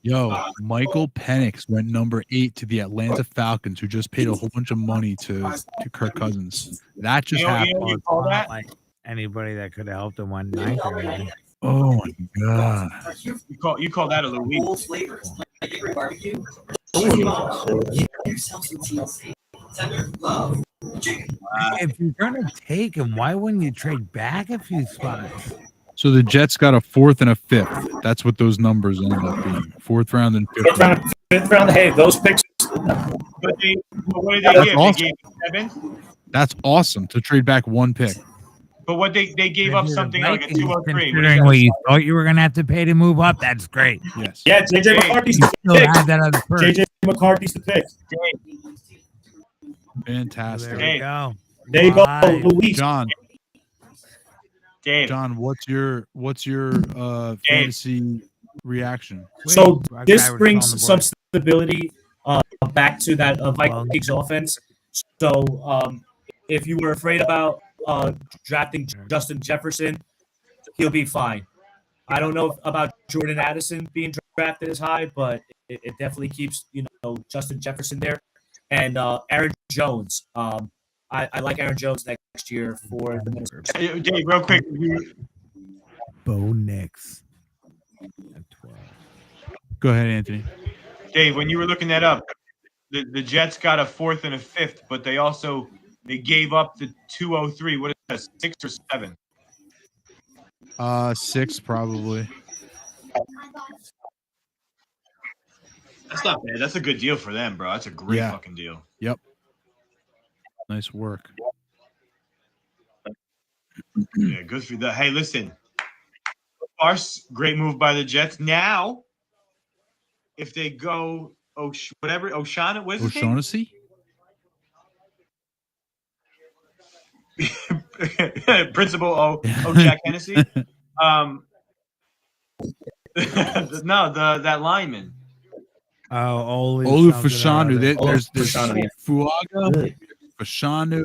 Yo, Michael Penix went number 8 to the Atlanta Falcons, who just paid a whole bunch of money to Kirk Cousins. That just happened. You call that? Like anybody that could have helped him one night. Or anything. Oh my god. You call that a Louis? If you're gonna take him, why wouldn't you trade back a few spots? So the Jets got a 4th and a 5th. That's what those numbers end up being. 4th round and 5th round. Fifth round. Hey, those picks. But what did they That's give? awesome. They gave 7. That's awesome to trade back one pick. But what they gave up something like a Vikings, 203. What is Considering that? what you thought you were gonna have to pay to move up, that's great. Yes. Yeah, JJ McCarthy's You the still pick. had that other first. JJ McCarthy's the pick. Fantastic. There we go. There you go, Live. Luis. John, Dave. what's your fantasy reaction? So Wait, this guy was brings calling the some board. stability back to that Vikings offense. So if you were afraid about drafting Justin Jefferson, he'll be fine. I don't know about Jordan Addison being drafted as high, but it definitely keeps Justin Jefferson there. And Aaron Jones. I like Aaron Jones next year for the Minnesota. Hey, Dave, real quick. Bo Nix. At 12. Go ahead, Anthony. Dave, when you were looking that up, the Jets got a 4th and a 5th, but they gave up the 203. What is that, 6 or 7? 6 probably. That's not bad. That's a good deal for them, bro. That's a great Yeah. fucking deal. Yep. Nice work. Yeah, good for that. Hey, listen. Farce, great move by the Jets. Now, if they go O'Shaughnessy, what is his name? O'Shaughnessy? Principal Jack Hennessy. No, that lineman. Oh, Olu Fashanu. There's Fashanu, yeah. Fuaga, Fashanu.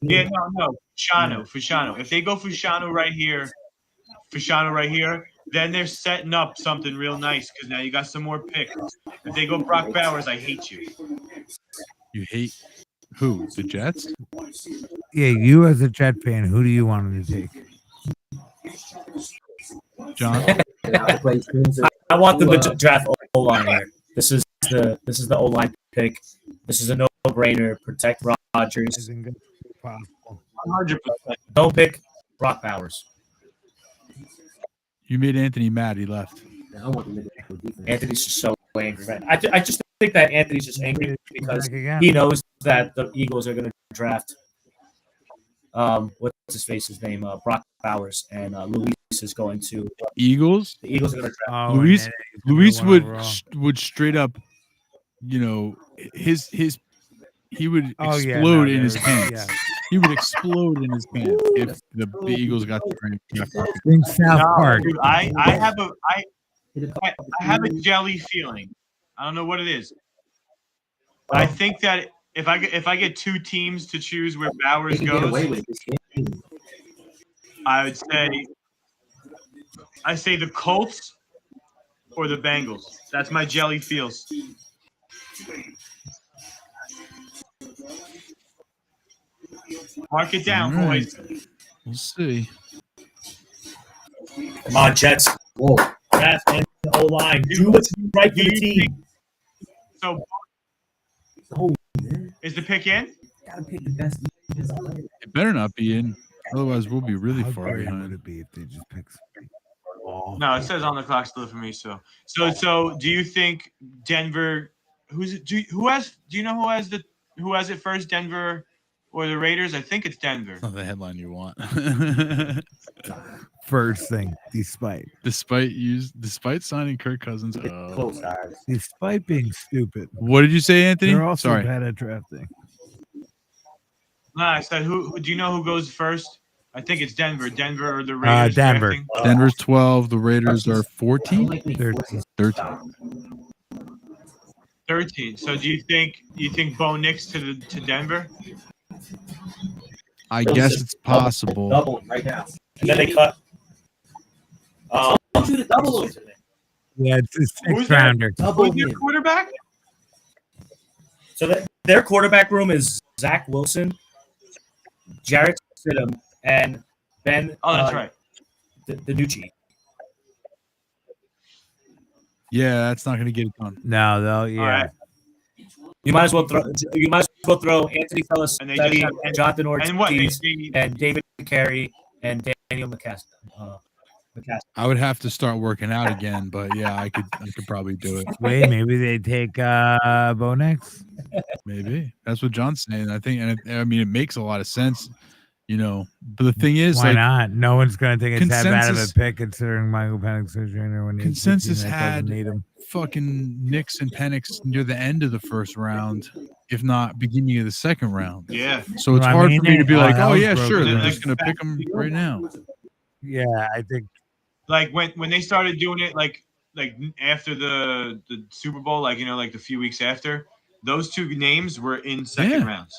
Yeah, no, Fashanu. If they go Fashanu right here, then they're setting up something real nice because now you got some more picks. If they go Brock Bowers, I hate you. You hate who? The Jets? Yeah, you as a Jet fan, who do you want him to take? John? I want them to draft O-line here. This is the O-line pick. This is a no-brainer. Protect I Rodgers. think it's possible. 100%. Don't pick Brock Bowers. You made Anthony mad. He left. I want them to go defense. Anthony's just so angry. Man. I just think that Anthony's just angry because Back again. he knows that the Eagles are going to draft. What's his name? Brock Bowers, and Luis is going to. Eagles. The Eagles are going to draft. Oh, Luis- and then he's gonna Luis go would overall. would straight up, you know, he would Oh, yeah, explode no, in his there's- pants. yeah. He would explode in his pants if the Eagles got the draft. Think South Park. Dude, I have a jelly feeling. I don't know what it is. I think that if I get two teams to choose where They Bowers can get away goes, with this game. I would say the Colts or the Bengals. That's my jelly feels. Mark it down, All right. boys. We'll see. Come on, Jets. Whoa. Draft and O-line. Do what's right for the team. So Oh, man. is the pick in? Gotta pick the best defense player. It better not be in. Otherwise, we'll be really How far great would behind. it be if they just pick all? No, it says on the clock still for me. So do you think Denver? Do you know who has it first? Denver or the Raiders? I think it's Denver. Not the headline you want. First thing, despite signing Kirk Cousins. Close guys. despite being stupid, What did you say, Anthony? they're also Sorry. bad at drafting. No, I said who? Do you know who goes first? I think it's Denver. Denver or the Raiders? Denver. drafting? Denver's 12. The Raiders are 14. Likely 13. 13. 13. So do you think Bo Nix to Denver? I guess it's possible. double right now. And then they cut. Shoot a double. Yeah, it's a Who's sixth that? rounder. Double Who's their him. quarterback? So their quarterback room is Zach Wilson, Jarrett Stidham, and Ben. Oh, that's right. DiNucci. Yeah, that's not going to get it done. No, though, yeah. All right. You might as well throw Anthony And they just Feliciano, have- Jonathan And what? Ortiz, They- and David Carey, and Daniel McCaskill. I would have to start working out again, but yeah, I could probably do it. Wait, maybe they take Bo Nix. Maybe that's what John's saying. I think, and I mean, it makes a lot of sense, you know. But the thing is, Why like, not? No one's going to take a tab out of a Consensus- pick considering Michael Penix Jr. when he's Consensus 15 that doesn't had need him. fucking Knicks and Penix near the end of the first round, if not beginning of the second round. Yeah. So it's Well, I hard mean, for me to be like, that oh was yeah, broken. sure, they're Like, just gonna pick them right now. Yeah, I think Like when they started doing it, like after the Super Bowl, like like the few weeks after, those two names were in second Yeah. rounds.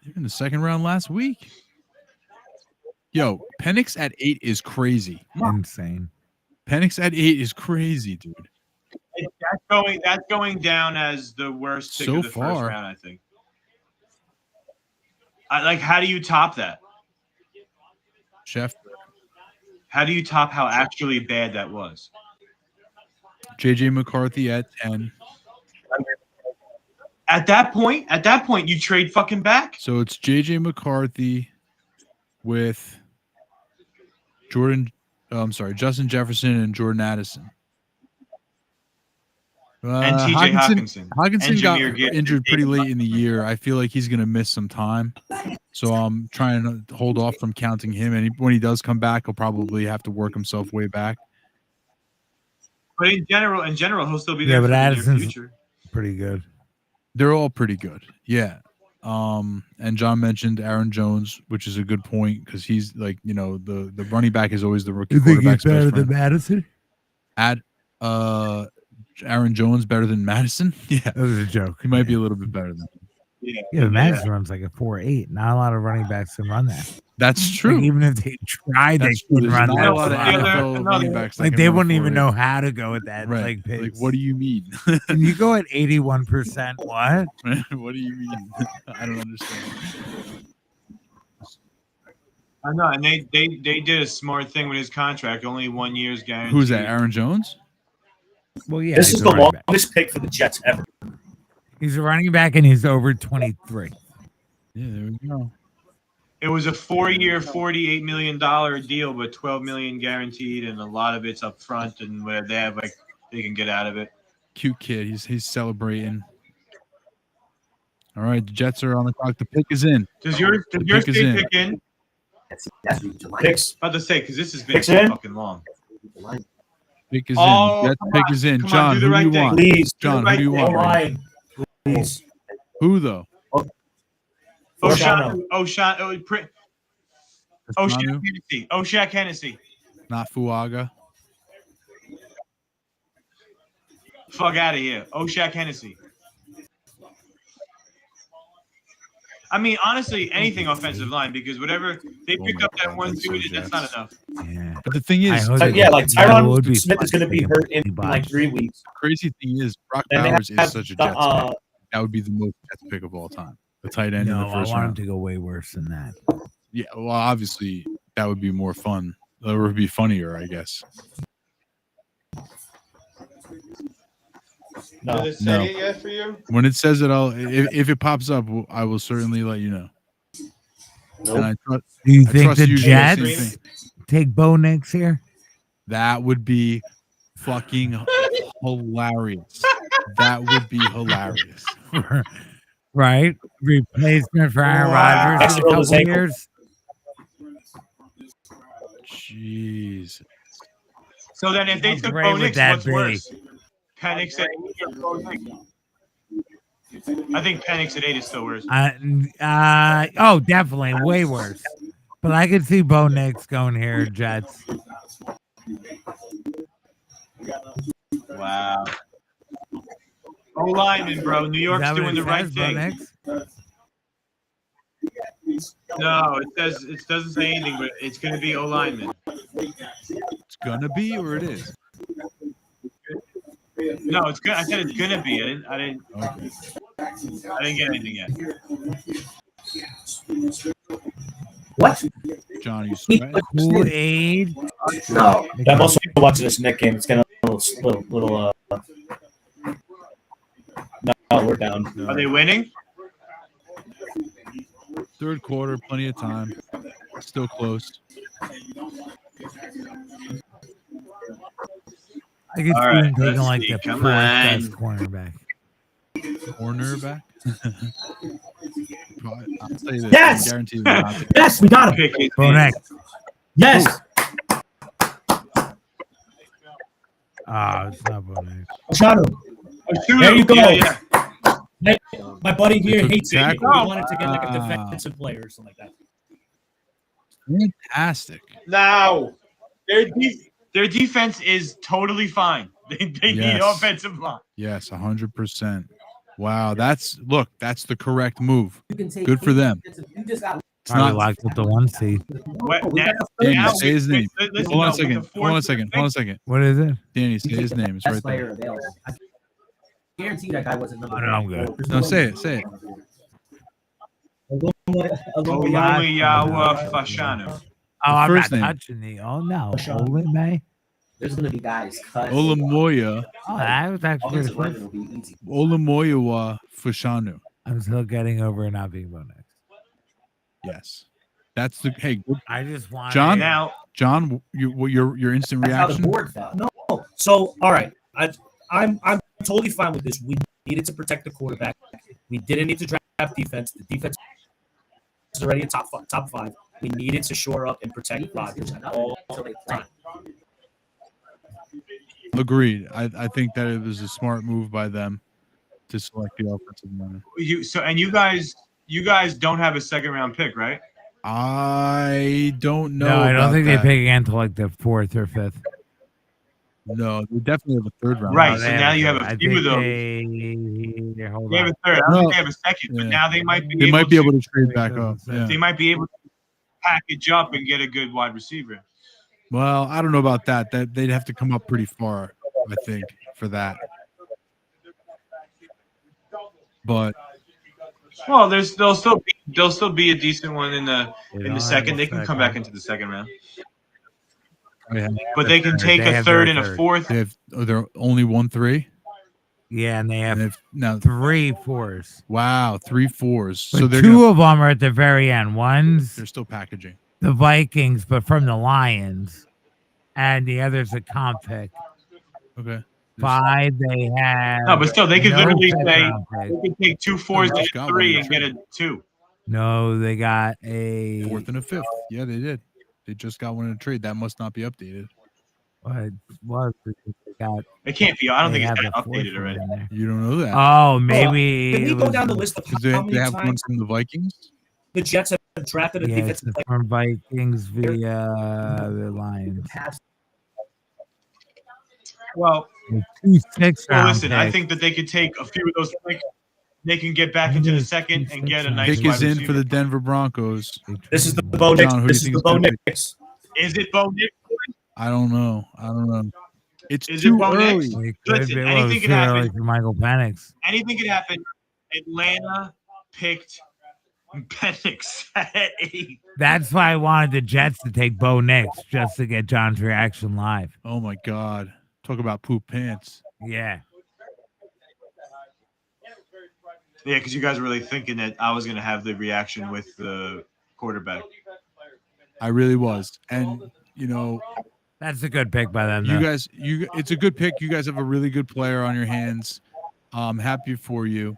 They're in the second round last week. Yo, Penix at 8 is crazy. insane. Penix at 8 is crazy, dude. That's going down as the worst pick So of the far. first round, I think. How do you top that? Chef How do you top how actually bad that was? JJ McCarthy at 10. At that point, you trade fucking back. So it's JJ McCarthy with Justin Jefferson and Jordan Addison. And TJ Hawkinson. Hawkinson got Engineer get- injured pretty late in the year. I feel like he's going to miss some time. So I'm trying to hold off from counting him. And when he does come back, he'll probably have to work himself way back. But in general, he'll still be Yeah, there but for the near Addison's- future. Pretty good. They're all pretty good. Yeah. And John mentioned Aaron Jones, which is a good point because he's like, the running back is always the rookie You think he's quarterback's better best than friend. Madison? Add Aaron Jones better than Madison? Yeah. That was a joke. He might be a little bit better than him. Yeah. Yeah, but Madison runs like a 4.8. Not a lot of running backs can run that. That's true. Like, even if they tried, That's they true. couldn't There's run not that. a lot of far. NFL running backs that Like can they run wouldn't even 4.8. know how to go with that. Right. Like pace. Like, what do you mean? Can you go at 81%? What? What do you mean? I don't understand. I know, and they did a smart thing with his contract. Only 1 year's guaranteed. Who's that? Aaron Jones? Well, yeah, This he's is a the running back. longest pick for the Jets ever. He's a running back, and he's over 23. Yeah, there we go. It was a 4-year, $48 million deal, but $12 million guaranteed, and a lot of it's up front, and where they have they can get out of it. Cute kid. He's celebrating. All right, the Jets are on the clock. The pick is in. Does yours pick is stay in. pick in? Picks. About to say, because this has been Picks in? fucking long. Pick is Oh, in. Jets come pick on. is in. Come on, John, do the who right do you thing. want? Please. John, who do you want? Line. Please. Who though? Fashanu. O'Shaq Hennessy. O'Shaq Hennessy. Not Fuaga. Fuck out of here. O'Shaq Hennessy. I mean, honestly, anything offensive line, because whatever they pick up that one dude, that's not enough. Yeah. But the thing is, Like that Tyron would be Smith is going to be fucking hurt in botched. like 3 weeks. the crazy thing is, Brock Then they Bowers is have such a the, Jets pick. That would be the most Jets pick of all time. The tight end in No, the I first want him round. to go way worse than that. Yeah, well, obviously that would be more fun. That would be funnier, I guess. No. Did it say No. it yet for you? When it says it, if it pops up, I will certainly let you know. And I trust. Do you I think trust the you to do the same Jets thing. take Bo Nix here? That would be fucking hilarious. That would be hilarious. Right? Replacement for Aaron Rodgers in a Actually, rolled his couple ankle. years? Jeez. So then, if they How took great Bo would Nix, that what's be? worse? Penix at 8 or Bo Nix? I think Penix at 8 is still worse. Oh, definitely. Way worse. But I could see Bo Nix going here, Jets. Wow. O lineman, bro. New Is York's that what doing it the right says, Bo thing. Nix? No, it doesn't say anything, but it's going to be O lineman. It's gonna be, or it is. No, it's good. I said it's going to be. I didn't get anything yet. What? John, you sweating? Kool-Aid? No. I'm also watching this Nick game. It's getting a little no, we're down. Are they winning? Third quarter, plenty of time. Still close. I could see All right, him taking let's like see. the Come fourth on. best cornerback. Cornerback. I'll say this. Yes! I guarantee you they're not taking- Yes, we got him. Pick it. Bo Nix. Yes. Oh, it's not Bo Nix. Shot him. There you go. Yeah. My buddy here took hates it. He tackle. wanted to get like a defensive player or something like that. Fantastic. Now, Their defense is totally fine. They need Yes. offensive line. Yes, 100%. Wow, that's the correct move. You can take Good for them. You just got It's Probably not. locked with the 1 seed. Danny, say his name. Listen, Hold on a with the second. Hold on a fourth second. Hold on a second. What is it? Danny, say his name. It's best right player there. available. I guarantee that guy wasn't number Oh, no, I'm one. good. There's No, way say he it. Say it. Oluwayawa Fashanu. Oh, I'm first not name. touching the. Oh, no. Olime? There's gonna be guys cut. Olamoya. Oh, that was actually pretty Offensive lineman close. will be easy. Olamoyawa Fushanu. I'm still getting over not being Bo Nix. Yes. That's the hey, good- I just want John? Now, John, your instant That's how the reaction? board fell. No. So all right, I'm totally fine with this. We needed to protect the quarterback. We didn't need to draft defense. The defense is already a top five. We needed to shore up and protect Rodgers all the time. Agreed. I think that it was a smart move by them to select the offensive line. you guys don't have a second round pick, right? I don't know. No, I don't about think that. they pick again until like the 4th or 5th. No, they definitely have a third round. Right. No, So they now you have I a few think of those. hold They have on. a third. I don't think No. they have a second, but Yeah. now they might be They might be able to trade back up. Yeah. They might be able to package up and get a good wide receiver. Well, I don't know about that. That they'd have to come up pretty far, I think, for that. But Well, there'll still be a decent one in They the don't have second. a They can come back second. into the second round, Yeah. but they can take They a have third their and a third. fourth. They have they're only 1-3. Yeah, and they have And they've now 3 4s. wow, 3 4s. But So they're two gonna, of them are at the very end. One's they're still packaging. the Vikings, but from the Lions, and the other's a comp pick. Okay. 5, they have No, but still, they could no literally fifth say round pick. they could take 2 4s they and just a got 3 one and get a trade. 2. No, they got a 4th and a 5th. Yeah, they did. They just got one in a trade. That must not be updated. what was it? They got. It can't be. I don't They think it's have that a 4th updated one already. in there. You don't know that. Oh, maybe Can we it go was down the list of Because how they many have one times from the Vikings. the Jets have drafted a yeah, it's defensive player? from Vikings via the Lions. Well, 2 6 well, round listen. I picks. think that they could take a few of those picks. They can get back into the second and get a nice Pick wide is in receiver. for the Denver Broncos. This is the Bo Nix. John, who do you This is think the is Bo gonna pick? Nix. Is it Bo Nix? I don't know. It's Is too it Bo early. Nix? It could Listen, be, well, anything it's can too early happen. for Michael Penix. Anything can happen. Atlanta picked Penix at 8. That's why I wanted the Jets to take Bo Nix just to get John's reaction live. Oh my God. Talk about poop pants. Yeah. Yeah, because you guys were really thinking that I was going to have the reaction with the quarterback. I really was. And you know, That's a good pick by them. you though. guys, it's a good pick. You guys have a really good player on your hands. I'm happy for you.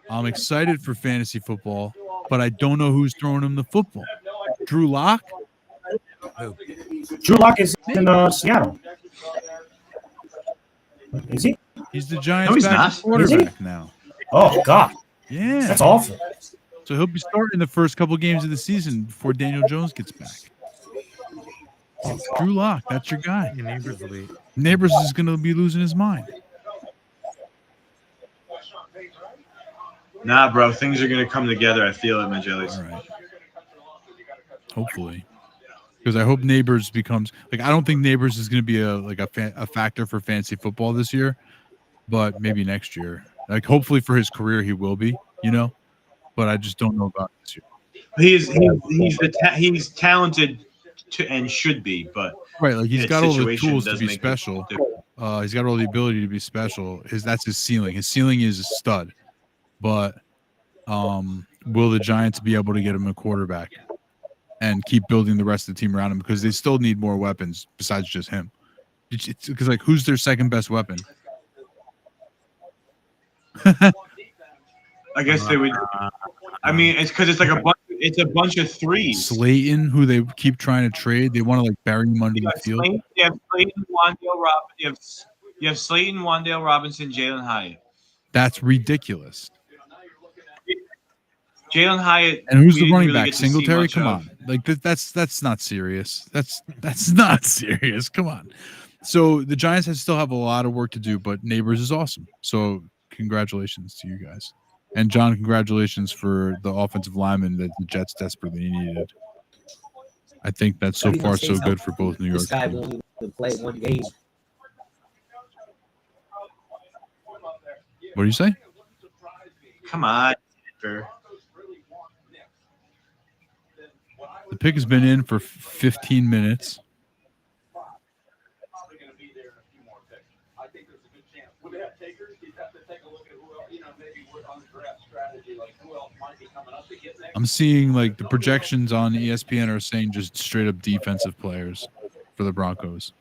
I'm excited for fantasy football, but I don't know who's throwing him the football. Drew Lock? Drew Lock is in Seattle. Is he? He's the Giants' No, he's backup not. quarterback now. Oh God, Yeah, that's awful. So he'll be starting the first couple games of the season before Daniel Jones gets back. Drew Lock, that's your guy. Your neighbors will be. Neighbors is going to be losing his mind. Nah, bro, things are going to come together. I feel it, my jellies. All right. Hopefully. Because I hope Neighbors becomes like, I don't think Neighbors is going to be a factor for fantasy football this year, but maybe next year. Like hopefully for his career he will be, you know, but I just don't know about this year. He's talented and should be, but Right, like he's in a got all the situation tools to does be make it special. difficult. He's got all the ability to be special. That's his ceiling. His ceiling is a stud, but will the Giants be able to get him a quarterback and keep building the rest of the team around him, because they still need more weapons besides just him? Because like, who's their second best weapon? I guess they would. I mean, it's because it's like a bunch of threes. Slayton, who they keep trying to trade, they want to like bury him under the field. You have Slayton, Wandale Robinson. You have Slayton, Wandale Robinson, Jalen Hyatt. That's ridiculous. Jalen Hyatt. And who's we the didn't running really back? get to see Singletary? much Come of. on, like that's not serious. That's not serious. Come on. So the Giants still have a lot of work to do, but Neighbors is awesome. So congratulations to you guys. And John, congratulations for the offensive lineman that the Jets desperately needed. I think that's so far so good for both New York This guy teams. won't even play one game. What do you say? Come on. Denver. The pick has been in for 15 minutes. I'm seeing like the projections on ESPN are saying just straight up defensive players for the Broncos.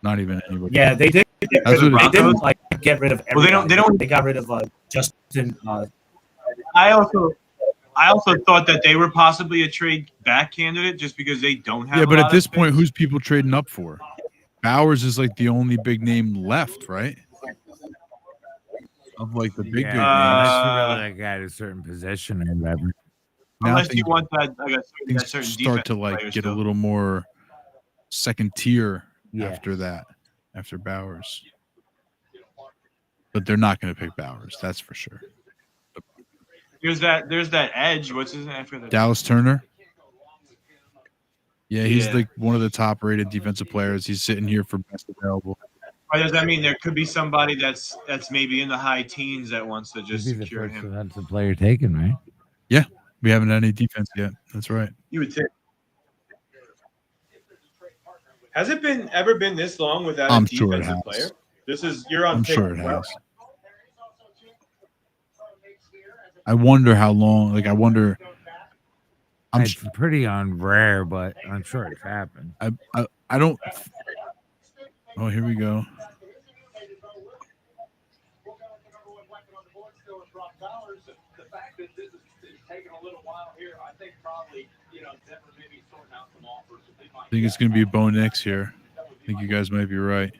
Not even anybody. Yeah, they did. That's what They it didn't is. like get rid of. Well, they don't. They got rid of Justin. I also thought that they were possibly a trade back candidate just because they don't have. Yeah, a but lot at this of point, picks. who's people trading up for? Bowers is like the only big name left, right? Of like the big Yeah, big unless names. you really like at a certain position or whatever. Now Unless things, you want that, like that things certain start to defensive like player get still. a little more second tier Yeah. after that, after Bowers. But they're not going to pick Bowers, that's for sure. There's that edge. What's his name? I forget. Dallas Turner. Yeah, he's Yeah. like one of the top rated defensive players. He's sitting here for best available. Or does that mean there could be somebody that's maybe in the high teens that wants to just He'd be the secure first him? defensive player taken, right? Yeah, we haven't had any defense yet. That's right. You would think. Has it ever been this long without I'm a sure it defensive has. player? You're on. I'm pick sure it 12. has. I wonder how long. Like, I wonder. It's pretty rare, but I'm sure it's happened. I don't. Oh, here we go. I think it's going to be Bo Nix here. I think you guys might be right.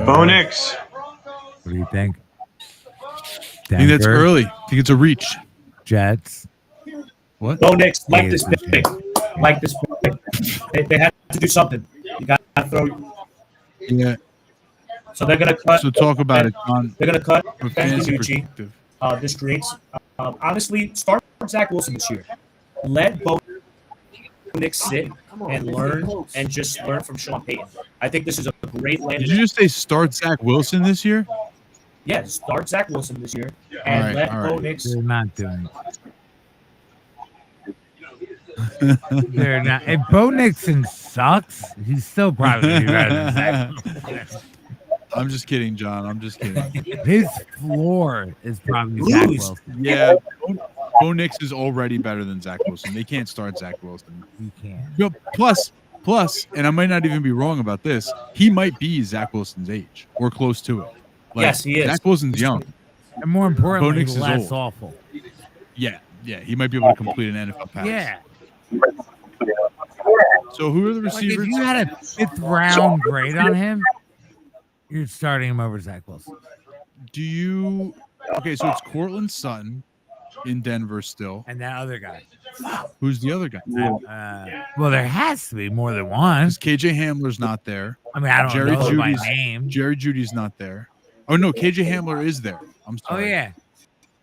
Bo Nix. What do you think? I think that's Denver? early. I think it's a reach. Jets. What? Bo Nix, like this A's pick. Like this pick. They have to do something. You got to throw. Yeah. So they're going to cut. So talk about it, John. They're going to cut From Ben fantasy DiNucci. perspective. This creates, honestly, start Zach Wilson this year. Let Bo Nix sit and learn and just learn from Sean Payton. I think this is a great landing. Did you just say start Zach Wilson this year? Yeah, start Zach Wilson this year and let Bo Nix. They're not doing They're not. If Bo Nixon sucks, he's still probably gonna be better than Zach. I'm just kidding, John. I'm just kidding. His floor is probably Zach Wilson. Yeah, Bo Nix is already better than Zach Wilson. They can't start Zach Wilson. You can't. You know, plus, and I might not even be wrong about this. He might be Zach Wilson's age or close to it. Like, Yes, he is. Zach Wilson's young. And more importantly, Bo Nix is less old. awful. Yeah. He might be able to complete an NFL pass. Yeah. So who are the Like receivers? if you had a 5th round grade on him, you're starting him over Zach Wilson. Do you? Okay, so it's Cortland Sutton in Denver still. And that other guy. Who's the other guy? Well, there has to be more than one. Because KJ Hamler's not there. I mean, I don't Jerry know by Judy's name. Jerry Judy's not there. Oh no, KJ Hamler is there. I'm Oh sorry. yeah.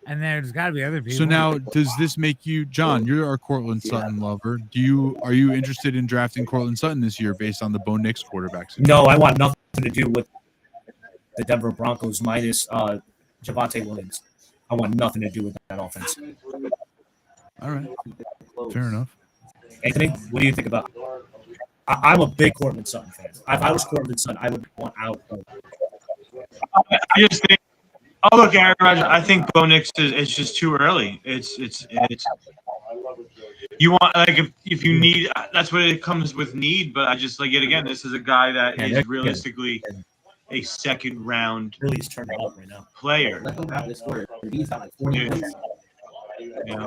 And there's got to be other people. So now, does this make you, John? You're our Cortland Sutton lover. Are you interested in drafting Cortland Sutton this year based on the Bo Nix quarterbacks? No, I want nothing to do with the Denver Broncos minus Javonte Williams. I want nothing to do with that offense. All right, fair enough. Anthony, what do you think about? I'm a big Cortland Sutton fan. If I was Cortland Sutton, I would want out. I just think. Oh look, Aaron Rodgers. I think Bo Nix is just too early. It's. You want if you need, that's what it comes with need. But I just like it again. This is a guy that is realistically a second round Really, turning up right now. player. Let him have this quarter. He's got like 40 points. Yeah.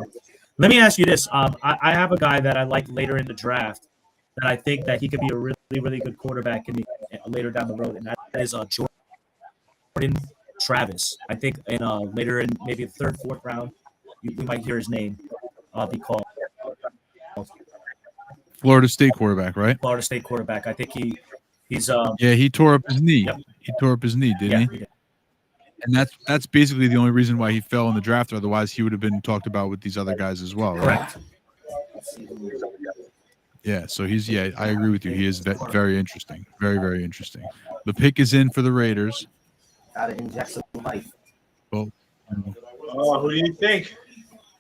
Let me ask you this. I have a guy that I like later in the draft that I think that he could be a really, really good quarterback later down the road, and that is Jordan Travis. I think later in maybe the 3rd, 4th round, you might hear his name be called. Florida State quarterback, right? Florida State quarterback. I think he's Yeah, he tore up his knee. Yep. He tore up his knee, didn't he? did. And that's basically the only reason why he fell in the draft. Otherwise, he would have been talked about with these other guys as well, right? Correct. Yeah. So I agree with you. He is very interesting. Very, very interesting. The pick is in for the Raiders. Gotta inject some life. Well, Oh, who do you think?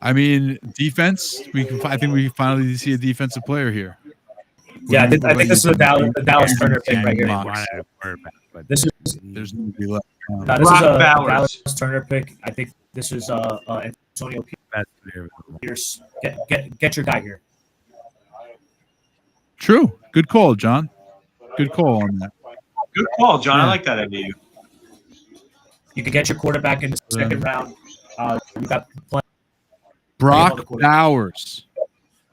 I mean, defense. I think we finally see a defensive player here. Yeah, I think this is the Dallas Turner pick right here. Mox. This is There's nobody left. this is Brock a Bowers. Dallas Turner pick. I think this is Antonio Pierce. Get your guy here. True. Good call, John. Good call on that. Good call, John. Yeah. I like that idea. You can get your quarterback in the 2nd round. You got Brock Bowers.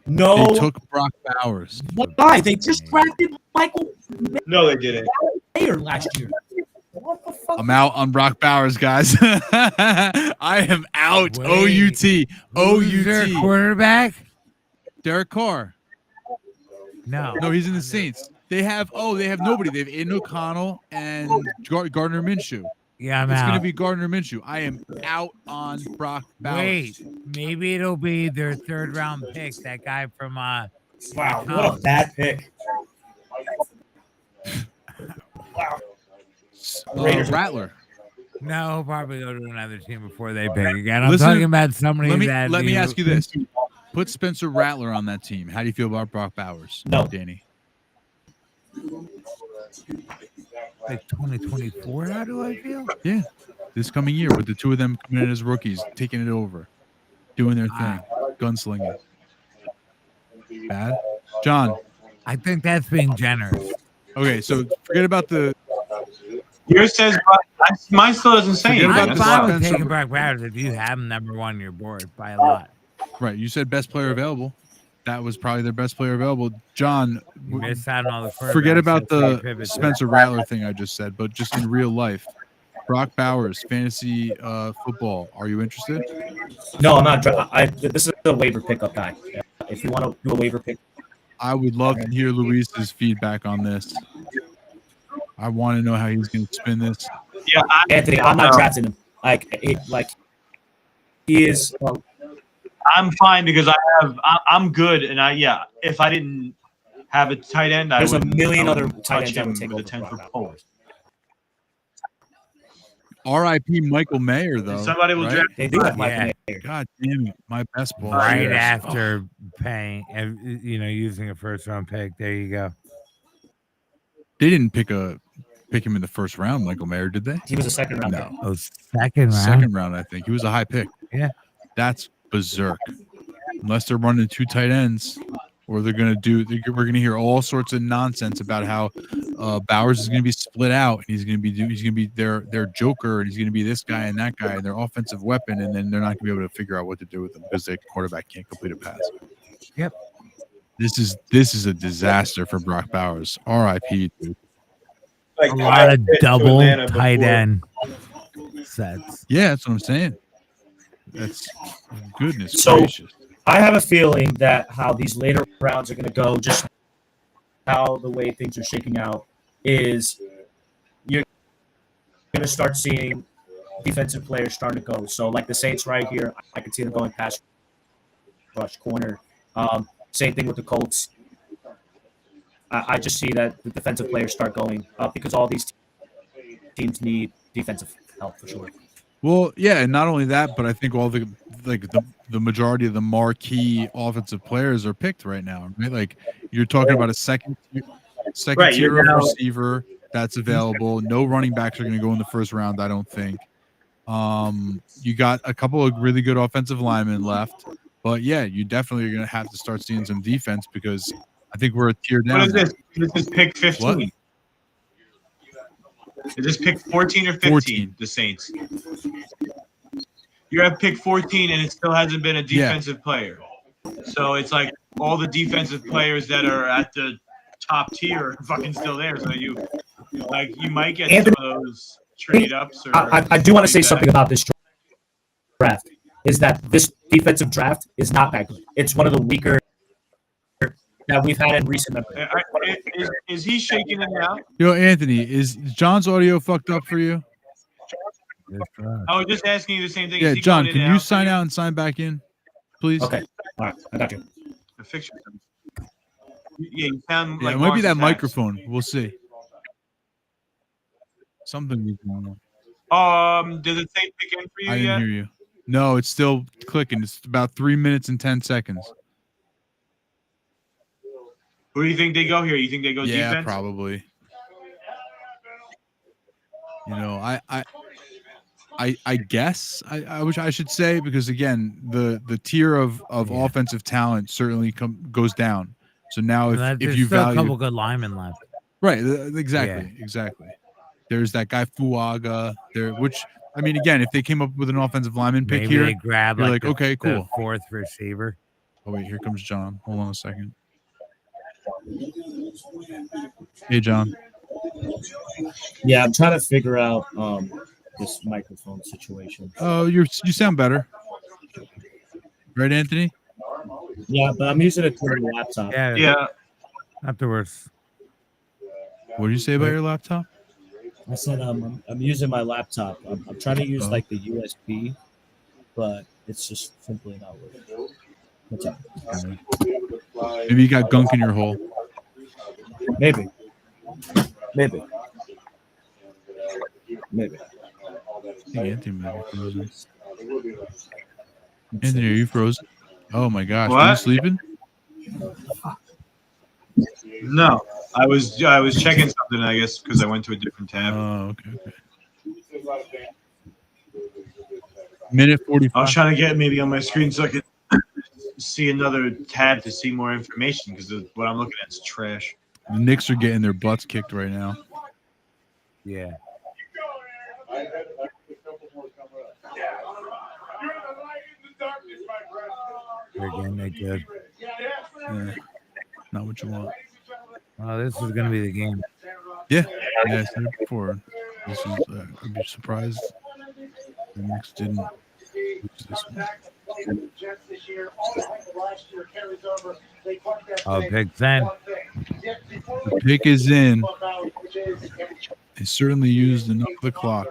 no. They took Brock Bowers. Why? They just drafted Michael No, they didn't. Mayer last year. What the fuck? I'm out on Brock Bowers, guys. I am out. Wait. OUT. Who's their OUT. quarterback? Derek Carr. No. No, he's in the Saints. They have nobody. They have Aiden O'Connell and Gardner Minshew. Yeah, I'm It's out. going to be Gardner Minshew. I am out on Brock Bowers. Wait, maybe it'll be their 3rd round pick, that guy from Wow, what a bad pick. Wow. Raiders. Rattler. No, probably go to another team before they pick again. I'm Listen, talking about somebody let me ask you this. Put Spencer Rattler on that team. How do you feel about Brock Bowers? No. Danny. Like 2024, how do I feel? Yeah. This coming year with the two of them coming in as rookies, taking it over, doing their thing, gunslinging. Bad? John. I think that's being generous. Okay, so forget about the. Yours says mine still doesn't say anything. I'm That's fine why. with taking Brock Bowers if you have him number one on your board by a lot. Right. You said best player available. That was probably their best player available. John, You missed out on all the forget quarterbacks, about that's why you the pivot to Spencer Rattler thing I just said, but just in real life, Brock Bowers, fantasy football. Are you interested? No, I'm not. This is a waiver pickup guy. If you want to do a waiver pick, I would love to hear Luis's feedback on this. I want to know how he's going to spin this. Yeah, Anthony, I'm not drafting him. He is. I'm fine because I'm good, and if I didn't have a tight end, There's I a would million other touch tight ends that him would take with a over 10 for Brock Poland. R.I.P. Michael Mayer, though. Somebody will right? draft. They do have Michael Mayer. God damn it, my best ball. right Yes. after paying, using a first round pick. There you go. They didn't pick him in the first round, Michael Mayer, did they? He was a second round pick. Oh, second round. Second round, I think. He was a high pick. Yeah. That's berserk. Unless they're running two tight ends, or we're gonna hear all sorts of nonsense about how Bowers is gonna be split out and he's gonna be their joker and he's gonna be this guy and that guy and their offensive weapon, and then they're not gonna be able to figure out what to do with them because their quarterback can't complete a pass. Yep. This is a disaster for Brock Bowers. R.I.P. Dude. Like A lot of double tight before. end sets. Yeah, that's what I'm saying. That's goodness So- gracious. I have a feeling that how these later rounds are going to go, just how the way things are shaking out, is you're going to start seeing defensive players starting to go. So, like the Saints right here, I can see them going past rush corner. Same thing with the Colts. I just see that the defensive players start going up because all these teams need defensive help for sure. Well, yeah, and not only that, but I think all the majority of the marquee offensive players are picked right now. Right? Like you're talking about a second tier of receiver that's available. No running backs are going to go in the first round, I don't think. You got a couple of really good offensive linemen left, but yeah, you definitely are going to have to start seeing some defense because I think we're a tier down. What is this? This is pick 15. What? Is this pick 14 or 15? 14. The Saints. You're at pick 14, and it still hasn't been a defensive player. So it's like all the defensive players that are at the top tier are fucking still there. So you might get Anthony, some of those trade ups. Or I do want to say something about this draft. Is that this defensive draft is not that good. It's one of the weaker that we've had in recent memory. Is he shaking it now? Yo, Anthony, is John's audio fucked up for you? I was just asking you the same thing. Yeah, Is he John, going in can and you out? sign out and sign back in, please? Okay. All right. I got you. The fixture. Yeah, you sound Yeah, like it might be that Marcus Hatch. microphone. We'll see. Something is going on. Did it say pick in for you I didn't yet? hear you. No, it's still clicking. It's about 3 minutes and 10 seconds. Who do you think they go here? You think they go Yeah, defense? probably. You know, I guess I wish I should say, because again, the tier of offensive talent certainly goes down. So now if There's you still value a couple good linemen left. right, exactly. There's that guy Fuaga there, which I mean, again, if they came up with an offensive lineman pick Maybe here, they grab you're like, okay, the cool. fourth receiver. Oh wait, here comes John. Hold on a second. Hey, John. Yeah, I'm trying to figure out this microphone situation. Oh, you sound better, right, Anthony? Yeah, but I'm using it through the laptop. Yeah. Not the worst. What did you say about your laptop? I said I'm using my laptop. I'm trying to use like the USB, but it's just simply not working. What's up? Maybe you got gunk in your hole. Maybe. Maybe. Maybe. I think Anthony might be frozen. Anthony, are you frozen? Oh my gosh, were you What? sleeping? No, I was checking something, I guess, because I went to a different tab. Oh, okay. Minute 45. I was trying to get maybe on my screen so I could see another tab to see more information because what I'm looking at is trash. The Knicks are getting their butts kicked right now. Yeah. They're getting it good. Yeah, not what you want. Well, this is going to be the game. Yeah, I said it before. This is. I'd be surprised the Knicks didn't lose this one. Oh, Big Ten. The pick is in. They certainly used enough of the clock.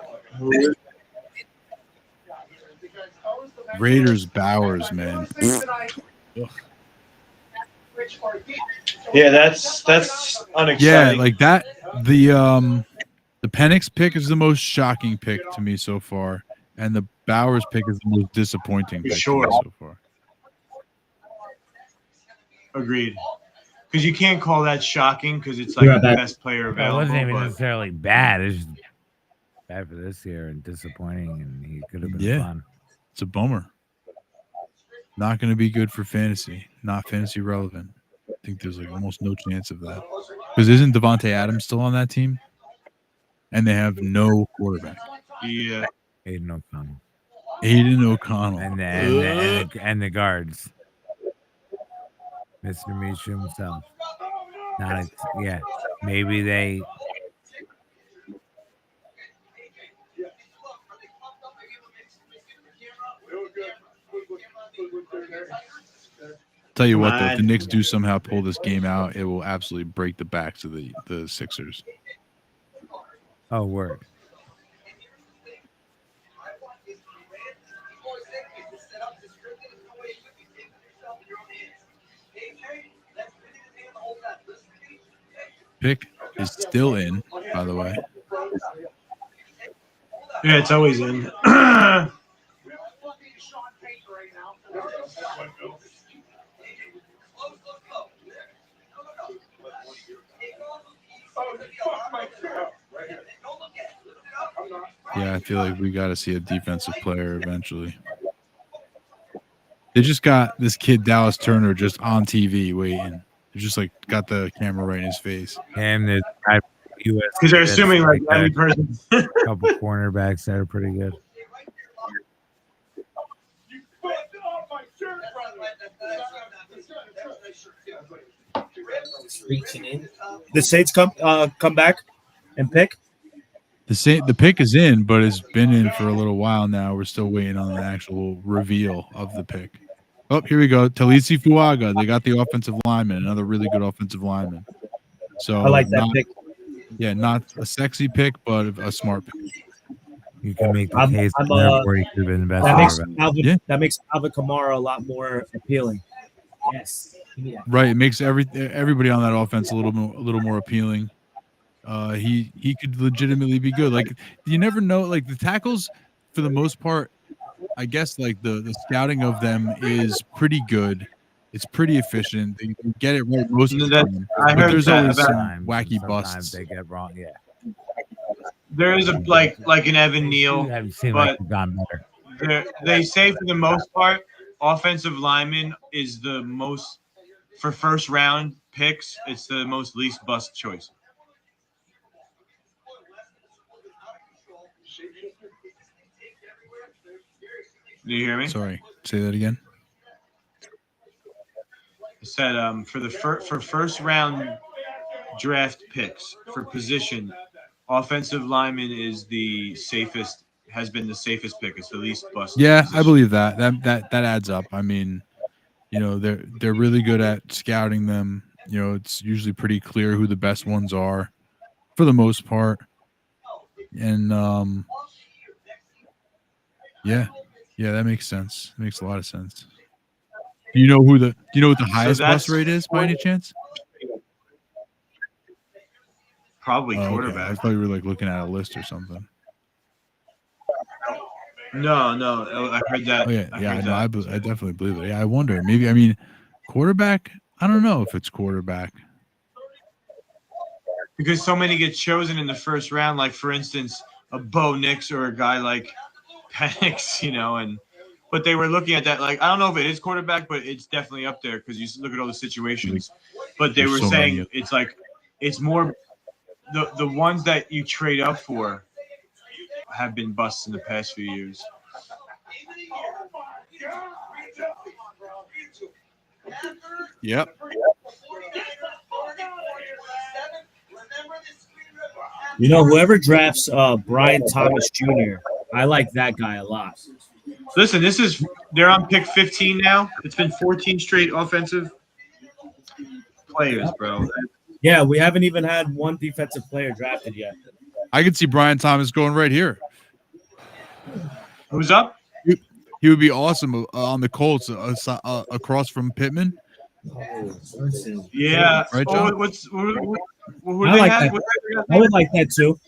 Raiders Bowers, man. Ugh. Yeah, that's unexciting. Yeah, like that. The Penix pick is the most shocking pick to me so far, and the Bowers pick is the most disappointing pick to me so far. Agreed. Because you can't call that shocking because it's like the best player It available. wasn't even but necessarily bad. It's just bad for this year and disappointing, and he could have been fun. It's a bummer. Not going to be good for fantasy. Not fantasy relevant. I think there's like almost no chance of that. Because isn't Devontae Adams still on that team? And they have no quarterback. Yeah. Aiden O'Connell. And the guards. Mr. Misha himself. Maybe they. Tell you what, though, if the Knicks do somehow pull this game out, it will absolutely break the backs of the Sixers. Oh, word. Pick is still in, by the way. Yeah, it's always in. Yeah, I feel like we got to see a defensive player eventually. They just got this kid, Dallas Turner, just on TV waiting. They just like got the camera right in his face. And there's US because they're assuming like every person. A couple cornerbacks that are pretty good. Reaching in. The Saints come back and pick. The pick is in, but it's been in for a little while now. We're still waiting on the actual reveal of the pick. Oh, here we go. Talisi Fuaga. They got the offensive lineman, another really good offensive lineman. So I like that pick. Yeah, not a sexy pick, but a smart pick. You can make the case where he could have been the best. That makes Alvin Kamara a lot more appealing. Yes. Right. It makes everybody on that offense a little more appealing. He could legitimately be good. Like, you never know. Like, the tackles, for the most part, I guess like the scouting of them is pretty good. It's pretty efficient. They get it right most of the time. But there's always some wacky busts. They get wrong. Yeah. There is a like an Evan Neal, but better. They say for the most part, offensive lineman is the most for first round picks. It's the most least bust choice. Do you hear me? Sorry, say that again. I said for first round draft picks for position, offensive lineman is the safest. Has been the safest pick. It's the least bust. Yeah, position. I believe that. That adds up. I mean, they're really good at scouting them. It's usually pretty clear who the best ones are, for the most part. And yeah, that makes sense. It makes a lot of sense. Do you know what the highest that's bust rate is by any chance? Probably Oh, okay. quarterback. I thought you were like looking at a list or something. No, I heard that. Oh yeah, I yeah. heard No, I that. definitely believe it. Yeah, I wonder. Maybe I mean, quarterback. I don't know if it's quarterback. Because so many get chosen in the first round, like for instance, a Bo Nix or a guy like Penix, but they were looking at that like I don't know if it is quarterback, but it's definitely up there because you look at all the situations. But they There's were so many saying of it's like it's more the ones that you trade up for have been busts in the past few years. Yep. Whoever drafts Brian Thomas Jr., I like that guy a lot. Listen, they're on pick 15 now. It's been 14 straight offensive players, bro. Yeah, we haven't even had one defensive player drafted yet. I could see Brian Thomas going right here. Who's up? He would be awesome on the Colts across from Pittman. Yeah. Right, Oh, John? who I they like have? that. I would like that too.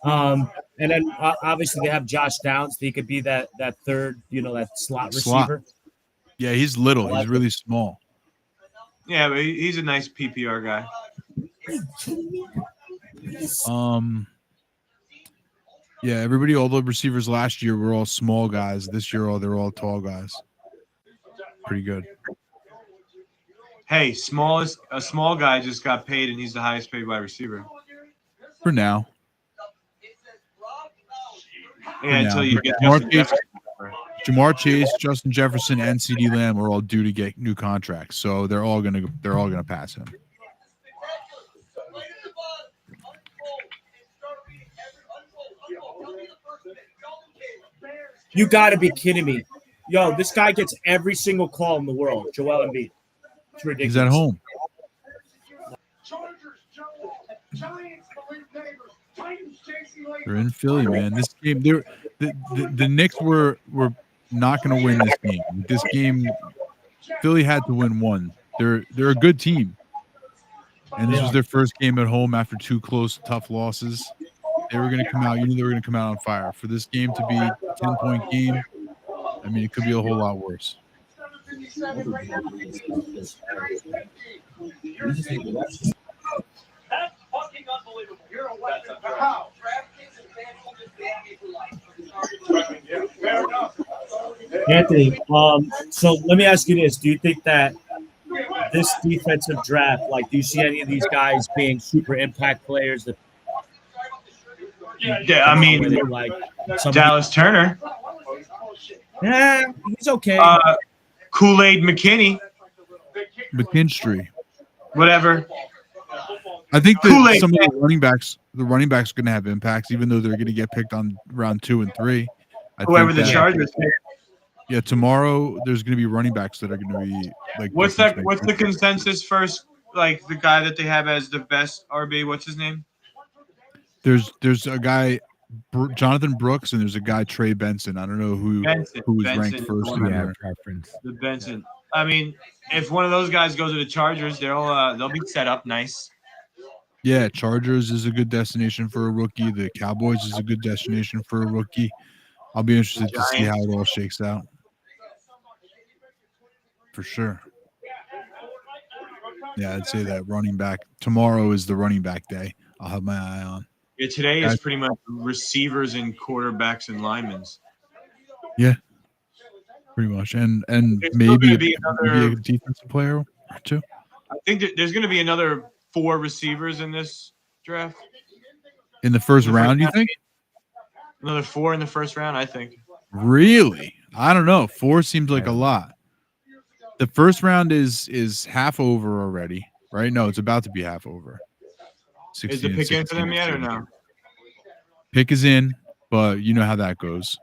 And then obviously they have Josh Downs. He could be that third, that slot receiver. Yeah, he's little. He's really small. Yeah, but he's a nice PPR guy. Yeah, everybody, all the receivers last year were all small guys. This year, they're all tall guys. Pretty good. Hey, a small guy just got paid, and he's the highest paid wide receiver. For now. Yeah, until you get Jamar Chase, Justin Jefferson, and CeeDee Lamb are all due to get new contracts, so they're all gonna pass him. You got to be kidding me. Yo, this guy gets every single call in the world. Joel Embiid. It's ridiculous. He's at home. They're in Philly, man. This game, the Knicks were not going to win this game. This game, Philly had to win one. They're a good team, and this was their first game at home after two close, tough losses. They were going to come out. You knew they were going to come out on fire. For this game to be a 10-point game, I mean, it could be a whole lot worse. Anthony, so let me ask you this. Do you think that this defensive draft, do you see any of these guys being super impact players? Yeah, I mean, Dallas Turner. Yeah, he's okay. Kool-Aid McKinstry. Whatever. I think that some of the running backs are going to have impacts, even though they're going to get picked on round 2 and 3. Whoever the Chargers pick. Yeah, tomorrow there's going to be running backs that are going to be like. What's the consensus first? Like the guy that they have as the best RB. What's his name? There's a guy, Jonathan Brooks, and there's a guy, Trey Benson. I don't know who was ranked first. Preference. The Benson. I mean, if one of those guys goes to the Chargers, they'll be set up nice. Yeah, Chargers is a good destination for a rookie. The Cowboys is a good destination for a rookie. I'll be interested to see how it all shakes out. For sure. Yeah, I'd say that running back. Tomorrow is the running back day. I'll have my eye on. Yeah, today is pretty much receivers and quarterbacks and linemen. Yeah, pretty much. And maybe a defensive player or two. I think there's going to be another 4 receivers in this draft. In the first round, you think? Another 4 in the first round, I think. Really? I don't know. 4 seems like a lot. The first round is half over already, right? No, it's about to be half over. Is the pick in for them yet or no? Pick is in, but you know how that goes.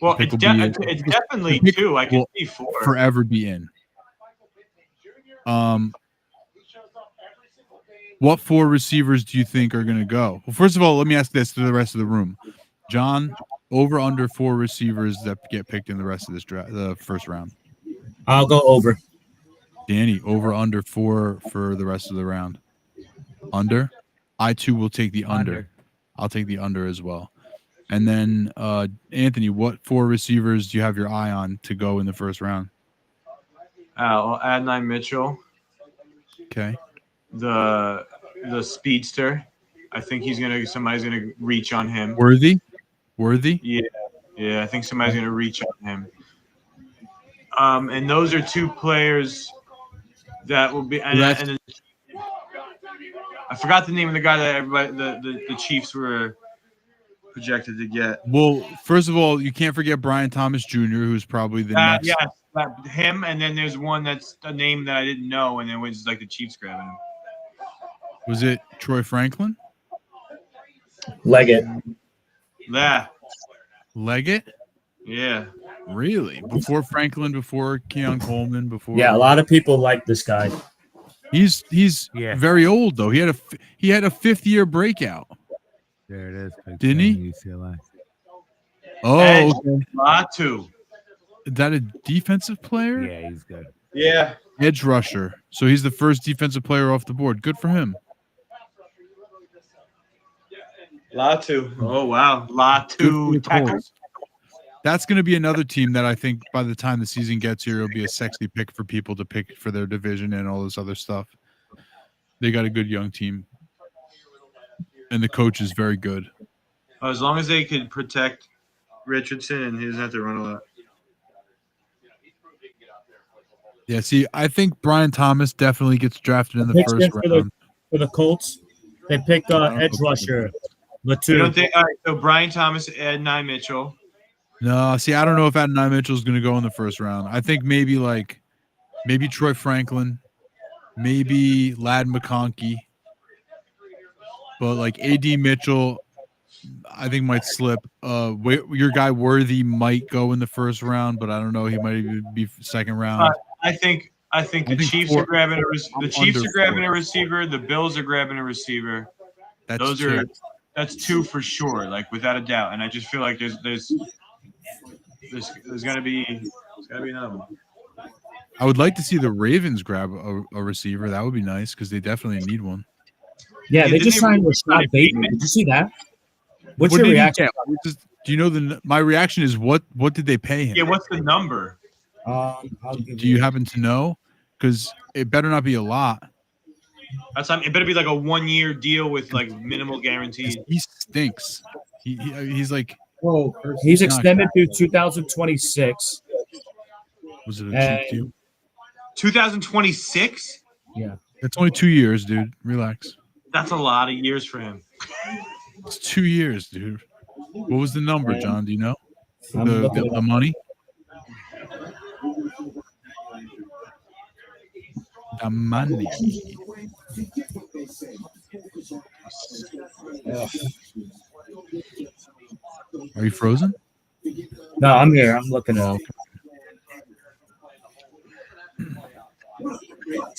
Well, it's definitely 2. I can see 4. Forever be in. What 4 receivers do you think are going to go? Well, first of all, let me ask this to the rest of the room. John, over under 4 receivers that get picked in the rest of this draft, the first round. I'll go over. Danny, over under 4 for the rest of the round. Under. I too will take the under. I'll take the under as well. And then Anthony, what 4 receivers do you have your eye on to go in the first round? Adonai Mitchell, Okay. the speedster. I think somebody's gonna reach on him. Worthy. Yeah. I think somebody's gonna reach on him. And those are 2 players that will be. And then, I forgot the name of the guy that everybody, the Chiefs were projected to get. Well, first of all, you can't forget Brian Thomas Jr., who's probably the next. Yes, him. And then there's one that's a name that I didn't know, and it was like the Chiefs grabbing him. Was it Troy Franklin? Leggett. Yeah. Leggett? Yeah. Really? Before Franklin, before Keon Coleman, before. Yeah, a lot of people like this guy. He's very old though. He had a 5th-year breakout. There it is. Didn't he? UCLA. Oh, Edge, okay. Latu. Is that a defensive player? Yeah, he's good. Yeah. Edge rusher. So he's the first defensive player off the board. Good for him. Latu. Oh wow, Good for Latu the tackle. Colts. That's going to be another team that I think by the time the season gets here, it'll be a sexy pick for people to pick for their division and all this other stuff. They got a good young team. And the coach is very good. As long as they can protect Richardson and he doesn't have to run a lot. Yeah, see, I think Brian Thomas definitely gets drafted in the Picks first in round. for the Colts. They pick edge rusher. Latu. All right, so Brian Thomas, Adonai Mitchell. No, see, I don't know if Adonai Mitchell is going to go in the first round. I think maybe Troy Franklin, maybe Ladd McConkey, but like A.D. Mitchell, I think might slip. Your guy Worthy might go in the first round, but I don't know. He might even be second round. I think the Chiefs are grabbing a receiver. The Bills are grabbing a receiver. That's 2 for sure, like without a doubt. And I just feel like there's gotta be another one. I would like to see the Ravens grab a receiver. That would be nice because they definitely need one. Yeah, they just signed Rashad Bateman. Did you see that? What's your reaction? Do you know my reaction is what did they pay him? Yeah, what's the number? Do you happen to know? Because it better not be a lot. It better be like a 1-year deal with like minimal guaranteed. He stinks. He's like. Whoa, he's extended through 2026. Was it a cheap deal? 2026? Yeah. It's only 2 years, dude. Relax. That's a lot of years for him. It's 2 years, dude. What was the number, John? Do you know? The money? The money. Are you frozen? No, I'm here. I'm looking at.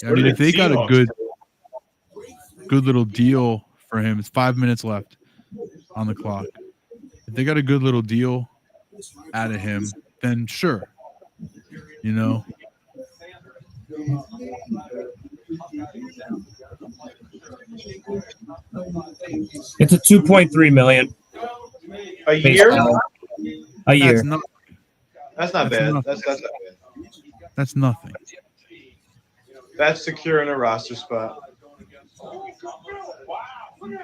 I mean, if they got a good little deal for him, it's 5 minutes left on the clock. If they got a good little deal out of him, then sure. You know. It's a 2.3 million. A year? A year. That's not bad. Nothing. That's not bad. That's nothing. That's secure in a roster spot.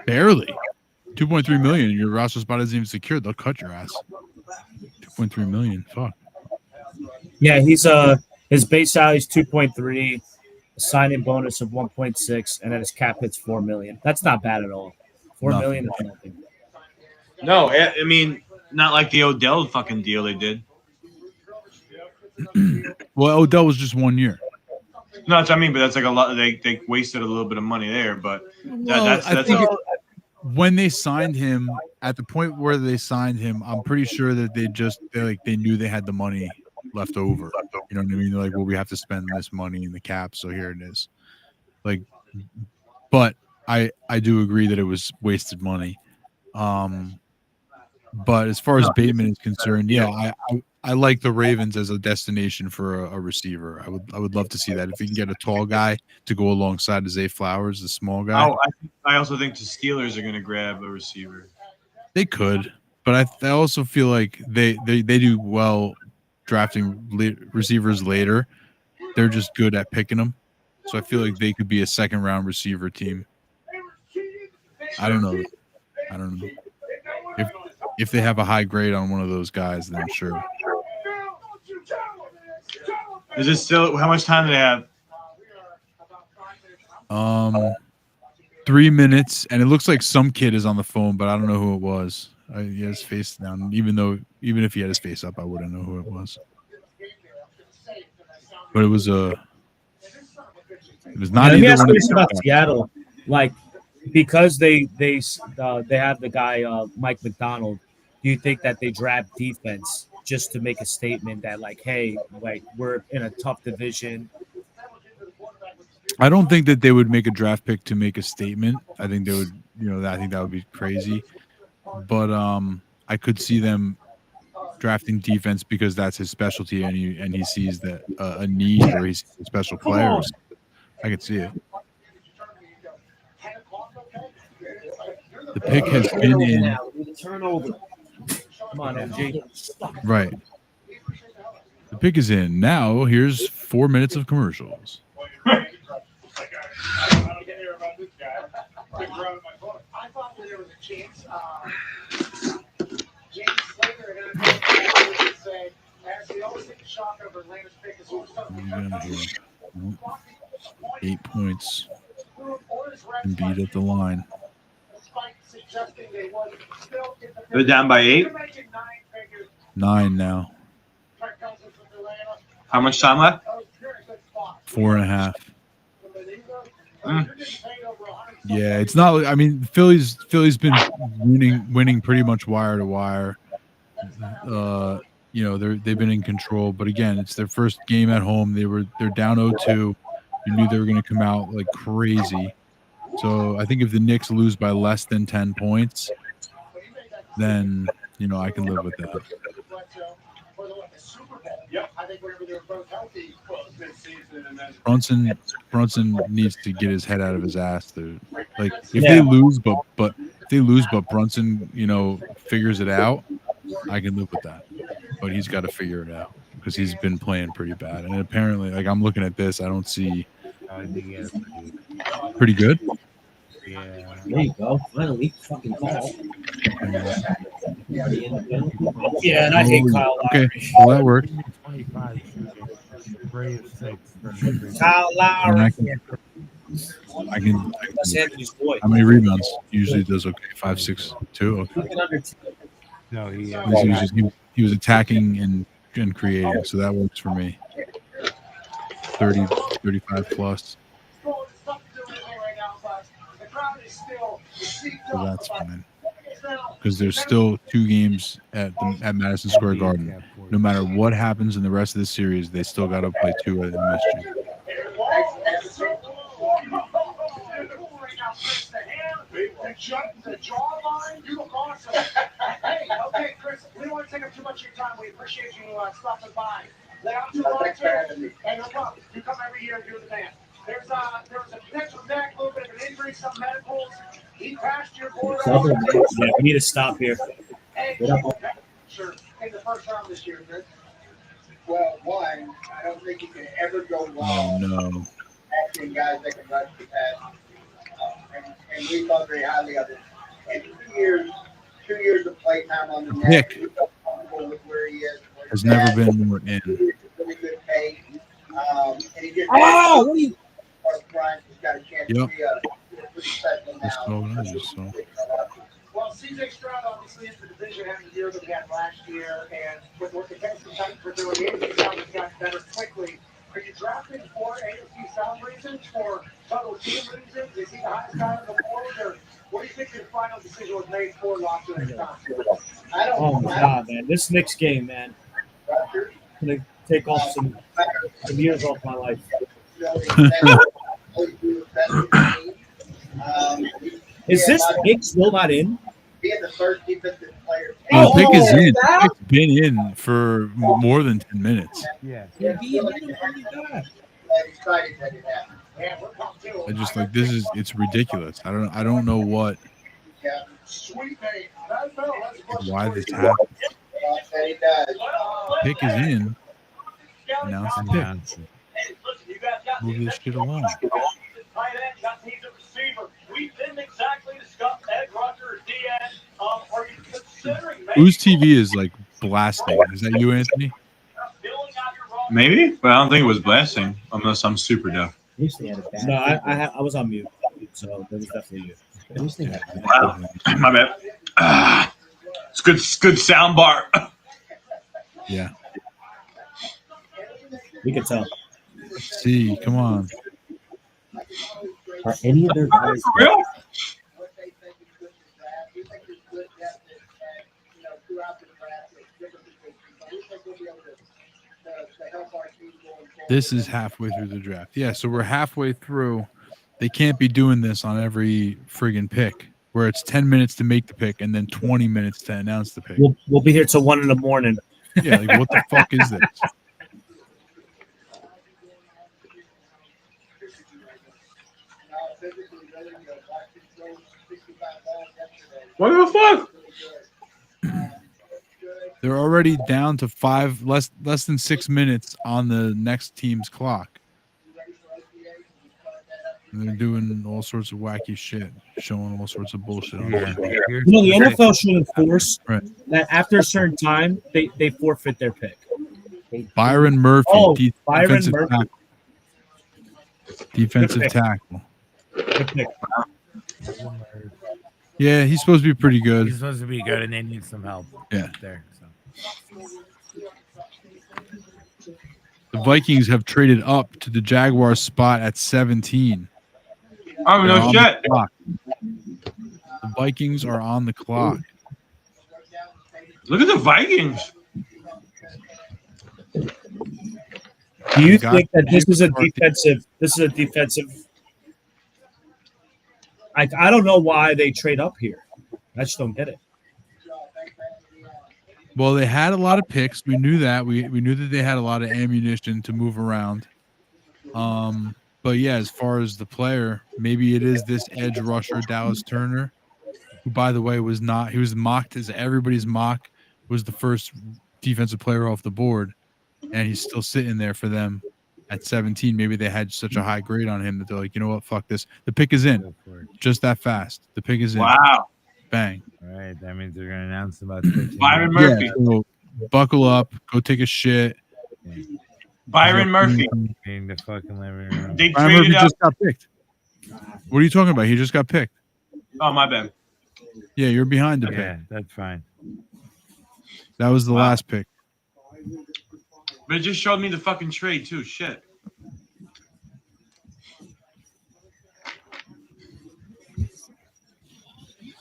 Barely. 2.3 million. Your roster spot isn't even secured. They'll cut your ass. 2.3 million. Fuck. Yeah, his base salary is 2.3, signing bonus of 1.6, and then his cap hits 4 million. That's not bad at all. 4 million is nothing. No, I mean, not like the Odell fucking deal they did. Well, Odell was just 1 year. No, that's what I mean, but that's like a lot. They wasted a little bit of money there, but when they signed him, at the point where they signed him, I'm pretty sure that they knew they had the money left over. You know what I mean? They're like, well, we have to spend this money in the cap, so here it is. Like, but I do agree that it was wasted money. But as far as Bateman is concerned, yeah, I like the Ravens as a destination for a receiver. I would love to see that if we can get a tall guy to go alongside Zay Flowers, the small guy. Oh, I also think the Steelers are going to grab a receiver. They could, but I also feel like they do well drafting receivers later. They're just good at picking them, so I feel like they could be a second round receiver team. I don't know. If they have a high grade on one of those guys, then sure. Is it still? How much time do they have? 3 minutes, and it looks like some kid is on the phone, but I don't know who it was. He has his face down. Even if he had his face up, I wouldn't know who it was. But it was not Let me either ask one you of this the about Seattle, like because they have the guy Mike McDonald. Do you think that they draft defense just to make a statement that like, hey, like we're in a tough division? I don't think that they would make a draft pick to make a statement. I think they would, I think that would be crazy. But I could see them drafting defense because that's his specialty, and he sees that a need or he's special players. I could see it. The pick has been in. Turnover. Come on, MG. Right. The pick is in. Now here's 4 minutes of commercials. I thought there was a chance. James Slater and I say, as we always take a shock over Atlanta's pick is who's 8 points. Embiid at the line. They're down by 8. 9 now. How much time left? 4.5. Yeah, it's not. I mean, Philly's been winning pretty much wire to wire. They've been in control, but again, it's their first game at home. They're down 0-2. You knew they were going to come out like crazy. So I think if the Knicks lose by less than 10 points, then I can live with that. Brunson needs to get his head out of his ass. Like if they lose, but Brunson, figures it out, I can live with that. But he's got to figure it out because he's been playing pretty bad. And apparently, like I'm looking at this, I don't see pretty good. Yeah. There you go. Finally, fucking call. Yeah, and I hate Kyle Lowry. Okay, well that worked. 25 3 of 6. Kyle Lowry. I can That's Anthony's boy. how many rebounds? Usually does okay. 5, 6, 2. Okay. No, He was attacking and creating, so that works for me. 30, 35 plus. So that's fine. Because there's still 2 games at Madison Square Garden. No matter what happens in the rest of the series, they still got to play 2 at MSG. The jawline, you look awesome. Hey, okay, Chris, we don't want to take up too much of your time. We appreciate you stopping by. Lay out your line, and no problem. You come every year and do the man. There was a potential neck, a little bit of an injury, some medicals. He passed your board. Yeah, we need to stop here. Sure, in the first round this year, Chris. Well, one, I don't think you can ever go wrong. Oh no! Asking guys that can rush the pass. And we thought very highly of it. And 2 years of playtime on the net. Pick has never been more in. Really good pay. And he just what are you? Bryant has got a chance Yep. to be a pretty special That's now. all I just saw. Well, CJ Stroud obviously is the division having the year that we had last year, and with what the Tennessee Titans are doing, AFC South has gotten better quickly. Are you drafting for AFC South reasons, for total team reasons? Is he the highest guy on the board, or what do you think your final decision was made for Lobster this time? Oh my god, man! This Knicks game, man, gonna take off some years off my life. Is this Knicks still not in? being the first defensive player. The pick is in. The pick's been in for more than 10 minutes. Yeah. Excited that it happened. I just like it's ridiculous. I don't know what why this happened. Pick is in. Announce the pick. Move this shit along. Whose TV is like blasting? Is that you, Anthony? Maybe, but I don't think it was blasting unless I'm super deaf. No, I was on mute, so that was definitely you. Wow, my bad. It's good sound bar. Yeah. We can tell. Let's see, come on. Are any of their guys For real? This is halfway through the draft. Yeah, so we're halfway through. They can't be doing this on every friggin' pick where it's 10 minutes to make the pick and then 20 minutes to announce the pick. We'll be here till 1 a.m. Yeah, like what the fuck is this? What the fuck? They're already down to less than 6 minutes on the next team's clock. And they're doing all sorts of wacky shit, showing all sorts of bullshit. On the NFL should enforce that after a certain time, they forfeit their pick. Byron Murphy, Byron defensive Murphy. tackle. Defensive tackle. Yeah, he's supposed to be pretty good. He's supposed to be good, and they need some help. Yeah. There. So. The Vikings have traded up to the Jaguars spot at 17. Oh, no shit. The Vikings are on the clock. Look at the Vikings. Do you think that this is a defensive? This is a defensive. I don't know why they trade up here. I just don't get it. Well, they had a lot of picks. We knew that. We knew that they had a lot of ammunition to move around. But yeah, as far as the player, maybe it is this edge rusher, Dallas Turner, who, by the way, was not. He was mocked as everybody's mock. Was the first defensive player off the board, and he's still sitting there for them at 17. Maybe they had such a high grade on him that they're like, you know what, fuck this. The pick is in, just that fast. The pick is in. Wow. Bang. All right, that means they're going to announce about 15 Byron Murphy. Yeah, so buckle up, go take a shit. Byron Murphy. In the fucking living room. They Byron Murphy traded up. just got picked. What are you talking about? He just got picked. Oh, my bad. Yeah, you're behind the pick. Yeah, that's fine. That was the last pick. But it just showed me the fucking trade, too. Shit.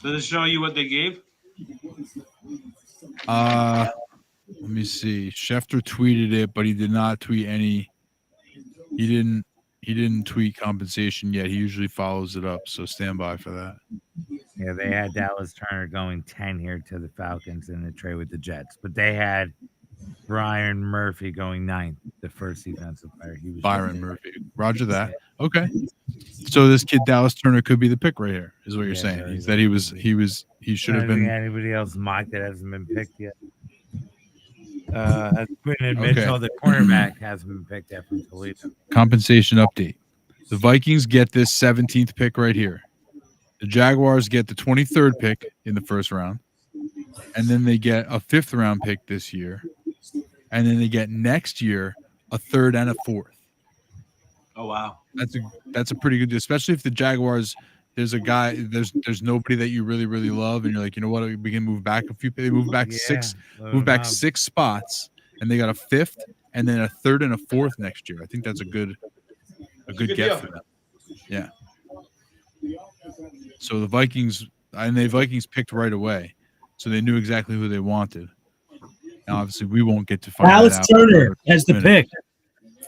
Does it show you what they gave? Let me see. Schefter tweeted it, but he did not tweet any. He didn't tweet compensation yet. He usually follows it up, so stand by for that. Yeah, they had Dallas Turner going 10 here to the Falcons in the trade with the Jets, but they had Byron Murphy going 9th, the first defensive player. He was Byron Murphy. Roger that. Okay. So this kid Dallas Turner could be the pick right here, is what you're saying. Is that he should have been. Anybody else mocked that hasn't been picked yet? Quinn Mitchell, the cornerback, hasn't been picked yet from Toledo. Compensation update. The Vikings get this 17th pick right here. The Jaguars get the 23rd pick in the first round. And then they get a 5th round pick this year. And then they get next year a 3rd and a 4th. Oh, wow. That's a pretty good deal, especially if the Jaguars, there's nobody that you really, really love, and you're like, you know what, we can move back a few. They move back six spots, and they got a 5th and then a 3rd and a 4th next year. I think that's a good get for them. Yeah. So the Vikings picked right away, so they knew exactly who they wanted. Now, obviously, we won't get to find Dallas out. Turner has the pick.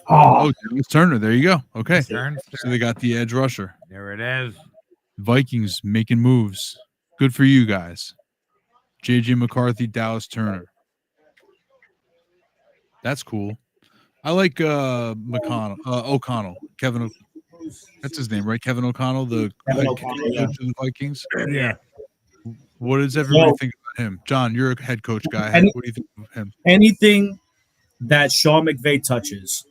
Oh, Dallas Turner. There you go. Okay. So they got the edge rusher. There it is. Vikings making moves. Good for you guys. J.J. McCarthy, Dallas Turner. That's cool. I like O'Connell. That's his name, right? Kevin O'Connell, the Kevin head O'Connell, coach yeah. of the Vikings. Yeah. What does everybody So- think about him? John, you're a head coach guy. Any- What do you think of him? Anything that Sean McVay touches,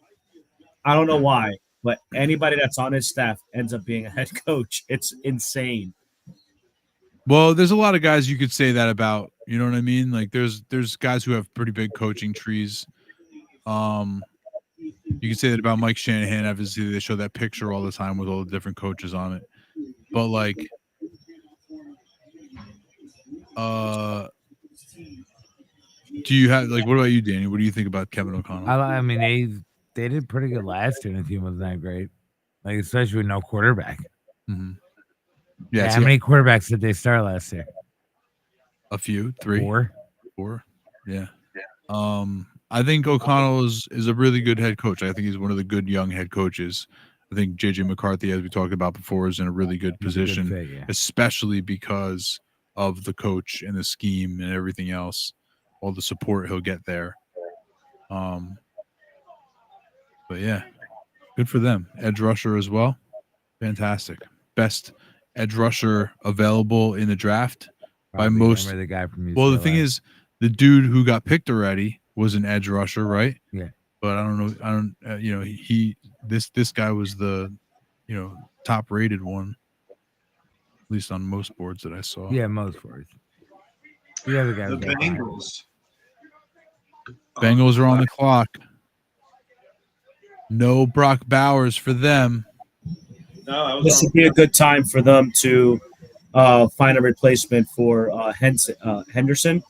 I don't know why, but anybody that's on his staff ends up being a head coach. It's insane. Well, there's a lot of guys you could say that about. You know what I mean? Like there's guys who have pretty big coaching trees. You can say that about Mike Shanahan. Obviously, they show that picture all the time with all the different coaches on it. But like, do you have like? What about you, Danny? What do you think about Kevin O'Connell? I mean, they did pretty good last year, and the team wasn't that great. Like, especially with no quarterback. Mm-hmm. Yeah, Yeah, how many quarterbacks did they start last year? a few, 3, Four. Yeah. I think O'Connell is a really good head coach. I think he's one of the good young head coaches. I think J.J. McCarthy, as we talked about before, is in a really good position, fit, yeah. especially because of the coach and the scheme and everything else, all the support he'll get there. But yeah, good for them. Edge rusher as well. Fantastic. Best edge rusher available in the draft by Probably most. him or the guy from UCLA. Well, the thing is, the dude who got picked already was an edge rusher, right? Yeah. But I don't know. I don't. You know, this guy was the, top rated one, at least on most boards that I saw. Yeah, most words. The other guy. The was behind. Bengals. Bengals are on the clock. No Brock Bowers for them. No, This would be a good time for them to find a replacement for Henderson.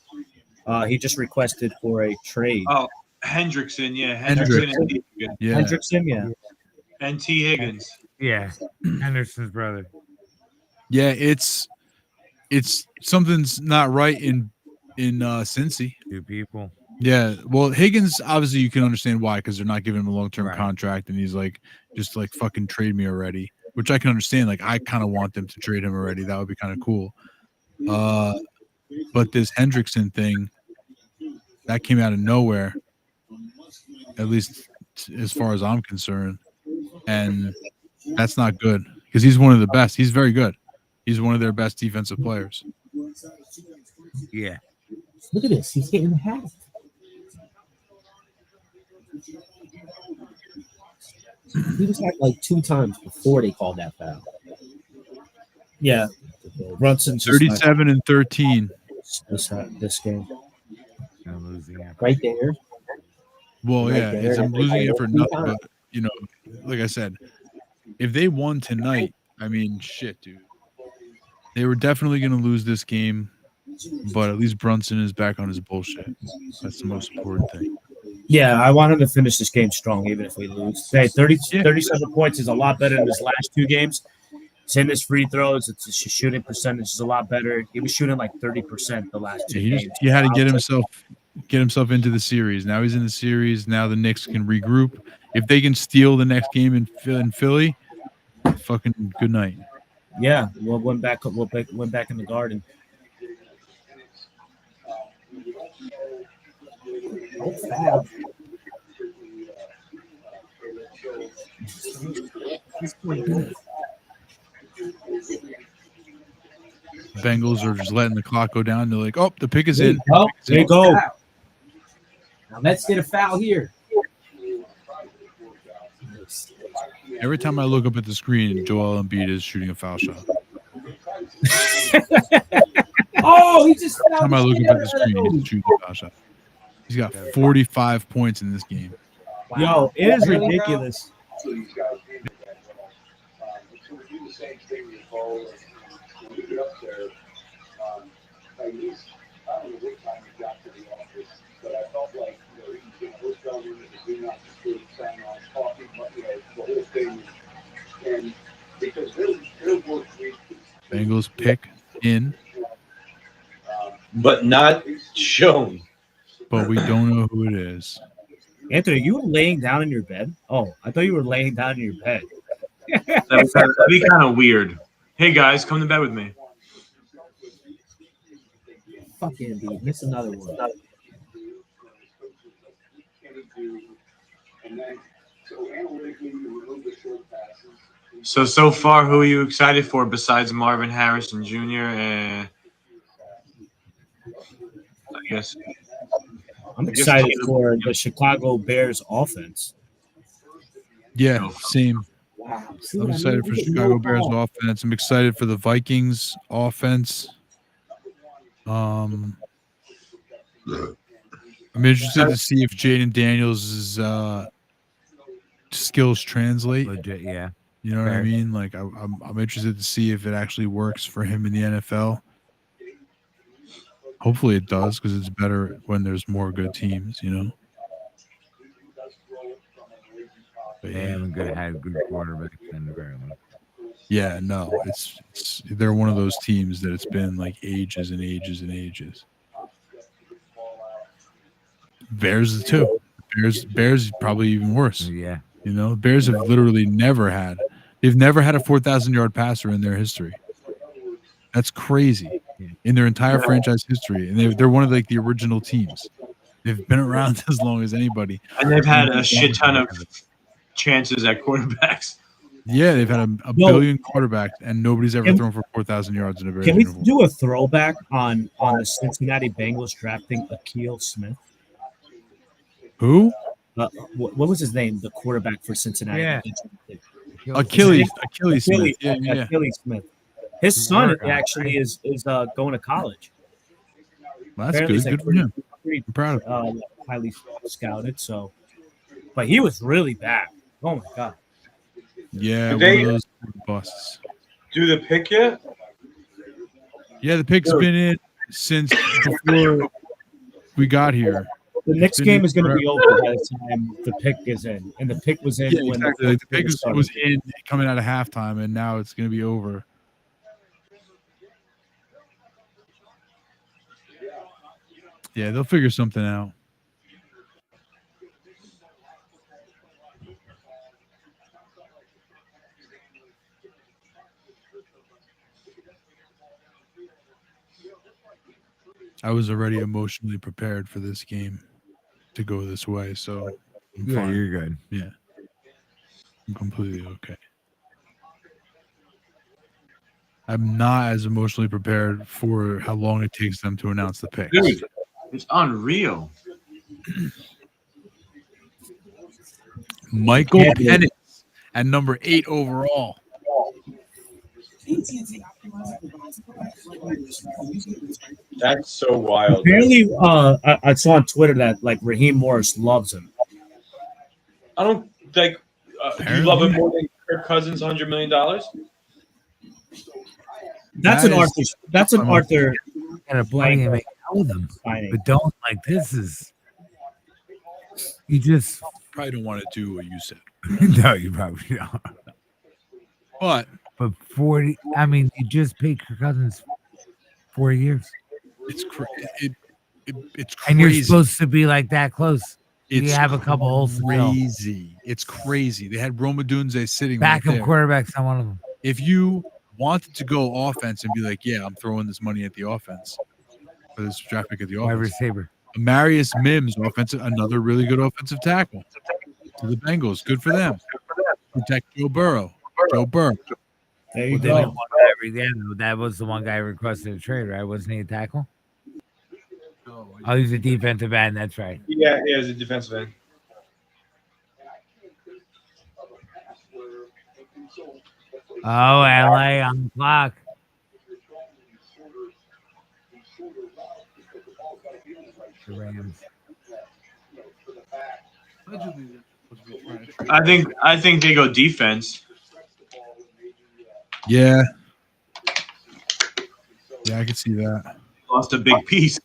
He just requested for a trade. Oh, Hendrickson, yeah. Hendrickson and T. Higgins. Yeah. Hendrickson, yeah. And T. Higgins. Yeah, Henderson's brother. Yeah, it's something's not right in Cincy. Two people. Yeah, well, Higgins, obviously you can understand why, because they're not giving him a long-term Right. contract, and he's like, just like fucking trade me already, which I can understand. Like, I kind of want them to trade him already. That would be kind of cool. But this Hendrickson thing, that came out of nowhere, at least as far as I'm concerned, and that's not good because he's one of the best. He's very good. He's one of their best defensive players. Yeah. Look at this. He's getting half. He was hacked like 2 times before they called that foul. Yeah. Brunson's just 37 and 13. this game. I'm losing it. Right there. Well, Right yeah, there, I'm that's losing like it for 2 nothing. times. But like I said, if they won tonight, I mean, shit, dude, they were definitely going to lose this game. But at least Brunson is back on his bullshit. That's the most important thing. Yeah, I want him to finish this game strong, even if we lose. Hey, 37 points is a lot better than his last 2 games. He's hitting his free throws. His shooting percentage is a lot better. He was shooting like 30% the last 2 games. He had to get himself into the series. Now he's in the series. Now the Knicks can regroup. If they can steal the next game in Philly, fucking good night. Yeah, we'll went back in the Garden. Bengals are just letting the clock go down. They're like, oh, the pick is in. Oh, There you go. Now let's get a foul here. Every time I look up at the screen, Joel Embiid is shooting a foul shot. Oh, he just Every time I look up at the screen, he's shooting a foul shot. He's got 45 points in this game. Yo, it is ridiculous. Bengals pick in, but not shown. but we don't know who it is. Anthony, you were laying down in your bed? Oh, I thought you were laying down in your bed. That'd be kind of weird. Hey guys, come to bed with me. Fucking beat. Miss another one. So far, who are you excited for besides Marvin Harrison Jr. and I guess I'm I guess excited Caleb- for the Chicago Bears offense. Yeah, same. Wow. See I'm what I excited mean? for We get Chicago no Bears ball. offense. I'm excited for the Vikings offense. I'm interested to see if Jaden Daniels' skills translate. Legit, yeah. You know what I Fair. mean? Like I'm interested to see if it actually works for him in the NFL. Hopefully it does, because it's better when there's more good teams, you know. But They haven't had good quarterbacks in a very long. yeah, no, it's they're one of those teams that it's been like ages and ages and ages. Bears is too. Bears is probably even worse. Yeah. You know, Bears have literally they've never had a 4,000-yard passer in their history. That's crazy. In their entire franchise history, and they're one of like the original teams. They've been around as long as anybody, and they've had a shit ton of chances at quarterbacks. Yeah, they've had a billion quarterbacks, and nobody's ever thrown for 4,000 yards in a Bears Can we uniform. do a throwback on the Cincinnati Bengals drafting Akil Smith? Who? What was his name? The quarterback for Cincinnati. Yeah. Achilles Smith. Yeah. Achilles Smith. His son actually is going to college. Well, that's Apparently good. he's, Good for him. pretty, I'm proud of him. highly scouted. So, but he was really bad. Oh my god. Yeah, Did one they- of those busts. Do the pick yet? Yeah, the pick's been in since before we got here. The next been game in is going to be forever. over by the time the pick is in, and the pick was in Yeah, when exactly. Like the pick started. was in coming out of halftime, and now it's going to be over. Yeah, they'll figure something out. I was already emotionally prepared for this game to go this way, so I'm Yeah, fine. you're good. Yeah, I'm completely okay. I'm not as emotionally prepared for how long it takes them to announce the picks. Dude, it's unreal. Michael Penix at number 8 overall. That's so wild. Apparently, I saw on Twitter that like Raheem Morris loves him. I don't like. Do you love him more than Kirk Cousins' $100 million? That's an Arthur. That's an Arthur. And a buddy and make out with them, but don't like this is. You just probably don't want to do what you said. No, you probably don't. But 40. I mean, you just paid Kirk Cousins 4 years. It's crazy. It's crazy. And you're supposed to be like that close. It's you have a couple holes to fill. crazy. It's crazy. They had Roma Dunze sitting Backup right there. quarterbacks on one of them. If you wanted to go offense and be like, yeah, I'm throwing this money at the offense for this draft pick at the Wide offense. receiver. Marius Mims, another really good offensive tackle to the Bengals. Good for them. Protect Joe Burrow. Joe Burrow. There you Well, go. That was the one guy requested a trade, right? Wasn't he a tackle? Oh, he's a defensive end. That's right. Yeah, as a defensive end. Oh, LA on the clock. The Rams. I think they go defense. Yeah. Yeah, I can see that. Lost a big piece.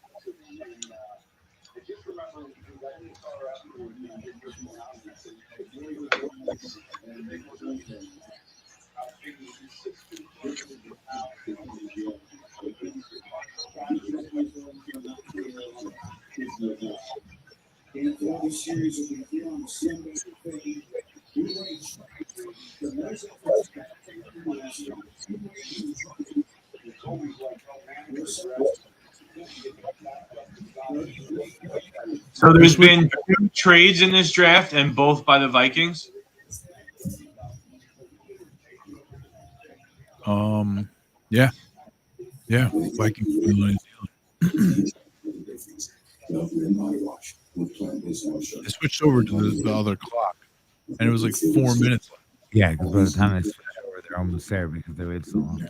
So there's been 2 trades in this draft, and both by the Vikings. Yeah. Vikings. They switched over to the other clock, and it was like 4 minutes left. Yeah, because by the time they switch over, they're almost there because they wait so long.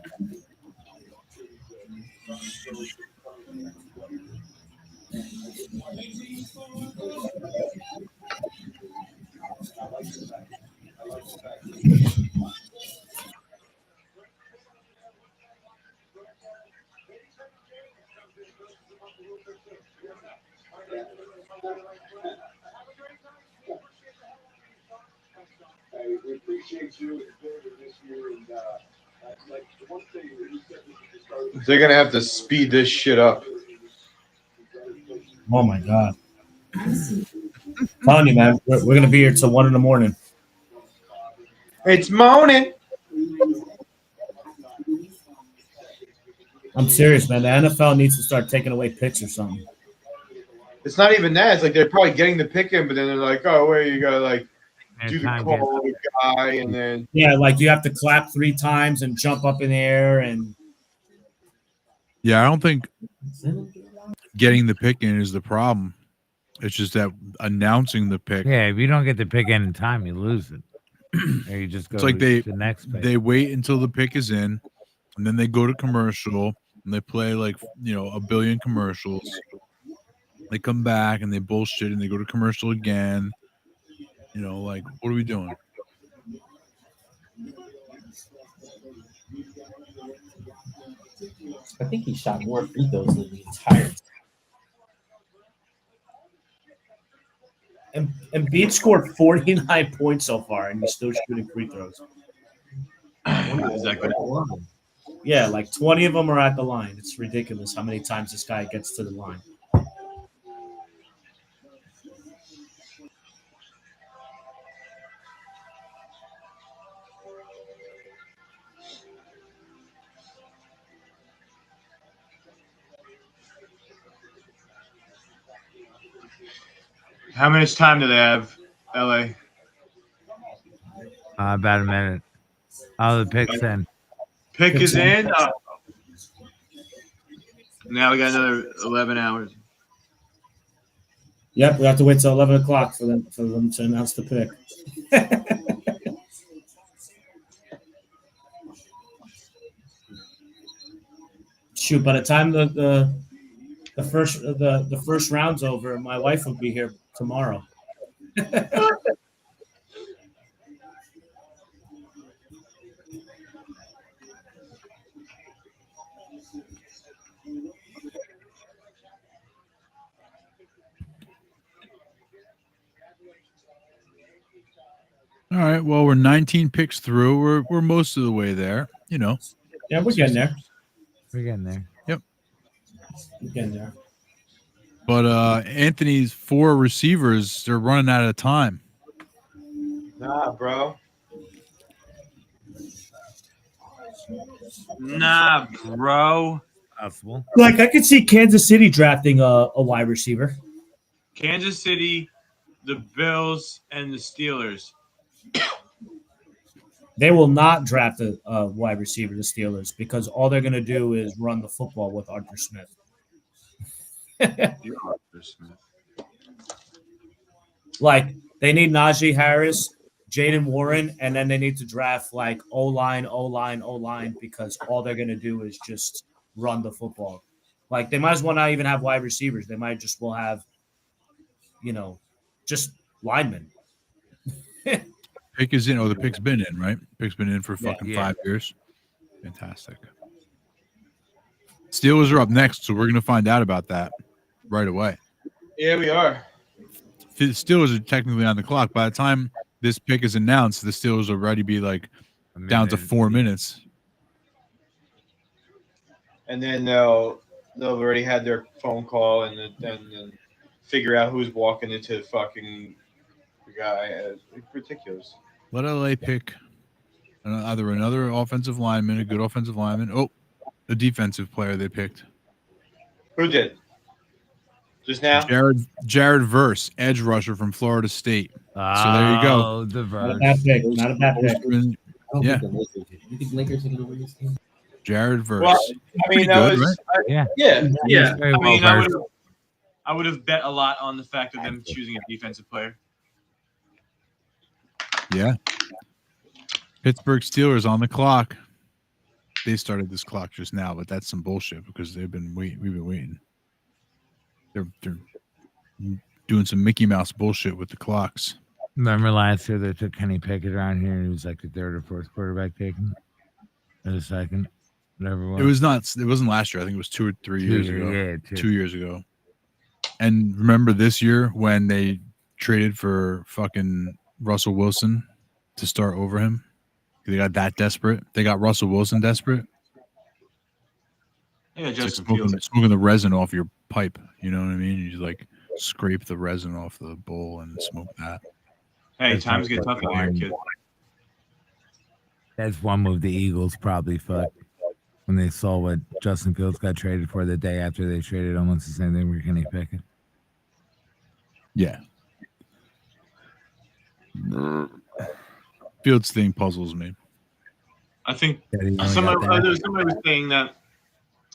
We appreciate you this year, and like the one thing that you said at the start. They're gonna have to speed this shit up. Oh my god! Telling you, man, we're gonna be here till 1 a.m. It's moaning. I'm serious, man. The NFL needs to start taking away picks or something. It's not even that. It's like they're probably getting the pick in, but then they're like, "Oh, wait, you gotta like do the call with the guy," and then Yeah, like you have to clap 3 times and jump up in the air and. Yeah, I don't think getting the pick in is the problem. It's just that announcing the pick. Yeah, if you don't get the pick in time, you lose it. Or you just go It's like to the next pick. they wait until the pick is in, and then they go to commercial, and they play like a billion commercials. They come back and they bullshit, and they go to commercial again. Like, what are we doing? I think he shot more free throws than the entire. And Embiid scored 49 points so far, and he's still shooting free throws. Is that good? Yeah, like 20 of them are at the line. It's ridiculous how many times this guy gets to the line. How much time do they have, LA? About a minute. Oh, the pick's in. Pick is in. Now we got another 11 hours. Yep, we have to wait till 11 o'clock for them to announce the pick. Shoot, by the time the first round's over, my wife will be here tomorrow. All right. Well, we're 19 picks through. We're most of the way there. Yeah, we're getting there. We're getting there. Yep. We're getting there. But Anthony's 4 receivers, they're running out of time. nah, bro. Nah, bro. Possible. Like I could see Kansas City drafting a wide receiver. Kansas City, the Bills, and the Steelers. They will not draft a wide receiver, the Steelers, because all they're going to do is run the football with Arthur Smith. You're Arthur Smith. Like they need Najee Harris, Jaden Warren, and then they need to draft like O-line because all they're going to do is just run the football. Like they might as well not even have wide receivers. They might just will have, just linemen. Pick is in. Oh, the pick's been in, right? Pick's been in for fucking 5 years. Fantastic. Steelers are up next, so we're going to find out about that right away. Yeah, we are. The Steelers are technically on the clock. By the time this pick is announced, the Steelers will already be like down to 4 minutes. And then they'll already had their phone call and then figure out who's walking into fucking the guy. It's ridiculous. Let LA pick either another offensive lineman, a good offensive lineman. Oh, a defensive player they picked. Who did? Just now? Jared Verse, edge rusher from Florida State. So there you go. Oh, the Not a verse. bad pick. Not a bad pick. Yeah. You think Lakers are gonna win this game? Jared Verse. Well, I mean, Pretty that good, was right? yeah. Very I well mean, versed. I would have bet a lot on the fact of them choosing a defensive player. Yeah. Pittsburgh Steelers on the clock. They started this clock just now, but that's some bullshit because we've been waiting. They're doing some Mickey Mouse bullshit with the clocks. Remember last year they took Kenny Pickett around here and he was like the third or fourth quarterback taken? Or the second? Whatever it was. It wasn't last year. I think it was 2 or 3 years ago. Yeah, 2 years ago. And remember this year when they traded for fucking Russell Wilson to start over him? They got that desperate. They got Russell Wilson desperate. Yeah, It's like Justin Fields. smoking the resin off your pipe. You know what I mean? You just like scrape the resin off the bowl and smoke that. Hey, times get tough out here, kid. That's one move the Eagles probably fucked when they saw what Justin Fields got traded for the day after they traded almost the same thing with Kenny Pickett. Yeah. Fields thing puzzles me. I think That he only somebody got that. was saying that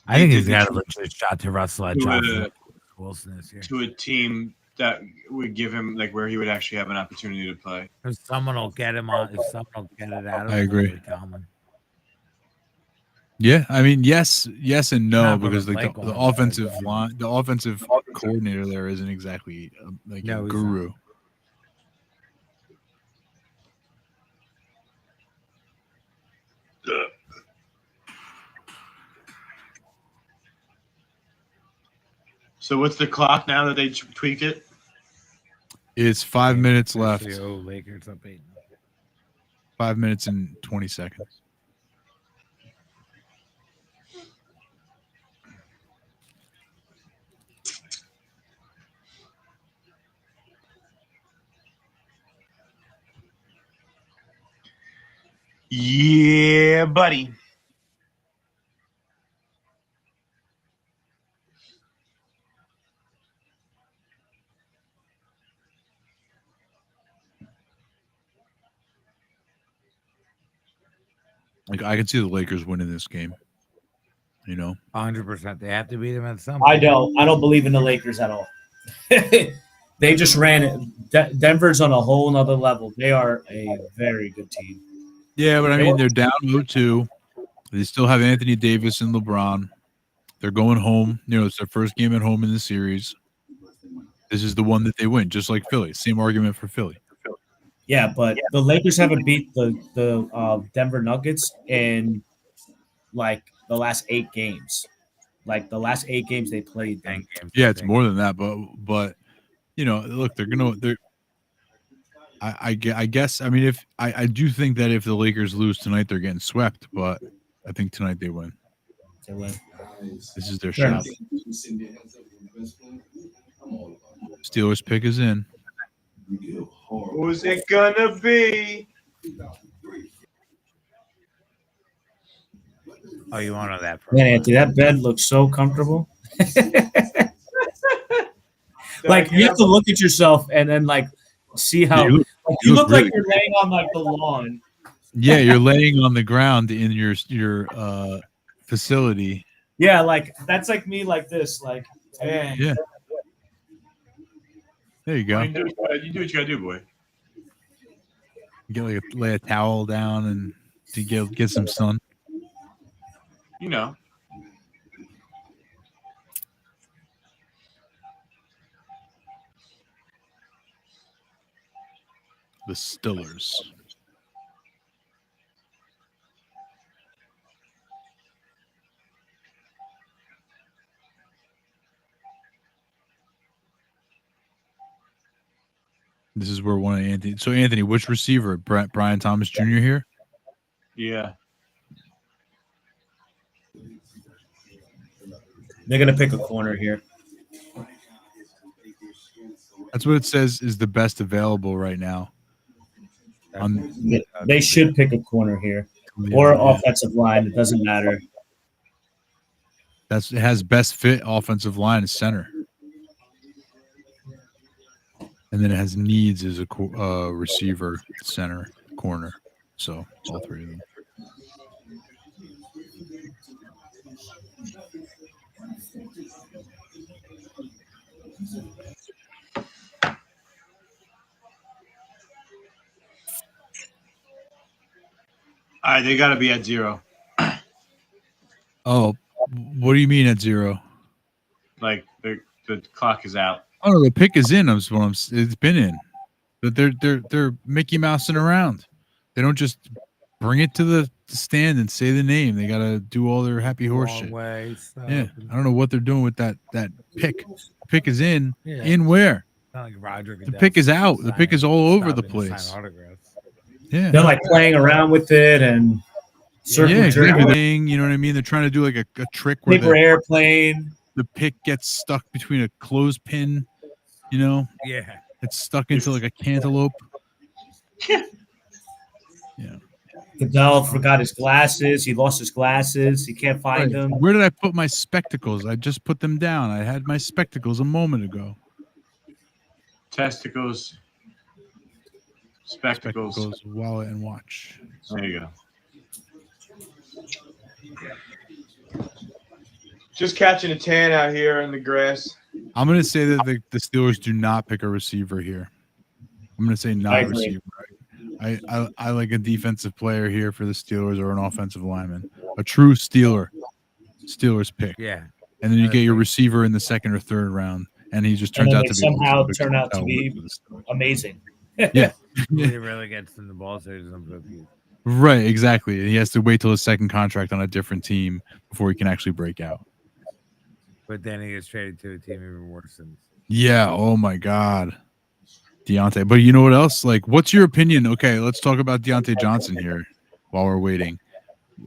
I think he's did got a trade legit shot to Russell at to Johnson a- Wilson this year. to a team that would give him like where he would actually have an opportunity to play. If someone will get him on, if someone will get it out of him, I agree. it'll be Tomlin. Yeah, I mean, yes and no, Not gonna because play like going the forward. offensive line, the offensive coordinator there isn't exactly like No, a he's guru. So what's the clock now that they tweaked it? It's 5 minutes left. Actually, oh, Lakers up 8. 5 minutes and 20 seconds. Yeah, buddy. Like I can see the Lakers winning this game. You know, 100%. They have to beat him at some I point. don't believe in the Lakers at all. They just ran it. Denver's on a whole nother level. They are a very good team. yeah, but I mean they're down 0-2. They still have Anthony Davis and LeBron. They're going home. You know, it's their first game at home in the series. This is the one that they win, just like Philly. Same argument for Philly. Yeah, but the Lakers haven't beat the Denver Nuggets in like the last 8 games. Like the last 8 games they played. Them. Yeah, it's more than that, but you know, look, they're. I guess. I mean, if I do think that if the Lakers lose tonight, they're getting swept. But I think tonight they win. They win. This is their Fair shot. enough. Steelers pick is in. Who's it gonna be? Oh, you want to know that? Man, Anthony, that bed looks so comfortable. Like you have to look at yourself and then like see how Yeah, you look really like you're laying on like the lawn. Yeah, you're laying on the ground in your facility. Yeah, like that's like me like this. Like, dang. Yeah. There you go. You do what you gotta do, boy. You lay a towel down and to get some sun. You know. The Steelers. This is where one of Anthony. So Anthony, which receiver? Brian Thomas Jr. here? Yeah. They're gonna pick a corner here. That's what it says is the best available right now. They should pick a corner here or offensive line. It doesn't matter. It has best fit offensive line is center. and then it has needs as a receiver, center, corner. So all three of them. All right, they got to be at 0. Oh, what do you mean at 0? Like the clock is out. Oh, no, the pick is in. It's been in, but they're Mickey Mousing around. They don't just bring it to the stand and say the name. They got to do all their happy horse Long shit. way, Yeah, I don't know what they're doing with that pick. The pick is in. Yeah. In where? Not like Roger The Goodell pick is out. The pick is all over the stopping to sign place. autographs. Yeah, They're like playing around with it and circle yeah, jerking exactly. You know what I mean? They're trying to do like a trick where paper airplane. the pick gets stuck between a clothespin. You know, Yeah. it's stuck into like a cantaloupe. Yeah. Goodell forgot his glasses. He lost his glasses. He can't find Right. them. Where did I put my spectacles? I just put them down. I had my spectacles a moment ago. Testicles. Spectacles. Wallet, and watch. There you go. Just catching a tan out here in the grass. I'm going to say that the Steelers do not pick a receiver here. I'm going to say not a receiver. I like a defensive player here for the Steelers or an offensive lineman. A true Steelers pick. Yeah. And then you get your receiver in the second or third round, and he just turns out to be somehow awesome turn out to be amazing. Yeah. He really gets in the ball, so he doesn't put you. Right, exactly. He has to wait till his second contract on a different team before he can actually break out. But then he gets traded to a team even worse than. Yeah. Oh my God, Deontay. But you know what else? Like, what's your opinion? Okay, let's talk about Deontay Johnson here while we're waiting.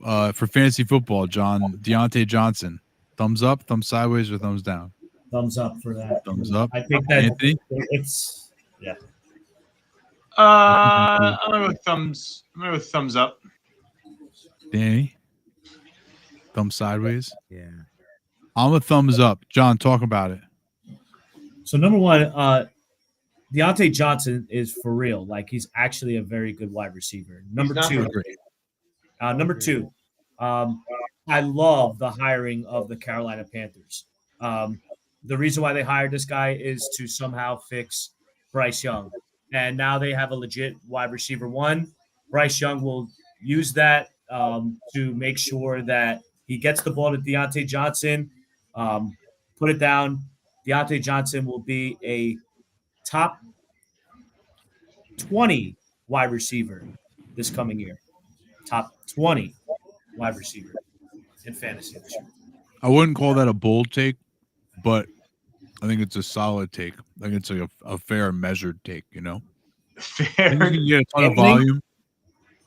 For fantasy football, Deontay Johnson. Thumbs up, thumbs sideways, or thumbs down? Thumbs up for that. Thumbs up. I think that Anthony? it's I'm gonna go thumbs up. Danny? Thumbs sideways? Yeah. I'm a thumbs up. John, talk about it. So number one, Deontay Johnson is for real. Like he's actually a very good wide receiver. Number two, I love the hiring of the Carolina Panthers. The reason why they hired this guy is to somehow fix Bryce Young. And now they have a legit wide receiver one. Bryce Young will use that to make sure that he gets the ball to Deontay Johnson, put it down. Deontay Johnson will be a top 20 wide receiver this coming year. Top 20 wide receiver in fantasy this year. I wouldn't call that a bold take, but I think it's a solid take. I think it's like a fair, measured take, you know? Fair. You get a ton of volume.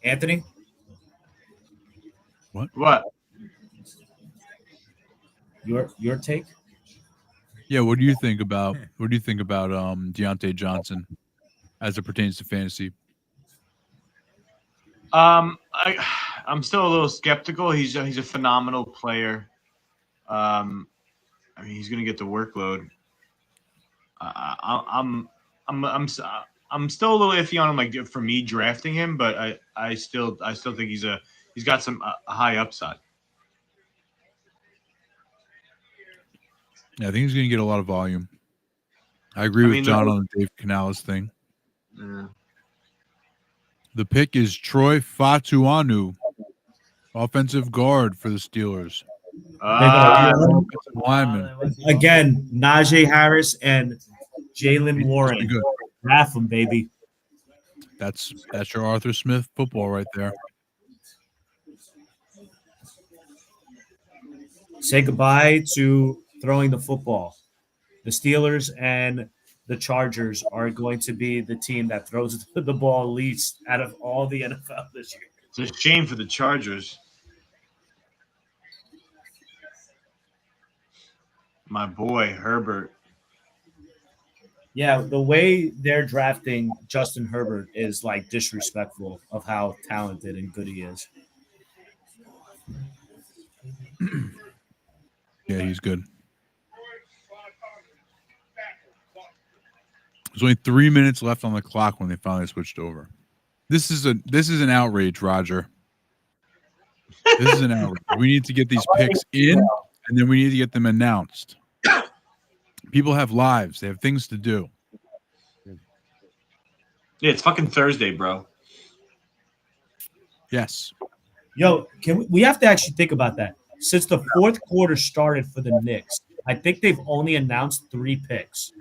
Anthony? What? Your take? Yeah, what do you think about Deontay Johnson as it pertains to fantasy? I'm still a little skeptical. He's a phenomenal player. I mean, he's going to get the workload. I'm still a little iffy on him. Like for me drafting him, but I still think he's got some a high upside. Yeah, I think he's going to get a lot of volume. I agree with John on the Dave Canales thing. Yeah. The pick is Troy Fatuanu, offensive guard for the Steelers. Lineman. Again, Najee Harris and Jalen Warren. Good. Draft them, baby. That's your Arthur Smith football right there. Say goodbye to throwing the football. The Steelers and the Chargers are going to be the team that throws the ball least out of all the NFL this year. It's a shame for the Chargers. My boy, Herbert. Yeah, the way they're drafting Justin Herbert is like disrespectful of how talented and good he is. Yeah, he's good. There's only 3 minutes left on the clock when they finally switched over. This is an outrage, Roger. This is an outrage. We need to get these picks in, and then we need to get them announced. People have lives. They have things to do. Yeah, it's fucking Thursday, bro. Yes. Yo, we have to actually think about that. Since the fourth quarter started for the Knicks, I think they've only announced 3 picks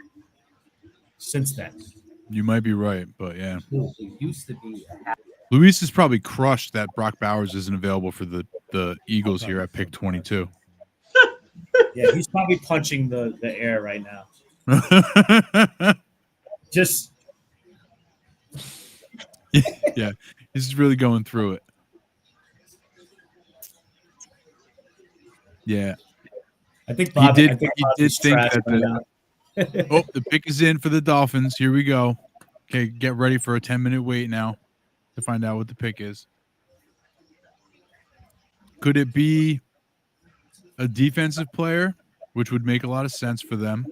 since then. You might be right, but yeah. It used to be Luis is probably crushed that Brock Bowers isn't available for the Eagles here at pick 22. Yeah, he's probably punching the air right now. Just yeah, he's really going through it. Yeah, I think Bob, he did. I think He Bob did is think trash that right now. the pick is in for the Dolphins. Here we go. Okay, get ready for a 10-minute wait now to find out what the pick is. Could it be a defensive player, which would make a lot of sense for them,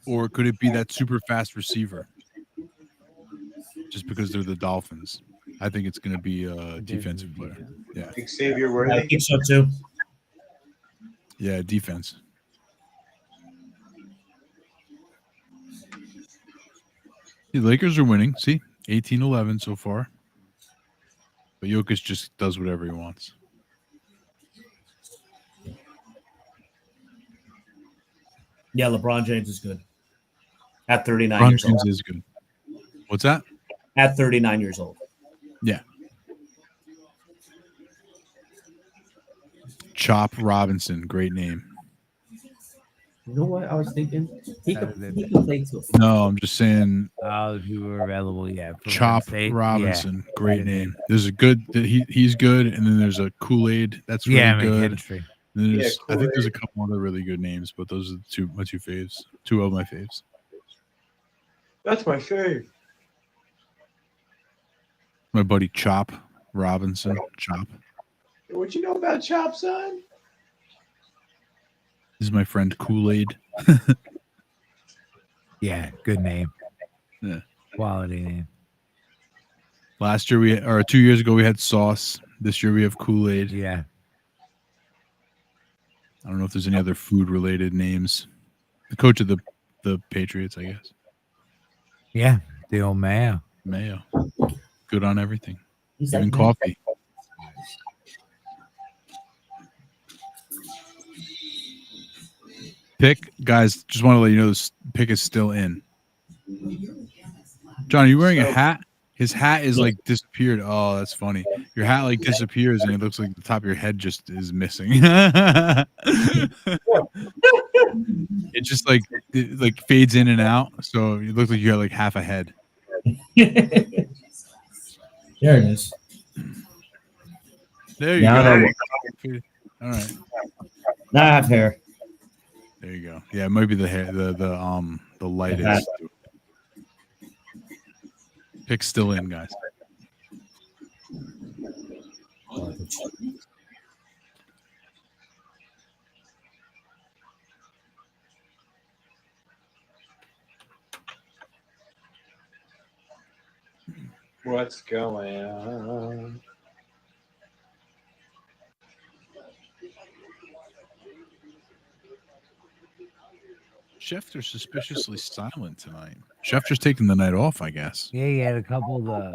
or could it be that super fast receiver? Just because they're the Dolphins, I think it's going to be a defensive player. Yeah, Xavier Worthy. I think so too. Yeah, defense. The Lakers are winning. See, 18-11 so far. But Jokic just does whatever he wants. Yeah, LeBron James is good. At 39 LeBron years James old. is good. What's that? At 39 years old. Yeah. Chop Robinson, great name. You know what I was thinking? He could play too. No, I'm just saying. Who are available? Yeah, for Chop Wednesday. Robinson, Yeah. great name. There's a good. He's good, and then there's a Kool-Aid that's really good. McKinstry. And there's, I think there's a couple other really good names, but those are my two faves. 2 of my faves. That's my fave. My buddy Chop Robinson. Chop. What you know about Chop, son? This is my friend Kool-Aid. Yeah, good name. Yeah. Quality name. Last year 2 years ago we had Sauce. This year we have Kool-Aid. Yeah. I don't know if there's any other food-related names. The coach of the Patriots, I guess. Yeah, the old Mayo. Mayo. Good on everything. He's Even like, coffee. Pick, guys, just want to let you know this pick is still in. John, are you wearing a hat? His hat is like disappeared. Oh, that's funny. Your hat like disappears and it looks like the top of your head just is missing. It just like fades in and out. So it looks like you got like half a head. There it is. There you Now go. I All right. Now I have hair. There you go. Yeah, it might be the hair, the lightest. Pick's still in, guys. What's going on? Schefter's suspiciously silent tonight. Schefter's taking the night off, I guess. Yeah, he had a couple of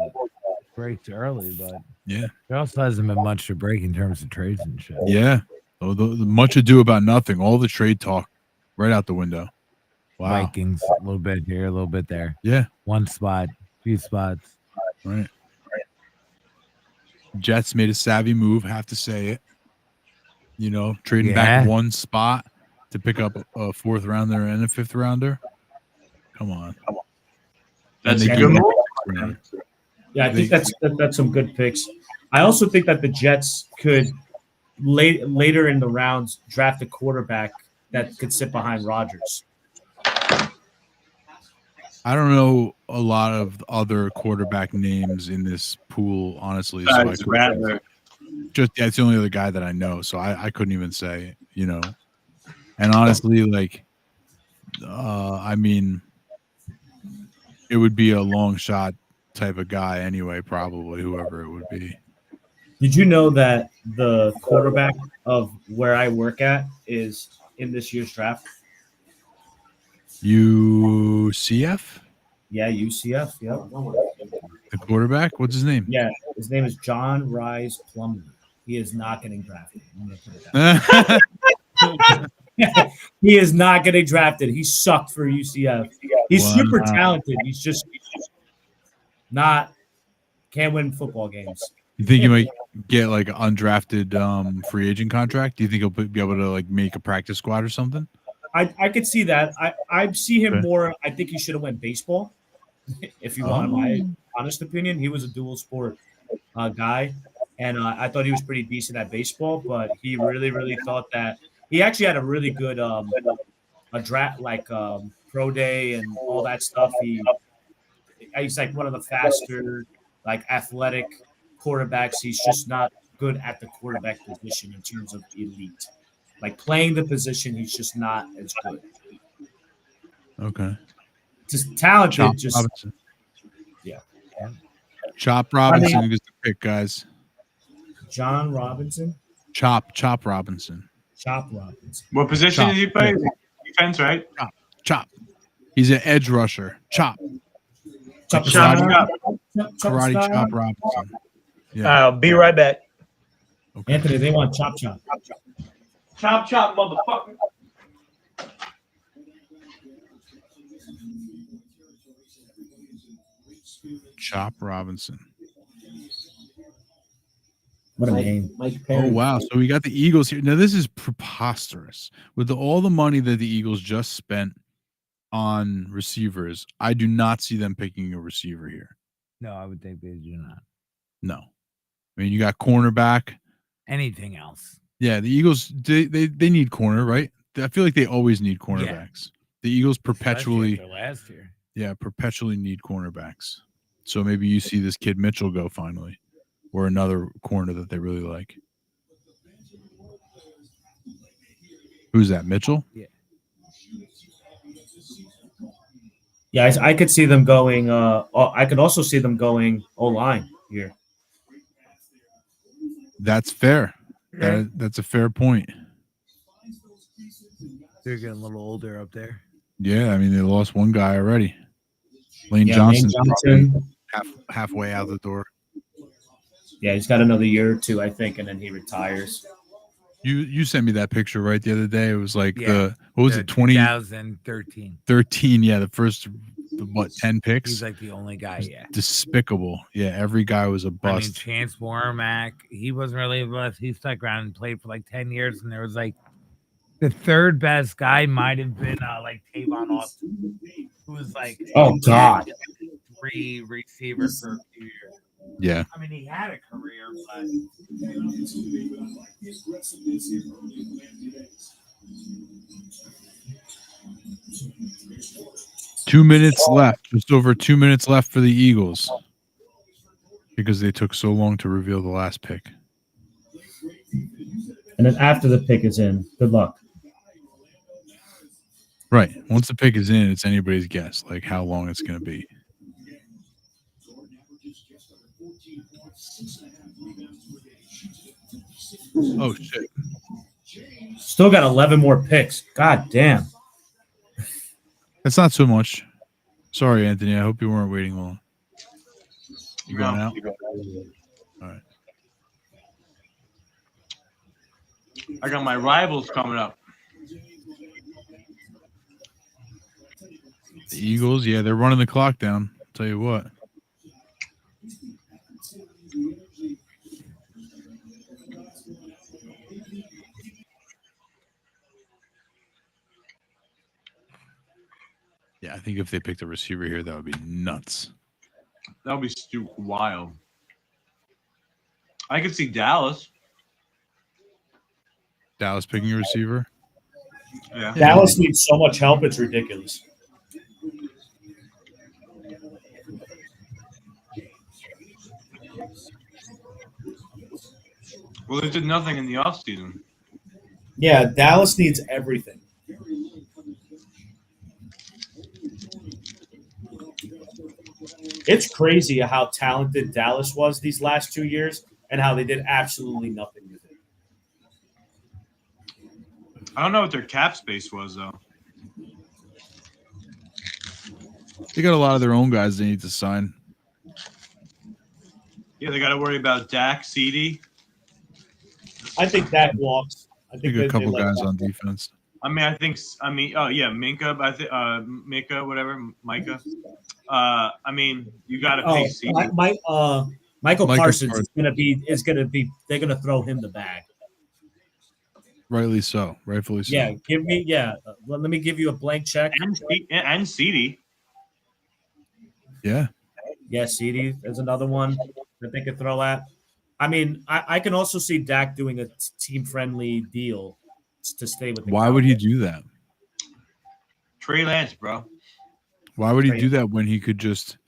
breaks early, but Yeah. there also hasn't been much to break in terms of trades and shit. Yeah. Oh, the much ado about nothing. All the trade talk right out the window. Wow. Vikings, a little bit here, a little bit there. Yeah. One spot, few spots. Right. Jets made a savvy move, have to say it. You know, trading back one spot to pick up a 4th rounder and a 5th rounder. Come on. That's And a they good give move. up- Yeah, I think that's some good picks. I also think that the Jets could later in the rounds draft a quarterback that could sit behind Rodgers. I don't know a lot of other quarterback names in this pool, honestly. So Besides Rattler. That's the only other guy that I know. So I couldn't even say, you know. And honestly, like, I mean, it would be a long shot type of guy anyway, probably whoever it would be. Did you know that the quarterback of where I work at is in this year's draft? UCF, Yeah, UCF. Yeah, the quarterback. What's his name? yeah. His name is John Rise Plumlee. He is not getting drafted. I'm gonna put it down. He is not getting drafted. He sucked for UCF. He's Wow. super talented. He's just not can't win football games. You think he might get like an undrafted free agent contract? Do you think he'll be able to like make a practice squad or something? I could see that. I see him Okay. more. I think he should have went baseball. If you want my honest opinion, he was a dual sport guy, and I thought he was pretty decent at baseball. But he really thought that he actually had a really good a draft like pro day and all that stuff. He's like one of the faster, like athletic quarterbacks. He's just not good at the quarterback position in terms of elite. Like playing the position, he's just not as good. Okay. Just talented. Chop Just Robinson. yeah. Chop Robinson is the pick, guys. John Robinson. Chop Robinson. Chop Robinson. What position Chop. does he play? Defense, right? Chop. He's an edge rusher. Chop. Chop, Chop. Karate Chop Robinson. Yeah. I'll be right back. Okay. Anthony, they want chop. Chop, chop, motherfucker. Chop Robinson. What a name. Mike Perry. Oh wow! So we got the Eagles here. Now this is preposterous. With all the money that the Eagles just spent on receivers, I do not see them picking a receiver here. No, I would think they do not. No, I mean you got cornerback. Anything else? Yeah, the Eagles they need corner, right? I feel like they always need cornerbacks. The Eagles perpetually, Especially after last year. yeah, perpetually need cornerbacks. So maybe you see this kid Mitchell go finally, or another corner that they really like. Who's that? Mitchell? Yeah, I could see them going. I could also see them going O-line here. That's fair. That's a fair point. They're getting a little older up there. Yeah, I mean they lost one guy already. Lane Yeah, Johnson's Lane Johnson. halfway out the door. Yeah, he's got another year or two, I think, and then he retires. You sent me that picture right the other day. It was like Yeah. what was it 2013. 13? Yeah, the first 10 picks. He's like the only guy. Yeah. Despicable. Yeah, every guy was a I mean, bust. Chance Warmack, he wasn't really a bust. He stuck around and played for like 10 years, and there was like the third best guy might have been like Tavon Austin, who was like, Oh, God. 3 receivers for a few years. Yeah. I mean, he had a career, but 2 minutes left. Just over 2 minutes left for the Eagles because they took so long to reveal the last pick. And then after the pick is in, good luck. Right. Once the pick is in, it's anybody's guess, like how long it's going to be. Oh, shit. Still got 11 more picks. God damn. That's not so much. Sorry, Anthony. I hope you weren't waiting long. You going out? All right. I got my rivals coming up. The Eagles, yeah, they're running the clock down. I'll tell you what. Yeah, I think if they picked a receiver here, that would be nuts. That would be wild. I could see Dallas. Dallas picking a receiver? Yeah. Dallas needs so much help, it's ridiculous. Well, they did nothing in the offseason. Yeah, Dallas needs everything. It's crazy how talented Dallas was these last 2 years and how they did absolutely nothing with it. I don't know what their cap space was though. They got a lot of their own guys they need to sign. Yeah, they got to worry about Dak, CD. I think Dak walks. I think a couple like guys that. on defense. Oh yeah, Minka. I think Minka, whatever, Micah. I mean, you got to pay CD. Michael Micah Parsons is gonna be. They're gonna throw him the bag. Rightfully so. Rightfully so. Yeah, let me give you a blank check. And CD. Yeah. Yeah, CD is another one that they could throw at. I mean, I can also see Dak doing a team-friendly deal to stay with the Why would he Cowboys. do that? Trey Lance, bro. Why would he do that when he could just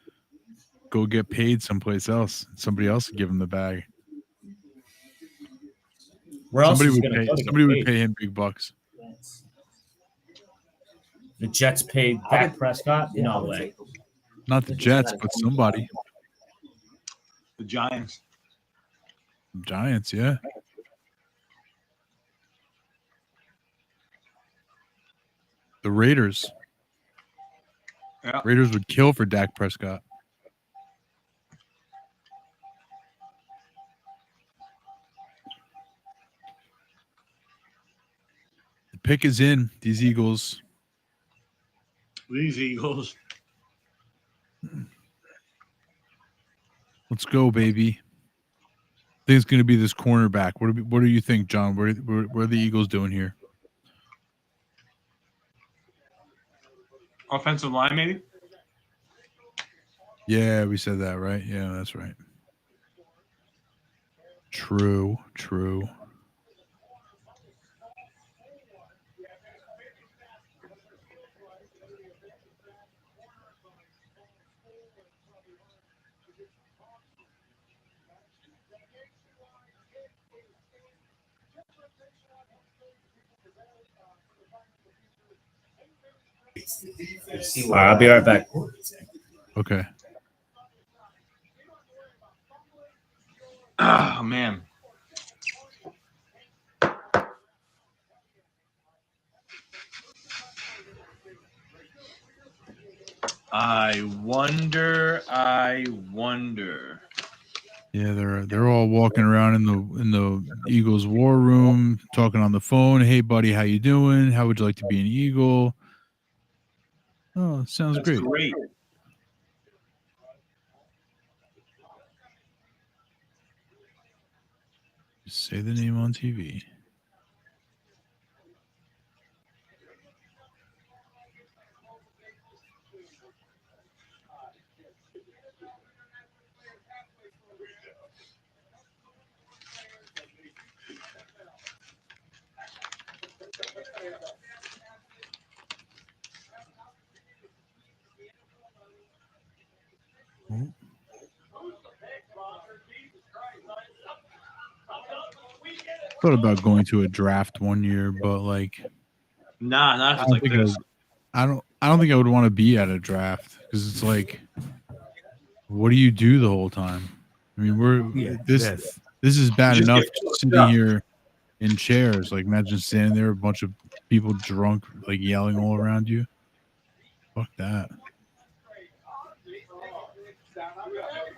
go get paid someplace else? Somebody else would give him the bag. Where else Somebody is he would gonna pay. go to get Somebody would paid? pay him big bucks. The Jets paid Dak Prescott? No way. Not the Jets, but somebody. The Giants. Giants, yeah. The Raiders. Yeah. Raiders would kill for Dak Prescott. The pick is in. These Eagles. Let's go, baby. I think it's going to be this cornerback. What do you think, John? What are the Eagles doing here? Offensive line, maybe. Yeah, we said that, right? Yeah, that's right. True. All right, I'll be right back. Okay. Oh man. I wonder. Yeah, they're all walking around in the Eagles war room, talking on the phone. Hey, buddy, how you doing? How would you like to be an Eagle? Oh, sounds That's great. great. Just say the name on TV. Thought about going to a draft one year, but like, Nah, not if it's like this. I don't think I would want to be at a draft because it's like, what do you do the whole time? I mean, this is bad You just enough get just sitting here in chairs. Like, imagine standing there, a bunch of people drunk, like yelling all around you. Fuck that.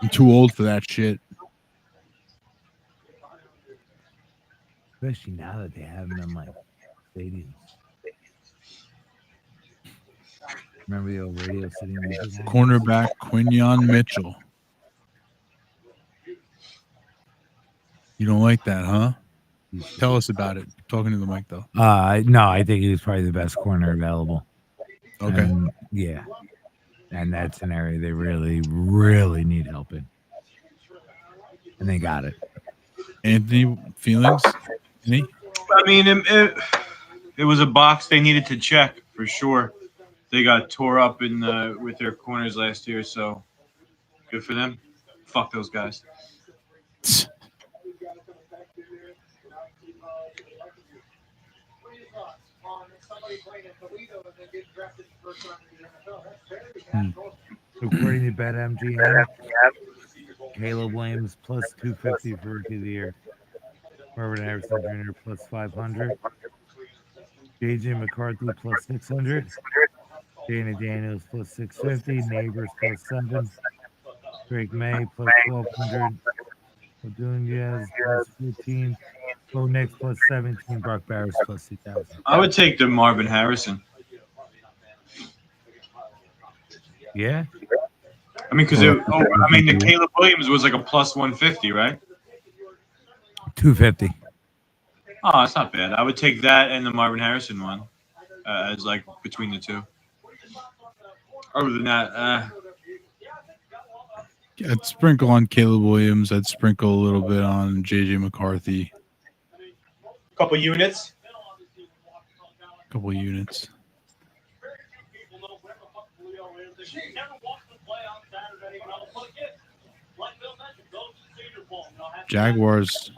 I'm too old for that shit. Especially now that they have them in like stadiums. Remember the old Radio City Music? Cornerback Quinyon Mitchell. You don't like that, huh? Tell us about it. Talking to the mic, though. No, I think he was probably the best corner available. Okay. Yeah. And that's an area they really, really need help in. And they got it. Anthony, feelings? Any? I mean, it was a box they needed to check for sure. They got tore up with their corners last year, so good for them. Fuck those guys. According to BetMGM, Caleb Williams plus 250 for Rookie of the Year. Robert Harrison Jr. plus 500. JJ McCarthy plus 600. Dana Daniels plus 650. Neighbors plus 7. Drake May plus 1200. Odunjaz plus 14. Bo Nix plus 17. Brock Barris plus 2,000. I would take the Marvin Harrison. Yeah. I mean, because the Caleb Williams was like a plus 150, right? 250. Oh, that's not bad. I would take that and the Marvin Harrison one as like between the two. Other than that, I'd sprinkle on Caleb Williams. I'd sprinkle a little bit on JJ McCarthy. Couple units. Couple units. Jaguars,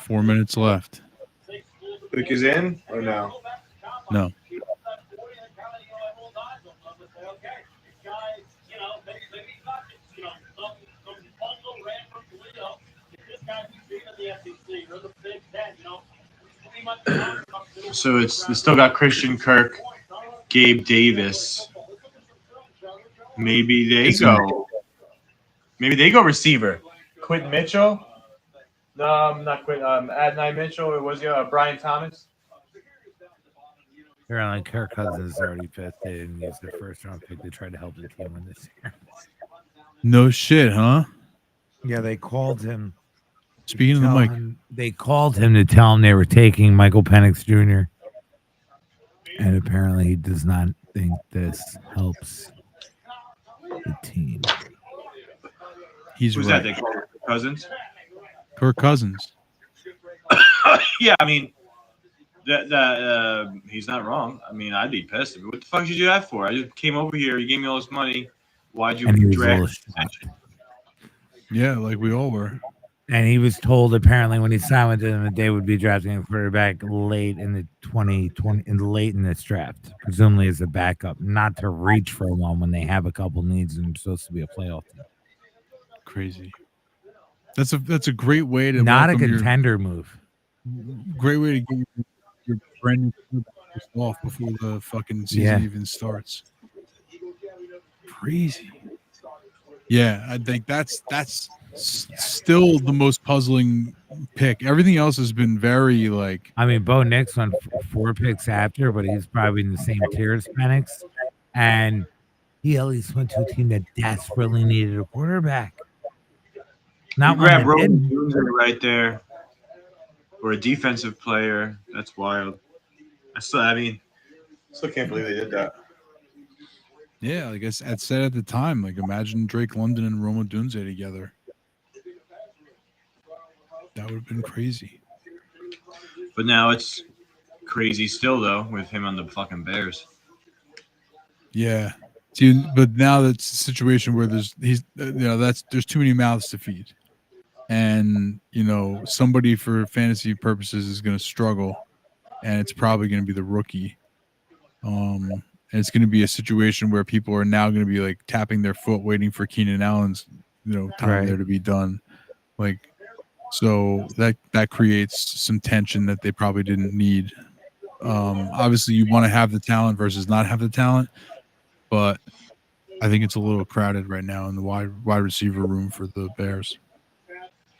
4 minutes left. Luke is in or no? No. so it's still got Christian Kirk, Gabe Davis. Maybe they go. Maybe they go receiver. Quentin Mitchell. No, not Quentin. Adonai Mitchell. It was Brian Thomas. Apparently, Kirk Cousins already pitched it and used the first round pick to try to help the team win this year. No shit, huh? Yeah, they called him. Speaking of the mic, they called him to tell him they were taking Michael Penix Jr. And apparently, he does not think this helps the team. He's Who's right. that? They call it Cousins? Kirk Cousins. Yeah, I mean, he's not wrong. I mean, I'd be pissed. What the fuck did you do that for? I just came over here. You gave me all this money. Why'd you drag attention? Yeah, like we all were. And he was told apparently when he signed with them that they would be drafting a quarterback late in the 2020 and late in this draft, presumably as a backup, not to reach for one when they have a couple needs and supposed to be a playoff team. Crazy. That's a great way to not a contender move. Great way to get your brand new off before the fucking season even starts. Crazy. Yeah, I think that's still the most puzzling pick. Everything else has been very like. I mean, Bo Nix went 4 picks after, but he's probably in the same tier as Penix, and he at least went to a team that desperately needed a quarterback. Not grab Roman right there, or a defensive player. That's wild. Still can't believe they did that. Yeah, like I said at the time, like imagine Drake London and Roma Dunze together. That would have been crazy. But now it's crazy still, though, with him on the fucking Bears. Yeah. See, but now that's a situation where there's too many mouths to feed. And, somebody for fantasy purposes is going to struggle, and it's probably going to be the rookie. And it's going to be a situation where people are now going to be like tapping their foot, waiting for Keenan Allen's, time there to be done. Like, so that creates some tension that they probably didn't need. Obviously, you want to have the talent versus not have the talent, but I think it's a little crowded right now in the wide receiver room for the Bears.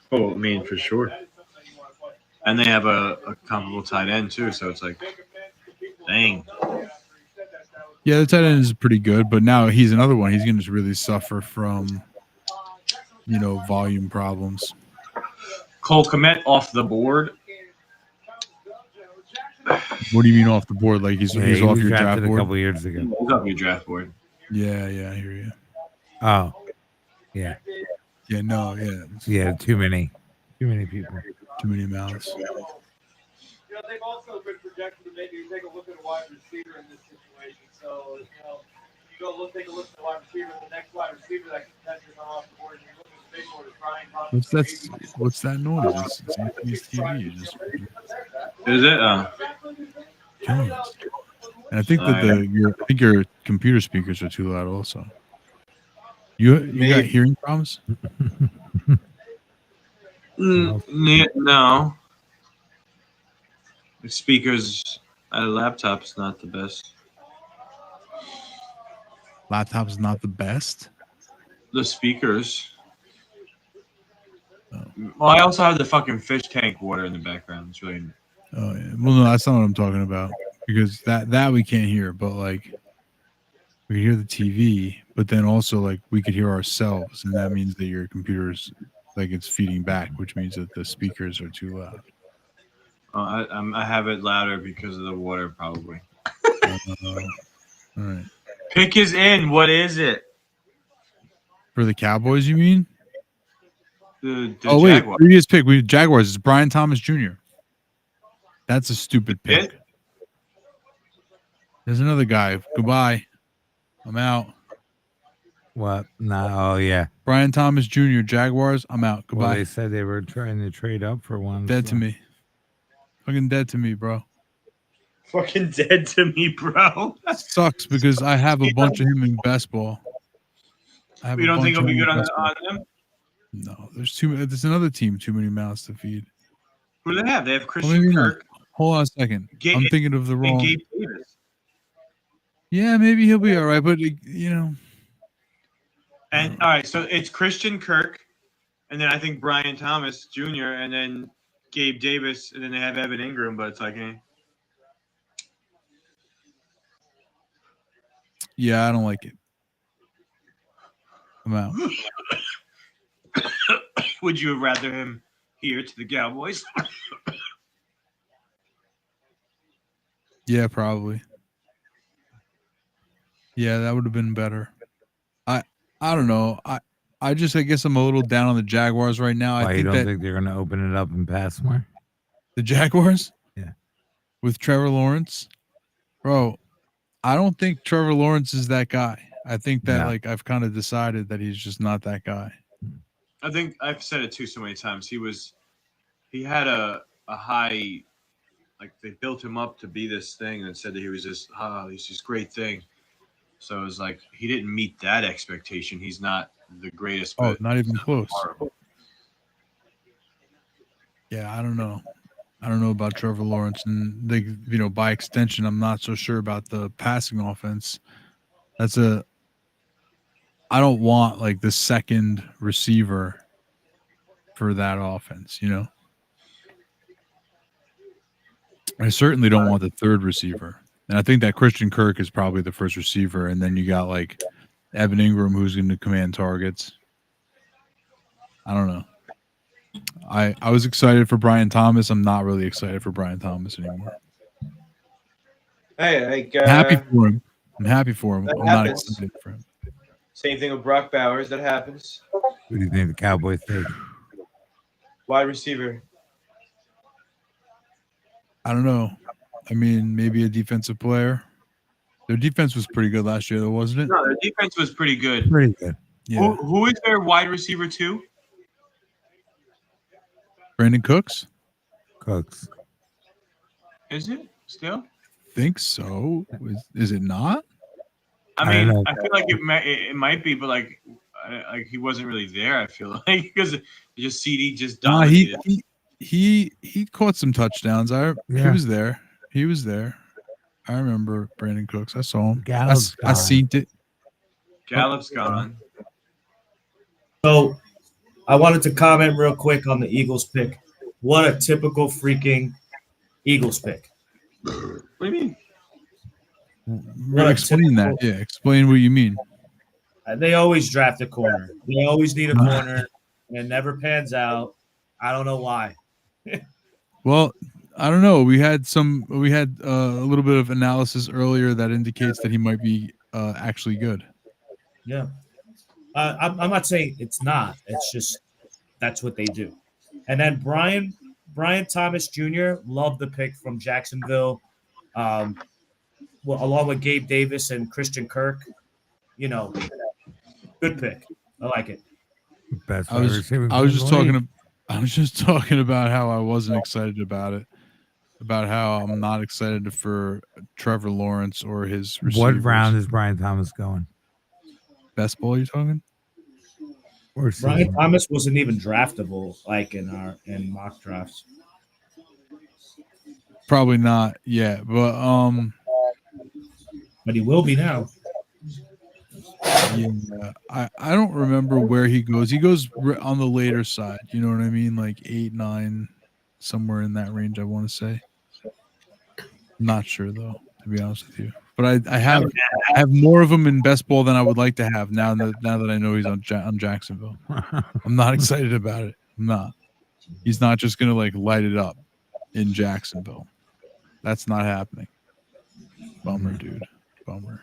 Oh, I mean, for sure. And they have a comparable tight end too, so it's like, dang. Yeah, the tight end is pretty good, but now he's another one. He's going to really suffer from, volume problems. Cole Kmet off the board. What do you mean off the board? Like he's off your draft board? A couple years ago. He's off your draft board. Yeah, I hear you. Oh, yeah. Yeah, no, yeah. Yeah, too many people. Too many mouths. They've also been projected to maybe take a look at a wide receiver in this situation. So, you take a look at the wide receiver, the next wide receiver that can potentially come off the board, and you look at the big board, it's Brian Thomas. What's that noise? It's TV. Is it? And I think that your computer speakers are too loud also. You got Maybe. hearing problems? No. The speakers at a laptop's not the best. Laptop's not the best. The speakers. Oh. Well, I also have the fucking fish tank water in the background. It's really. Oh yeah. Well, no, that's not what I'm talking about because that we can't hear, but like we hear the TV, but then also like we could hear ourselves, and that means that your computer's like it's feeding back, which means that the speakers are too loud. I have it louder because of the water, probably. All right. Pick is in. What is it? For the Cowboys, you mean? The Oh wait, Jaguars. previous pick. We Jaguars. It's Brian Thomas Jr. That's a stupid pick. There's another guy. Goodbye. I'm out. What? No. Oh yeah. Brian Thomas Jr. Jaguars. I'm out. Well, Goodbye. they said they were trying to trade up for one. Dead to me. Fucking dead to me, bro. Fucking dead to me, bro. Sucks because I have a bunch of him in best ball. You don't think he'll be good on them? No, there's another team. Too many mouths to feed. Who do they have? They have Well, Christian maybe not. Kirk. Hold on a second. I'm thinking of the and wrong. Gabe Davis. Yeah, maybe he'll be all right, but you know. And all right, so it's Christian Kirk, and then I think Brian Thomas Jr., and then Gabe Davis, and then they have Evan Ingram, but it's like, Yeah, I don't like it. I'm out. Would you have rather him here to the Cowboys? Yeah, probably. Yeah, that would have been better. I don't know. I guess I'm a little down on the Jaguars right now. Why, I you think don't think they're going to open it up and pass more? The Jaguars? Yeah. With Trevor Lawrence? Bro, I don't think Trevor Lawrence is that guy. I think that like I've kind of decided that he's just not that guy. I think I've said it too so many times. He had a high, like they built him up to be this thing and said that he was he's this great thing. So it was like he didn't meet that expectation. He's not the greatest. Oh, But not even close. horrible. Yeah, I don't know. I don't know about Trevor Lawrence, and they, by extension, I'm not so sure about the passing offense. I don't want like the second receiver for that offense, I certainly don't want the third receiver. And I think that Christian Kirk is probably the first receiver, and then you got like Evan Ingram who's going to command targets. I don't know. I was excited for Brian Thomas. I'm not really excited for Brian Thomas anymore. Hey, like, I'm happy for him. I'm That not happens. excited for him. Same thing with Brock Bowers. That happens. Who do you think the Cowboys take? Wide receiver. I don't know. I mean, maybe a defensive player. Their defense was pretty good last year, though, wasn't it? No, their defense was pretty good. Pretty good. Yeah. Who is their wide receiver too? Brandon Cooks? Cooks. Is it still? Think so. Is it not? I I don't mean, know. I feel like it might be, but like he wasn't really there. I feel like because just CD just Nah, dominated. he caught some touchdowns. He Yeah. was there. He was there. I remember Brandon Cooks. I saw him. Gallup's I gone. seen it. Gallup's gone. So I wanted to comment real quick on the Eagles pick. What a typical freaking Eagles pick. What do you mean? Explain that. Yeah, explain what you mean. They always draft a corner. They always need a corner, and it never pans out. I don't know why. Well, I don't know. We had a little bit of analysis earlier that indicates that he might be actually good. Yeah. I'm not saying it's not. It's just that's what they do. And then Brian Thomas Jr. loved the pick from Jacksonville, along with Gabe Davis and Christian Kirk. Good pick. I like it. Best I wide was receiver just talking about how I wasn't excited about it. About how I'm not excited for Trevor Lawrence or his receivers. What round is Brian Thomas going? Best ball you talking? Or Brian season. Thomas wasn't even draftable like in mock drafts. Probably not yet, but he will be now. Yeah, I don't remember where he goes. He goes on the later side. You know what I mean? Like 8, 9, somewhere in that range. I want to say. I'm not sure though, to be honest with you. But I have more of him in best ball than I would like to have now that I know he's on Jacksonville. I'm not excited about it. I'm not. He's not just gonna like light it up in Jacksonville. That's not happening. Bummer, dude. Bummer.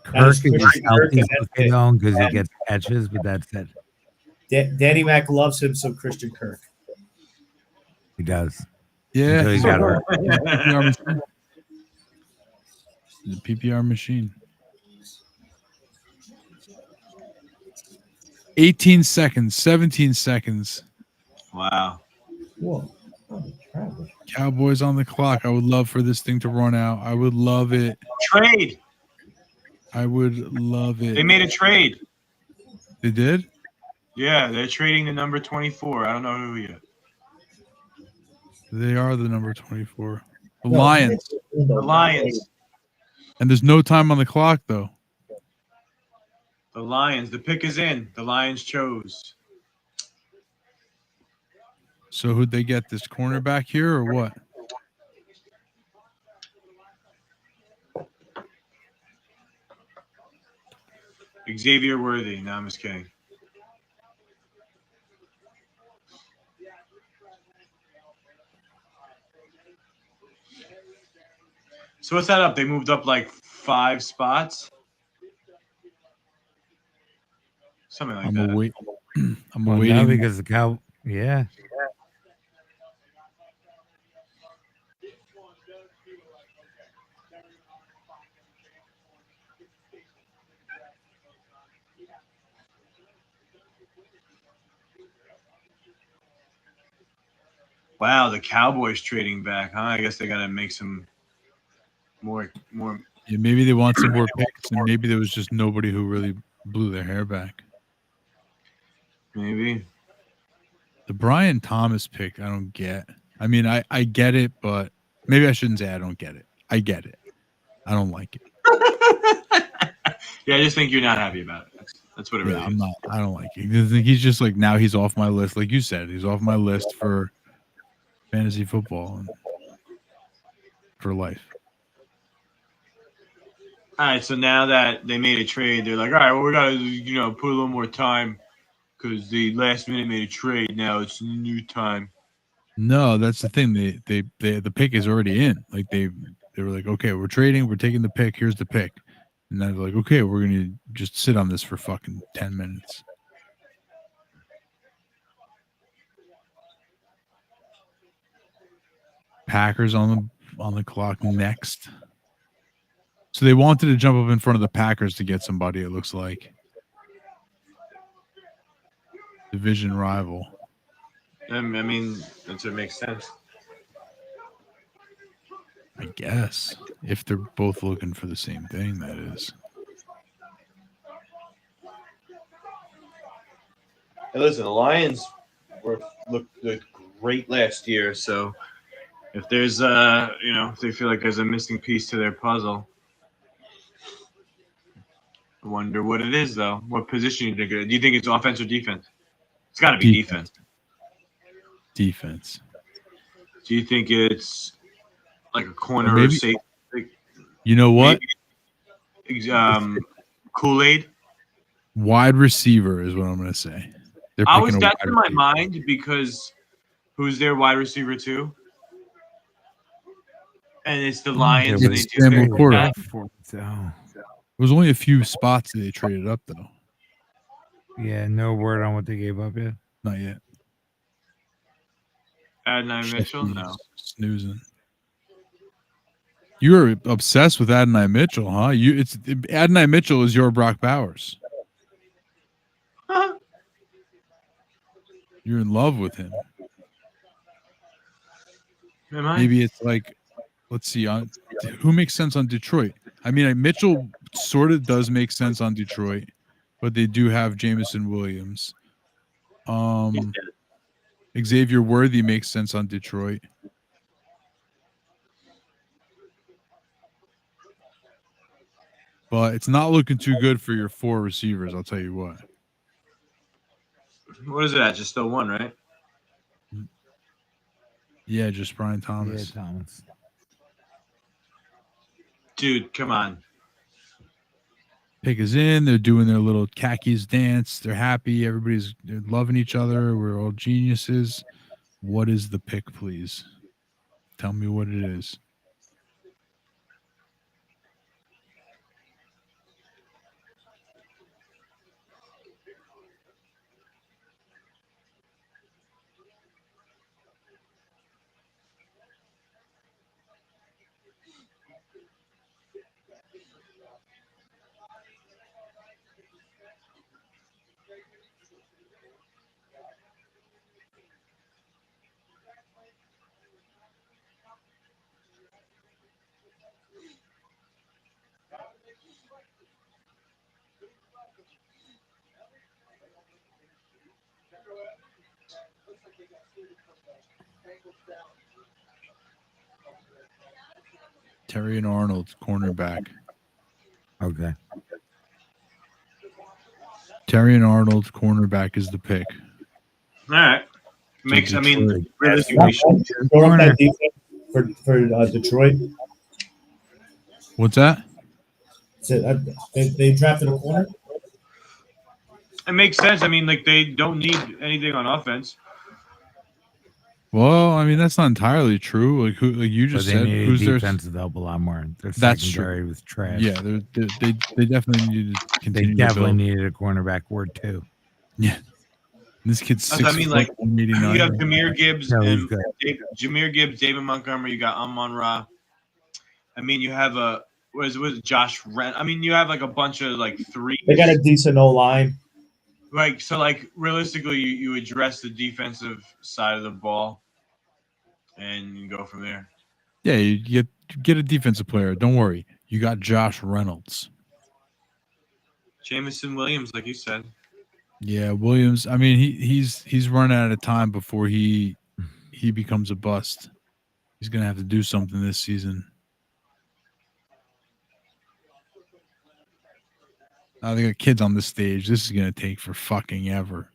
Kirk is Celtics looking on because he gets catches, but that's it. Danny Mac loves him some Christian Kirk. He does. Yeah, Until he got hurt. The PPR machine. 18 seconds, 17 seconds. Wow. Whoa. Cowboys on the clock. I would love for this thing to run out. I would love it. Trade. I would love it. They made a trade. They did? Yeah, they're trading the number 24. I don't know who yet. They are the number 24. The Lions. The Lions. And there's no time on the clock, though. The Lions. The pick is in. The Lions chose. So who'd they get? This cornerback here or what? Xavier Worthy. No, I'm just kidding. So what's that up? They moved up like 5 spots? Something like that. I'm Well, waiting. no, because the cow. Yeah. Wow, the Cowboys trading back, huh? I guess they got to make some more. Yeah, maybe they want some more picks, and maybe there was just nobody who really blew their hair back. Maybe. The Brian Thomas pick, I don't get. I mean, I get it, but maybe I shouldn't say I don't get it. I get it. I don't like it. Yeah, I just think you're not happy about it. That's what it really I'm is. not. I don't like it. He's just like, now he's off my list. Like you said, he's off my list for fantasy football and for life. All right, so now that they made a trade, they're like, all right, well, we got to, put a little more time because the last minute made a trade. Now it's new time. No, that's the thing. The pick is already in. Like they were like, okay, we're trading. We're taking the pick. Here's the pick. And then they're like, okay, we're going to just sit on this for fucking 10 minutes. Packers on the clock next. So they wanted to jump up in front of the Packers to get somebody, it looks like. Division rival. I mean, that's what makes sense. I guess. If they're both looking for the same thing, that is. Hey, listen, the Lions looked great last year, so if there's if they feel like there's a missing piece to their puzzle, I wonder what it is though. What position do you think it's offense or defense? It's got to be defense. Defense. Do you think it's like a corner Maybe, or safety? You know what? Maybe, Kool-Aid. Wide receiver is what I'm going to say. That's in my mind because who's their wide receiver too? And it's the Lions. And they scramble quarterback. So. It was only a few spots that they traded up, though. Yeah, no word on what they gave up yet. Not yet. Adonai Mitchell? No. Snoozing. You're obsessed with Adonai Mitchell, huh? Adonai Mitchell is your Brock Bowers. You're in love with him. Am I? Maybe it's like, let's see, who makes sense on Detroit? I mean, Mitchell sort of does make sense on Detroit, but they do have Jameson Williams. Xavier Worthy makes sense on Detroit. But it's not looking too good for your 4 receivers, I'll tell you what. What is it at? Just still one, right? Yeah, just Brian Thomas. Yeah, Thomas. Dude, come on. Pick is in. They're doing their little khakis dance. They're happy. They're loving each other. We're all geniuses. What is the pick, please? Tell me what it is. Terry and Arnold, cornerback. Okay. Terry and Arnold, cornerback is the pick. All right. Makes. I mean, Detroit. realistically, Throw up that defense for Detroit. What's that? So, they drafted a corner. it makes sense. I mean, like they don't need anything on offense. Well, I mean that's not entirely true. Like you But just they said, needed who's their defensive help a lot more. Their That's secondary true. was trash. Yeah, they definitely needed to They continue. definitely to build. needed a cornerback or two. Yeah, this kid's That's 6 what I mean, like, 189. You have Jameer Gibbs No, he's and good. Jameer Gibbs, David Montgomery. You got Amon Ra. I mean, you have what is it, Josh Wren. I mean, you have like a bunch of like three. They got a decent O line. Like so, like realistically, you address the defensive side of the ball, and you go from there. Yeah, you get a defensive player. Don't worry, you got Josh Reynolds. Jamison Williams, like you said. Yeah, Williams. I mean, he's running out of time before he becomes a bust. He's gonna have to do something this season. They got kids on this stage. This is gonna take for fucking ever.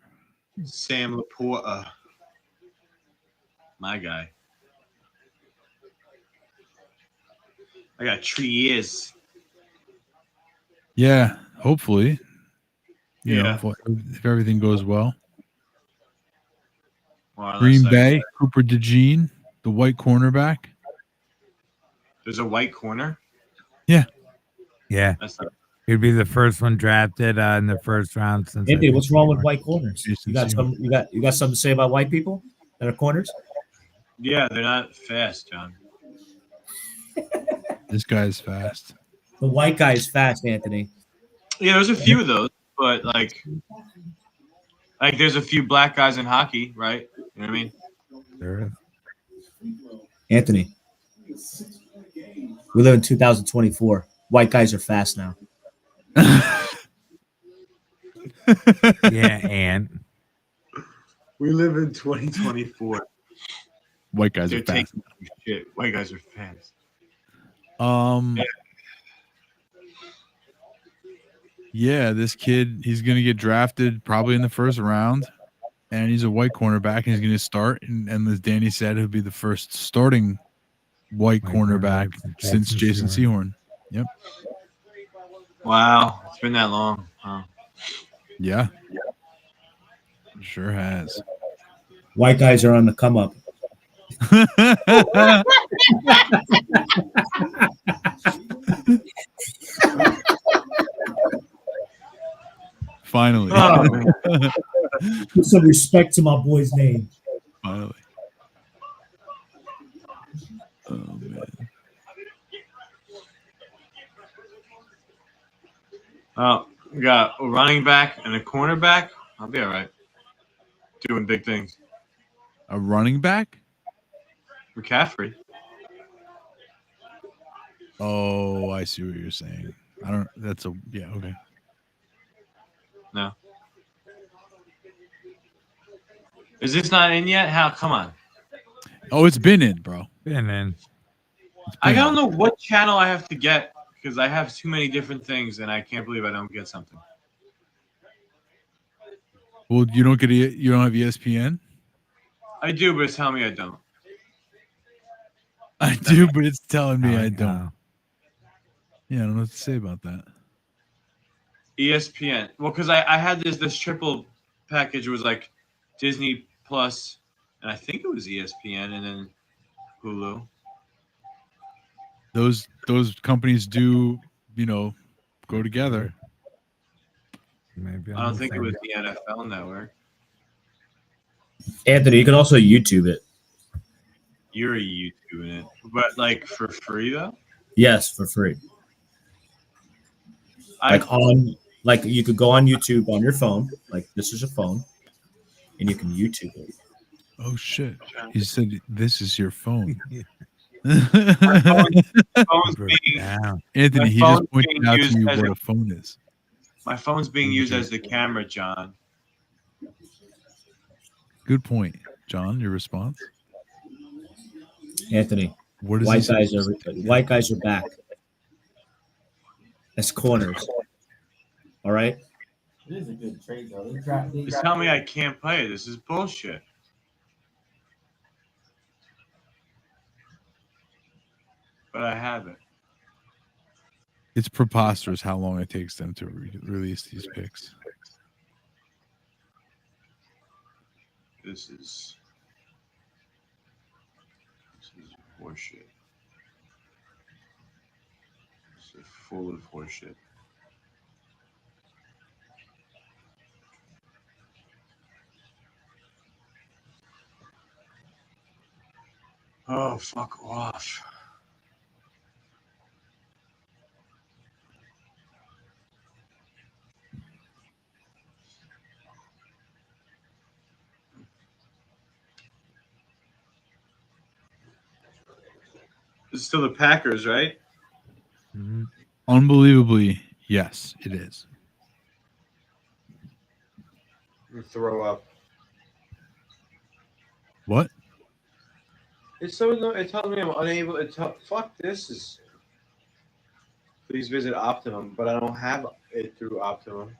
Sam Laporta, my guy. I got 3 years. Yeah, hopefully. You Yeah. know, if everything goes well. Well, Green Bay, Cooper DeJean, the white cornerback. There's a white corner. Yeah. Yeah. He'd be the first one drafted in the first round since. Anthony, what's wrong with white corners? Jason You got Seymour. some. You got something to say about white people that are corners? Yeah, they're not fast, John. This guy's fast. The white guy is fast, Anthony. Yeah, there's a few of those, but like there's a few black guys in hockey, right? You know what I mean? There is. Anthony, we live in 2024. White guys are fast now. Yeah, and we live in 2024. White guys They're are fast. taking shit. White guys are fast. Yeah, this kid, he's going to get drafted probably in the first round, and he's a white cornerback, and he's going to start. And as Danny said, he'll be the first starting white cornerback since Jason Sehorn. Yep. Wow, it's been that long. Huh? Yeah. Sure has. White guys are on the come up. Finally. Put some respect to my boy's name. Finally. Oh, man. We got a running back and a cornerback. I'll be all right. Doing big things. A running back? McCaffrey. Oh, I see what you're saying. Okay. No. Is this not in yet? How? Come on. Oh, it's been in, bro. And then I don't know what channel I have to get because I have too many different things, and I can't believe I don't get something. Well, you don't have ESPN. I do, but it's telling me I don't. I do, but it's telling me I Oh, don't. Yeah, I don't know what to say about that. ESPN. Well, because I had this triple package. It was like Disney Plus, and I think it was ESPN, and then Hulu. Those companies do, go together. maybe I don't think it was the NFL Network. Anthony, you can also YouTube it. You're YouTubing it, but like for free though. Yes, for free. Like you could go on YouTube on your phone. Like this is a phone, and you can YouTube it. Oh shit! He said this is your phone. Phone's being, Anthony, he just pointed out to me what a phone is. My phone's being used as the camera, John. Good point, John. Your response, Anthony. What is white guys are back as corners. All right. It is a good trade though. Just tell me I can't play. This is bullshit. But I have it. It's preposterous how long it takes them to release these picks. This is horseshit. This is full of horseshit. Oh, fuck off. It's still the Packers, right? Mm-hmm. Unbelievably, yes, it is. Throw up. What? It's so. It tells me I'm unable. Fuck this is. Please visit Optimum, but I don't have it through Optimum.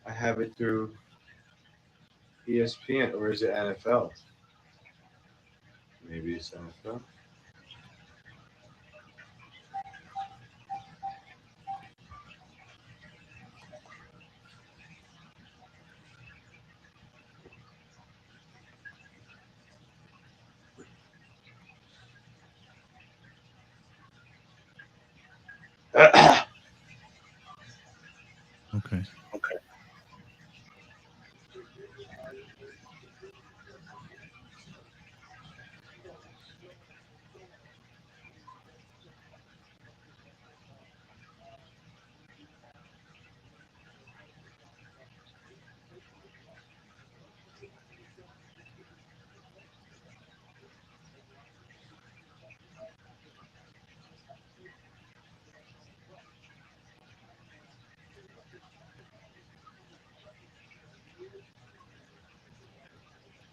I have it through ESPN, or is it NFL? Maybe it's NFL. Okay.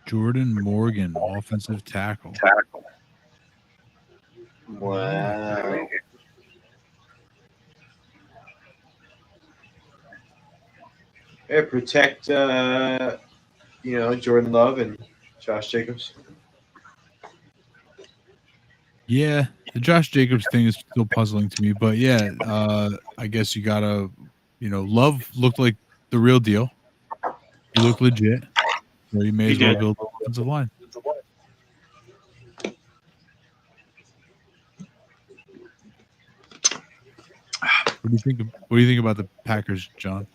Jordan Morgan, offensive tackle. Wow. Yeah, protect, Jordan Love and Josh Jacobs. Yeah, the Josh Jacobs thing is still puzzling to me, but yeah, I guess you gotta, Love looked like the real deal. He looked legit. So you may as well build an offensive line. What do you think? What do you think about the Packers, John?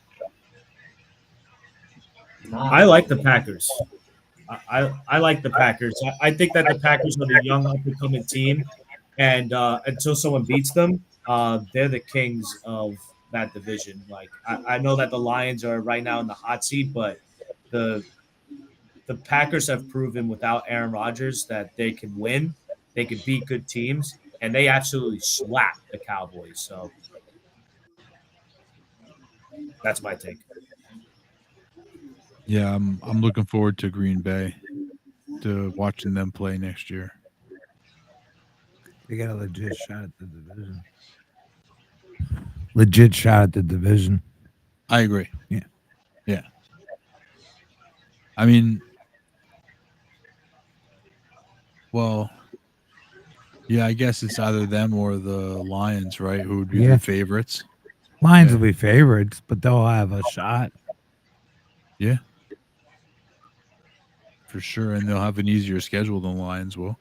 I like the Packers. I like the Packers. I think that the Packers are the young up and coming team, and until someone beats them, they're the kings of that division. Like I know that the Lions are right now in the hot seat, but the Packers have proven without Aaron Rodgers that they can win, they can beat good teams, and they absolutely slap the Cowboys. So that's my take. Yeah, I'm looking forward to Green Bay. to watching them play next year. They got a legit shot at the division. Legit shot at the division. I agree. Yeah. Yeah. I mean, well, yeah, I guess it's either them or the Lions, right? Who would be Yeah. the favorites? Lions Yeah. will be favorites, but they'll have a shot. Yeah. For sure. And they'll have an easier schedule than the Lions will.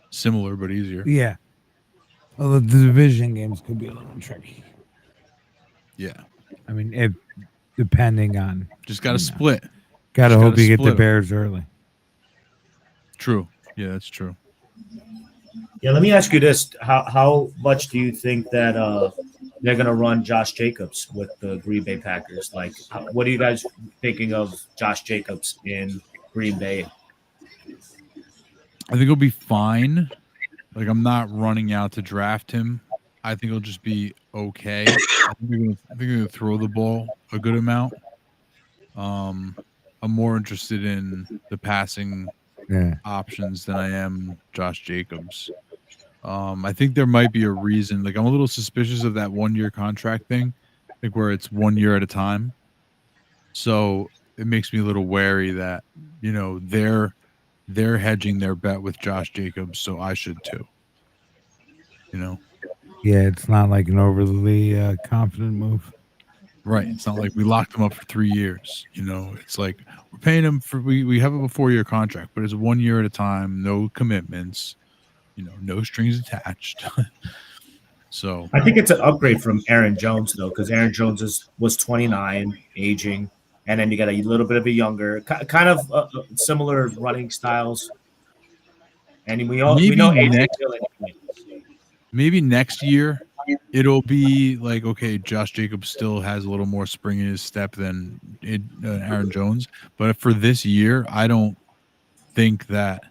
Similar, but easier. Yeah. Although the division games could be a little tricky. Yeah. I mean, if depending on just got to split. Gotta Just hope gotta you get the split 'em. Bears early. True. Yeah, that's true. Yeah, let me ask you this: how much do you think that they're gonna run Josh Jacobs with the Green Bay Packers? Like, what are you guys thinking of Josh Jacobs in Green Bay? I think he'll be fine. Like, I'm not running out to draft him. I think he'll just be okay. I think they're gonna throw the ball a good amount. I'm more interested in the passing options than I am Josh Jacobs. I think there might be a reason. Like, I'm a little suspicious of that 1-year contract thing, like where it's 1 year at a time. So it makes me a little wary that, you know, they're hedging their bet with Josh Jacobs, so I should too. You know, Yeah, it's not like an overly confident move. right? It's not like we locked him up for 3 years. You know, it's like we're paying him for we have a 4-year contract, but it's 1 year at a time, no commitments. You know, no strings attached. So I think it's an upgrade from Aaron Jones though, because Aaron Jones was 29, aging, and then you got a little bit of a younger, kind of similar running styles. And we know AJ Dillon. Maybe next year it'll be like, okay, Josh Jacobs still has a little more spring in his step than Aaron Jones, but for this year, I don't think that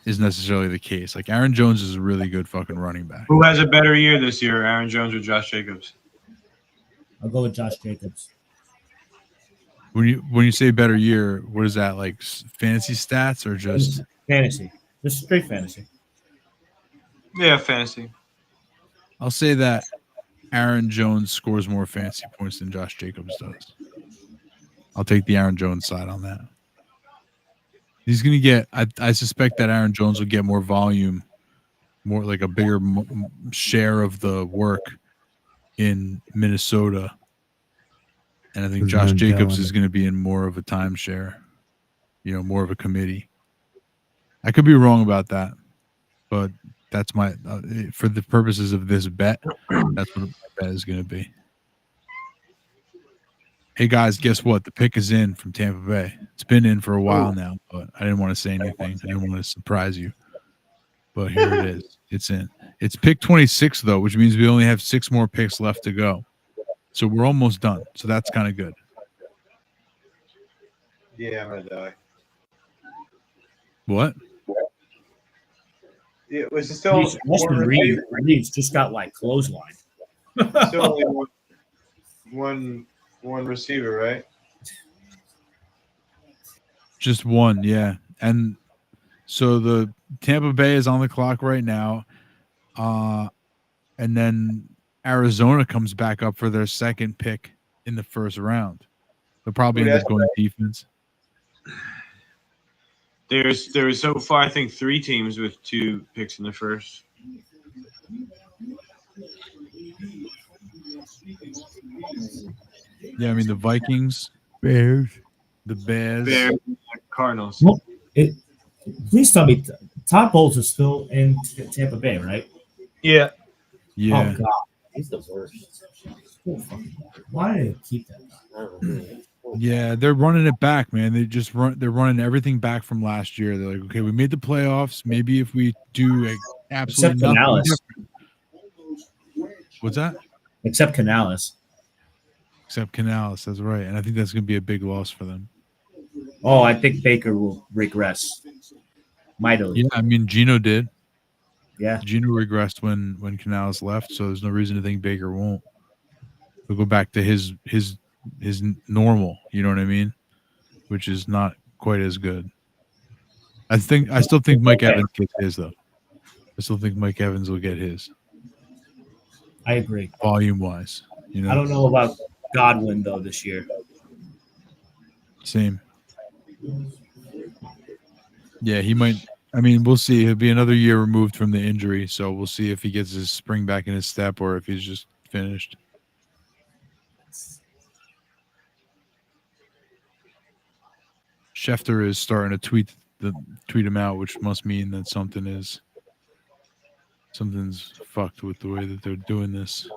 is necessarily the case. Like, Aaron Jones is a really good fucking running back. Who has a better year this year, Aaron Jones or Josh Jacobs? I'll go with Josh Jacobs. When you say better year, what is that, like fantasy stats or just fantasy? Just straight fantasy. Yeah, fantasy. I'll say that Aaron Jones scores more fantasy points than Josh Jacobs does. I'll take the Aaron Jones side on that. He's going to get, I suspect that Aaron Jones will get more volume, more like a bigger share of the work in Minnesota. And I think Josh Jacobs is going to be in more of a timeshare, you know, more of a committee. I could be wrong about that, but that's my, for the purposes of this bet, that's what my bet is going to be. Hey guys, guess what? The pick is in from Tampa Bay. It's been in for a while now, but I didn't want to say anything. I didn't want to surprise you. But here it is. It's in. It's pick 26 though, which means we only have 6 more picks left to go. So we're almost done. So that's kind of good. Yeah, I'm gonna die. What? Yeah, was it still Austin Reeves just got like clothesline. still only one receiver, right? Just one, yeah. And so the Tampa Bay is on the clock right now. And then Arizona comes back up for their second pick in the first round. They'll probably end up going defense. There's so far, I think, 3 teams with 2 picks in the first. Yeah, I mean the Vikings, Bears, the Bears, Cardinals. Well, please tell me, Todd Bowles is still in Tampa Bay, right? Yeah. Yeah. Oh God, he's the worst. Why did they keep that? Yeah, they're running it back, man. They're running everything back from last year. They're like, okay, we made the playoffs. Maybe if we do absolutely Except nothing Canales. different. What's that? Except Canales. Except Canales, that's right. And I think that's going to be a big loss for them. Oh, I think Baker will regress mightily. Yeah, I mean Gino did. Yeah, Gino regressed when Canales left, so there's no reason to think Baker won't. He'll go back to his normal. You know what I mean? Which is not quite as good. I still think Mike Evans gets his though. I still think Mike Evans will get his. I agree. Volume wise, you know. I don't know about Godwin though this year. Same. Yeah, he might. I mean, we'll see. He'll be another year removed from the injury, so we'll see if he gets his spring back in his step or if he's just finished. Schefter is starting to tweet him out, which must mean that something's fucked with the way that they're doing this.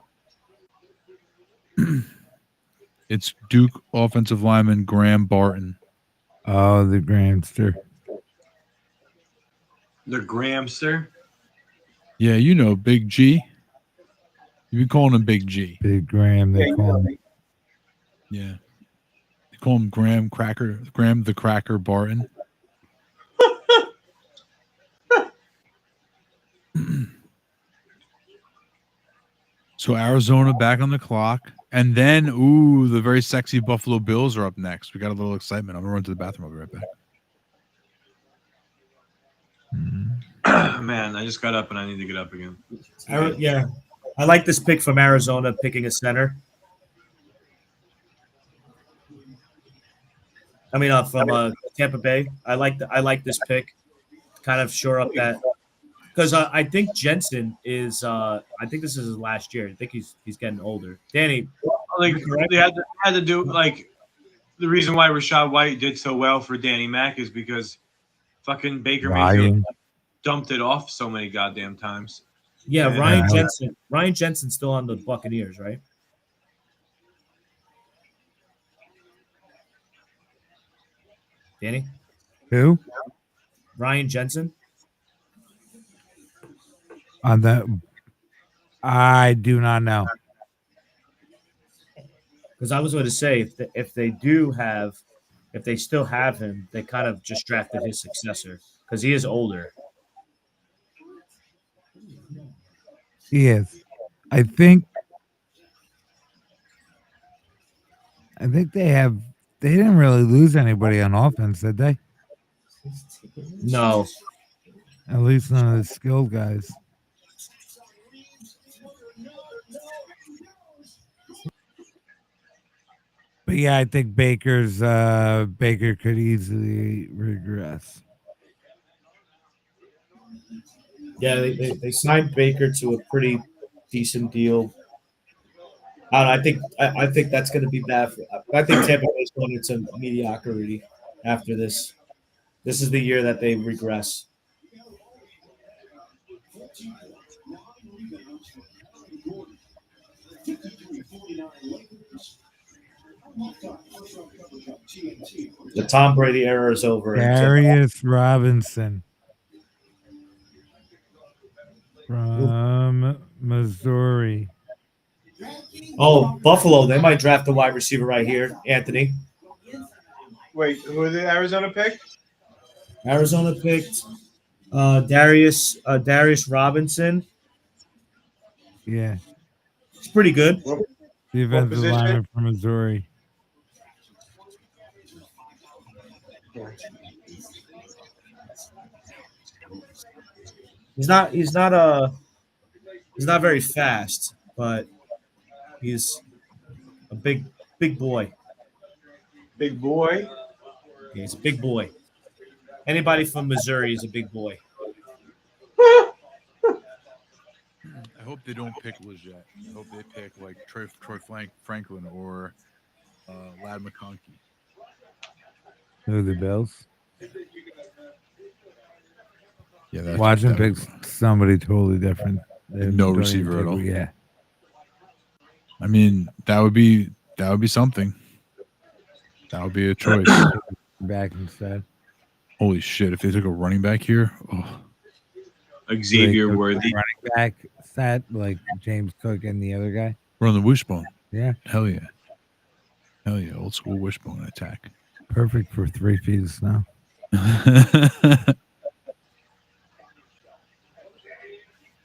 It's Duke offensive lineman Graham Barton. Oh, the Gramster. The Gramster. Yeah, you know, Big G. You've been calling him Big G. Big Graham, they call him. Yeah. They call him Graham the Cracker Barton. So Arizona back on the clock. And then, the very sexy Buffalo Bills are up next. We got a little excitement. I'm going to run to the bathroom. I'll be right back. Man, I just got up and I need to get up again. Yeah. I like this pick from Arizona, picking a center. I mean, from Tampa Bay. I like this pick. Kind of shore up that. Because I think Jensen is. I think this is his last year. I think he's getting older. Danny, like they had to do like the reason why Rashad White did so well for Danny Mac is because fucking Baker Mayfield dumped it off so many goddamn times. Yeah, Ryan Jensen's still on the Buccaneers, right? Danny, who? Ryan Jensen. On that, I do not know. Because I was going to say, if they still have him, they kind of just drafted his successor because he is older. He is. I think they didn't really lose anybody on offense, did they? No. At least none of the skilled guys. But yeah, I think Baker could easily regress. Yeah, they signed Baker to a pretty decent deal. I think that's going to be bad. I think Tampa Bay's going into mediocrity after this. This is the year that they regress. The Tom Brady era is over. Darius Robinson from Missouri. Oh, Buffalo. They might draft the wide receiver right here, Anthony. Wait, who did Arizona pick? Arizona picked Darius Robinson. Yeah. It's pretty good. Defensive lineman from Missouri. He's not very fast, but he's a big boy. Big boy? Yeah, he's a big boy. Anybody from Missouri is a big boy. I hope they don't pick Leggett. I hope they pick like Troy Franklin or Ladd McConkey. Who, the Bills? Yeah, watch him pick somebody totally different. No receiver at all. Yeah. I mean, that would be something. That would be a choice. Back instead. Holy shit! If they took a running back here, Xavier Worthy running back set like James Cook and the other guy. Run the wishbone. Yeah. Hell yeah. Old school wishbone attack. Perfect for 3 feet of snow.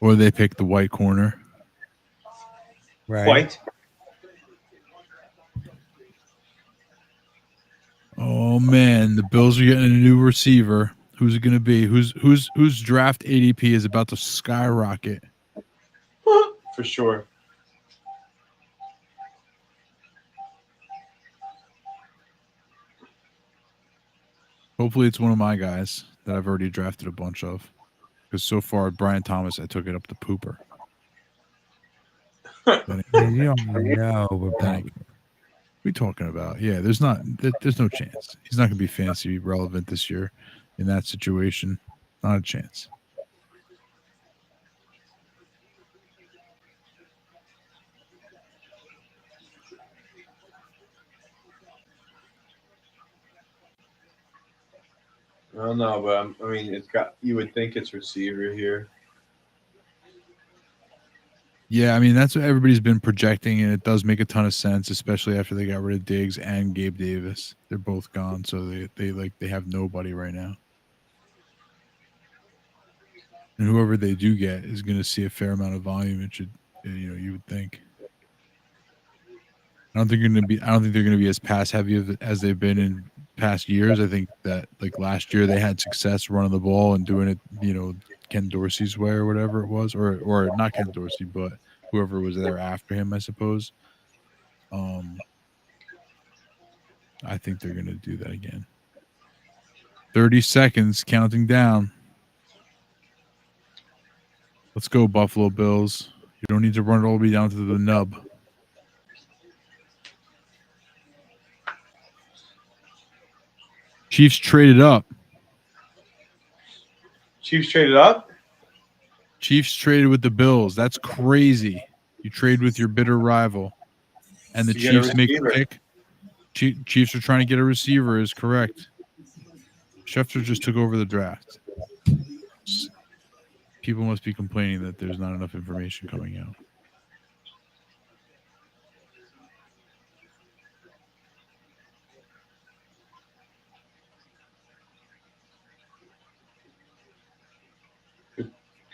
Or they pick the white corner. Right. White. Oh Oh man, the Bills are getting a new receiver. Who's it going to be? Whose draft ADP is about to skyrocket? For sure. Hopefully, it's one of my guys that I've already drafted a bunch of. Because so far, Brian Thomas, I took it up the pooper. Man, you don't know. What we talking about? Yeah, there's no chance. He's not going to be fantasy relevant this year in that situation. Not a chance. I don't know, but I mean, it's got. You would think it's receiver here. Yeah, I mean that's what everybody's been projecting, and it does make a ton of sense, especially after they got rid of Diggs and Gabe Davis. They're both gone, so they have nobody right now. And whoever they do get is going to see a fair amount of volume. It should, you would think. I don't think they're going to be as pass heavy as they've been in past years. I think that like last year they had success running the ball and doing it, Ken Dorsey's way or whatever it was, or not Ken Dorsey, but whoever was there after him, I suppose. I think they're going to do that again. 30 seconds, counting down. Let's go, Buffalo Bills. You don't need to run it all the way down to the nub. Chiefs traded up. Chiefs traded up? Chiefs traded with the Bills. That's crazy. You trade with your bitter rival. And the Chiefs make a pick. Chiefs are trying to get a receiver is correct. Schefter just took over the draft. People must be complaining that there's not enough information coming out.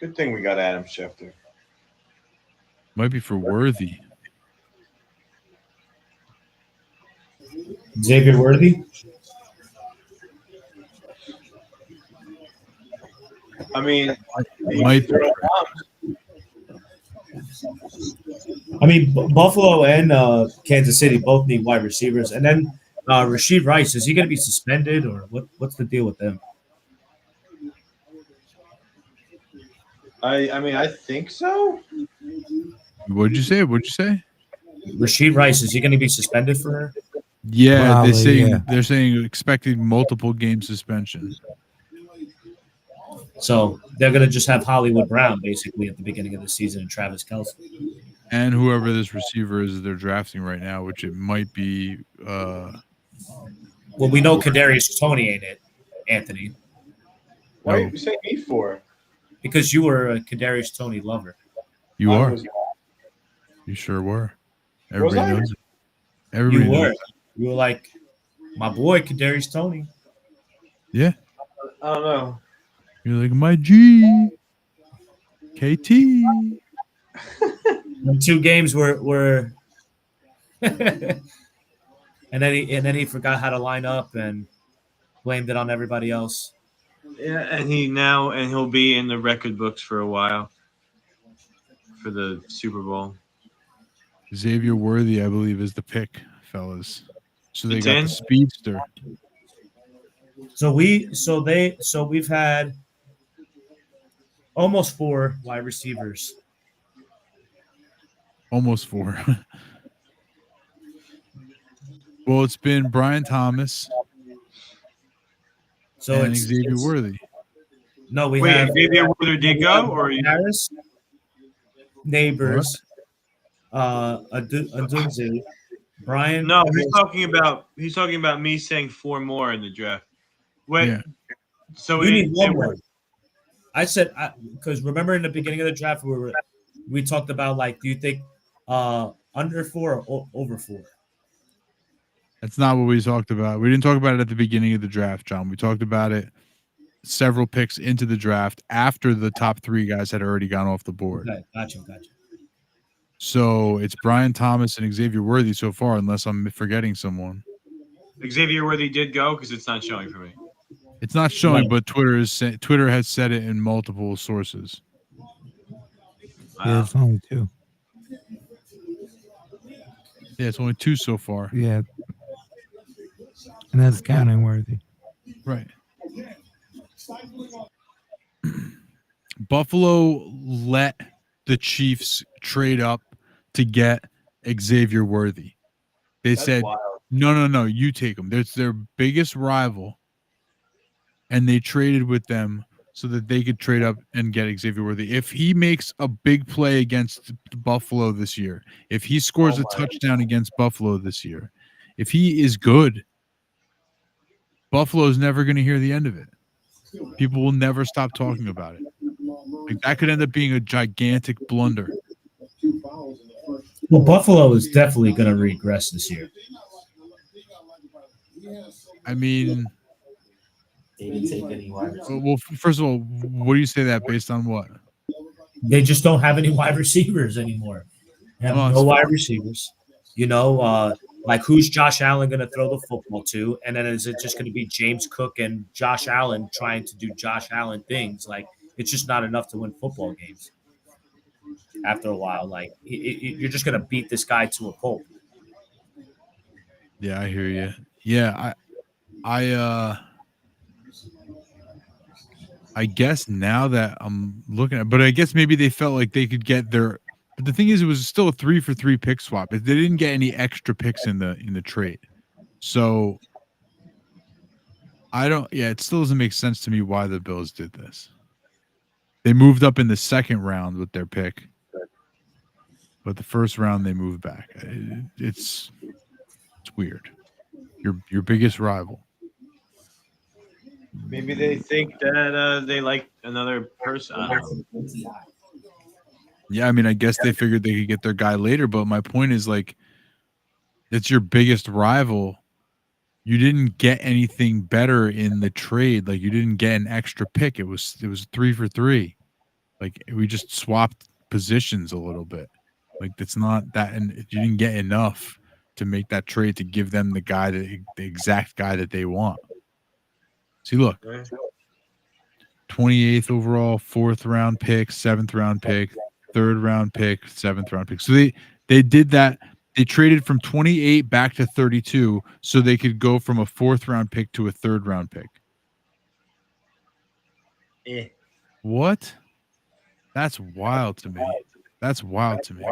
Good thing we got Adam Schefter. Might be for Worthy. Xavier Worthy? I mean, might be. I mean, Buffalo and Kansas City both need wide receivers. And then Rashid Rice, is he going to be suspended or what's the deal with them? I mean, I think so. What'd you say? Rashid Rice, is he going to be suspended for her? Yeah, Probably, they're saying expecting multiple game suspension. So they're going to just have Hollywood Brown basically at the beginning of the season and Travis Kelce. And whoever this receiver is they're drafting right now, which it might be. Well, we know Kadarius Toney ain't it, Anthony. What are you saying me for? Because you were a Kadarius Toney lover. You are. You sure were. Everybody knows it. Everybody You were. knows it. You were like, my boy Kadarius Toney. Yeah. I don't know. You're like my G. KT. The 2 games were and then he forgot how to line up and blamed it on everybody else. Yeah, and he'll be in the record books for a while for the Super Bowl. Xavier Worthy, I believe, is the pick, fellas. So they It's got in? the speedster. So we've had almost 4 wide receivers. Almost 4. Well, it's been Brian Thomas and Xavier Worthy. No, we Wait, have Xavier Worthy did go, or Harris, Neighbors, Adunze, Brian. No, he's talking about me saying 4 more in the draft. Wait, Yeah. so You need one more. I said because remember in the beginning of the draft we talked about like, do you think under 4 or over 4? That's not what we talked about. We didn't talk about it at the beginning of the draft, John. We talked about it several picks into the draft after the top 3 guys had already gone off the board. Okay, gotcha. So it's Brian Thomas and Xavier Worthy so far, unless I'm forgetting someone. Xavier Worthy did go because it's not showing for me. It's not showing, No. but Twitter has said it in multiple sources. Yeah, it's only 2. Yeah, it's only 2 so far. Yeah. And that's counting worthy. Right. Buffalo let the Chiefs trade up to get Xavier Worthy. They said, wild. no, you take him. That's their biggest rival. And they traded with them so that they could trade up and get Xavier Worthy. If he makes a big play against Buffalo this year, if he scores a touchdown against Buffalo this year, if he is good, Buffalo's never going to hear the end of it. People will never stop talking about it. Like, that could end up being a gigantic blunder. Well, Buffalo is definitely going to regress this year. I mean, They didn't take any wide receivers. well, first of all, what do you say that based on what? They just don't have any wide receivers anymore. They have no wide receivers. You know, like who's Josh Allen going to throw the football to? And then is it just going to be James Cook and Josh Allen trying to do Josh Allen things? Like, it's just not enough to win football games. After a while, like you're just going to beat this guy to a pulp. Yeah, I hear you. Yeah, I guess now that I'm looking at, but I guess maybe they felt like they could get their. But the thing is, it was still a 3-for-3 pick swap. They didn't get any extra picks in the trade, so I don't. Yeah, it still doesn't make sense to me why the Bills did this. They moved up in the second round with their pick, but the first round they moved back. It's weird. Your biggest rival. Maybe they think that they like another person. I don't know. Yeah, I mean, I guess they figured they could get their guy later, but my point is, like, it's your biggest rival. You didn't get anything better in the trade. Like, you didn't get an extra pick. It was 3-for-3. Like, we just swapped positions a little bit. Like, that's not that, and you didn't get enough to make that trade to give them the guy the exact guy that they want. See, look, 28th overall, 4th round pick, 7th round pick, 3rd round pick, 7th round pick. So they did that. They traded from 28 back to 32 so they could go from a 4th round pick to a 3rd round pick. What? That's wild to me. That's wild to me.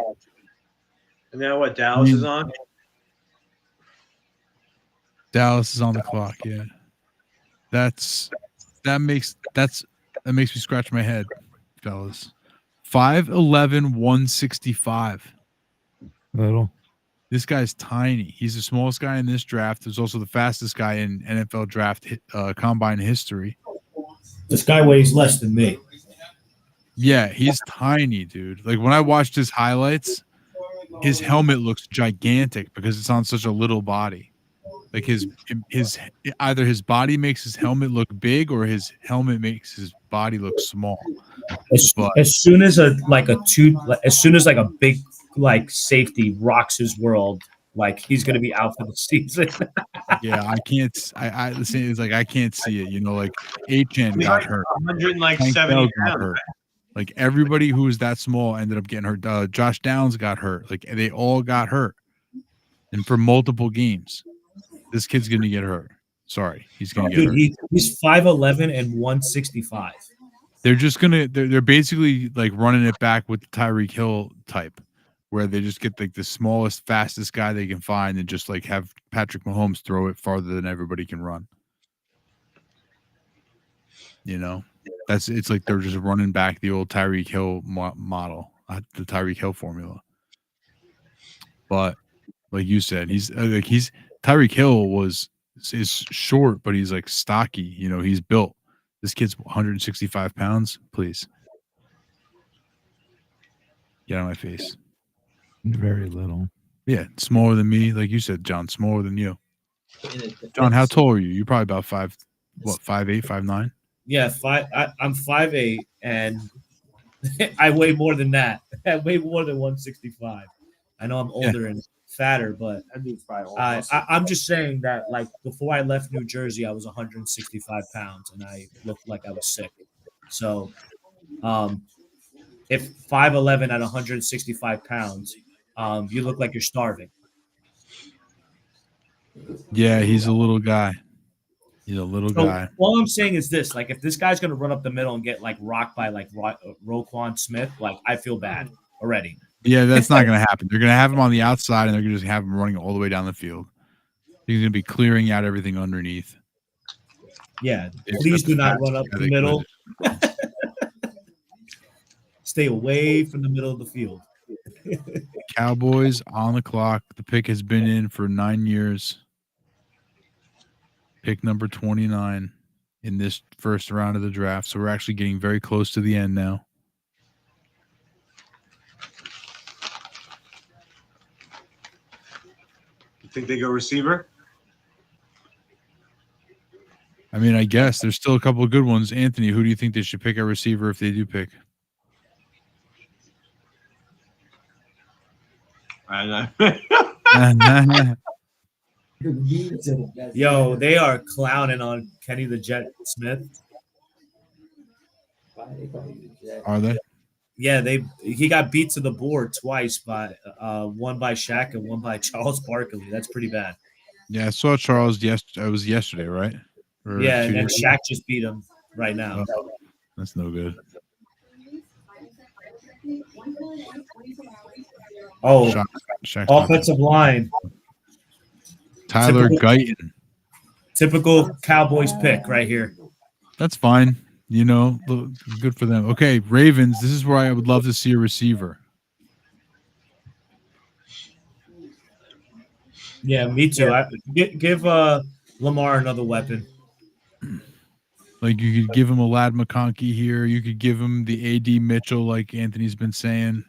And now what? Dallas is on. Dallas is on the clock. Yeah, that makes me scratch my head, fellas. 5'11", 165. Little. This guy's tiny. He's the smallest guy in this draft. He's also the fastest guy in NFL draft combine history. This guy weighs less than me. Yeah, he's tiny, dude. Like, when I watched his highlights, his helmet looks gigantic because it's on such a little body. Like, his either his body makes his helmet look big or his helmet makes his body look small. As soon as a big like safety rocks his world, like he's gonna be out for the season. Yeah, I can't. I listen. It's like I can't see it. You know, like HN got hurt. 170 got hurt. Like, everybody who was that small ended up getting hurt. Josh Downs got hurt. Like, they all got hurt, and for multiple games. This kid's gonna get hurt. Sorry, he's gonna get hurt. He's 5'11" and 165. They're just gonna. They're basically like running it back with the Tyreek Hill type, where they just get like the smallest, fastest guy they can find and just like have Patrick Mahomes throw it farther than everybody can run. You know, it's like they're just running back the old Tyreek Hill model, the Tyreek Hill formula. But like you said, he's Tyreek Hill is short, but he's like stocky. You know, he's built. This kid's 165 pounds. Please get out of my face. Very little. Yeah, smaller than me, like you said, John. Smaller than you. John, how tall are you? You're probably about 5'8", 5'9"? Yeah, I'm 5'8", and I weigh more than that. I weigh more than 165. I know I'm older and fatter, but That dude's probably all I'm just saying that like before I left New Jersey, I was 165 pounds and I looked like I was sick. So, if 5'11" at 165 pounds, you look like you're starving. Yeah, he's a little guy. He's a little So guy. all I'm saying is this: like, if this guy's gonna run up the middle and get like rocked by like Roquan Smith, like I feel bad already. Yeah, that's not going to happen. They're going to have him on the outside, and they're going to just have him running all the way down the field. He's going to be clearing out everything underneath. Yeah, It's please the do not fastest run up guy the they middle. could. Stay away from the middle of the field. Cowboys on the clock. The pick has been in for 9 years. Pick number 29 in this first round of the draft. So we're actually getting very close to the end now. You think they go receiver? I mean, I guess there's still a couple of good ones. Anthony, who do you think they should pick a receiver if they do pick? I don't know. Yo, they are clowning on Kenny the Jet Smith. Are they? Yeah, he got beat to the board twice by one by Shaq and one by Charles Barkley. That's pretty bad. Yeah, I saw Charles. It was yesterday, right? Or Yeah, 2 and then days ago? Shaq just beat him right now. Oh, that's no good. Oh, Shaq's offensive line. Tyler Typical- Guyton. Typical Cowboys pick right here. That's fine. You know, good for them. Okay, Ravens. This is where I would love to see a receiver. Yeah, me too. Give Lamar another weapon. Like you could give him a Lad McConkey here. You could give him the AD Mitchell, like Anthony's been saying.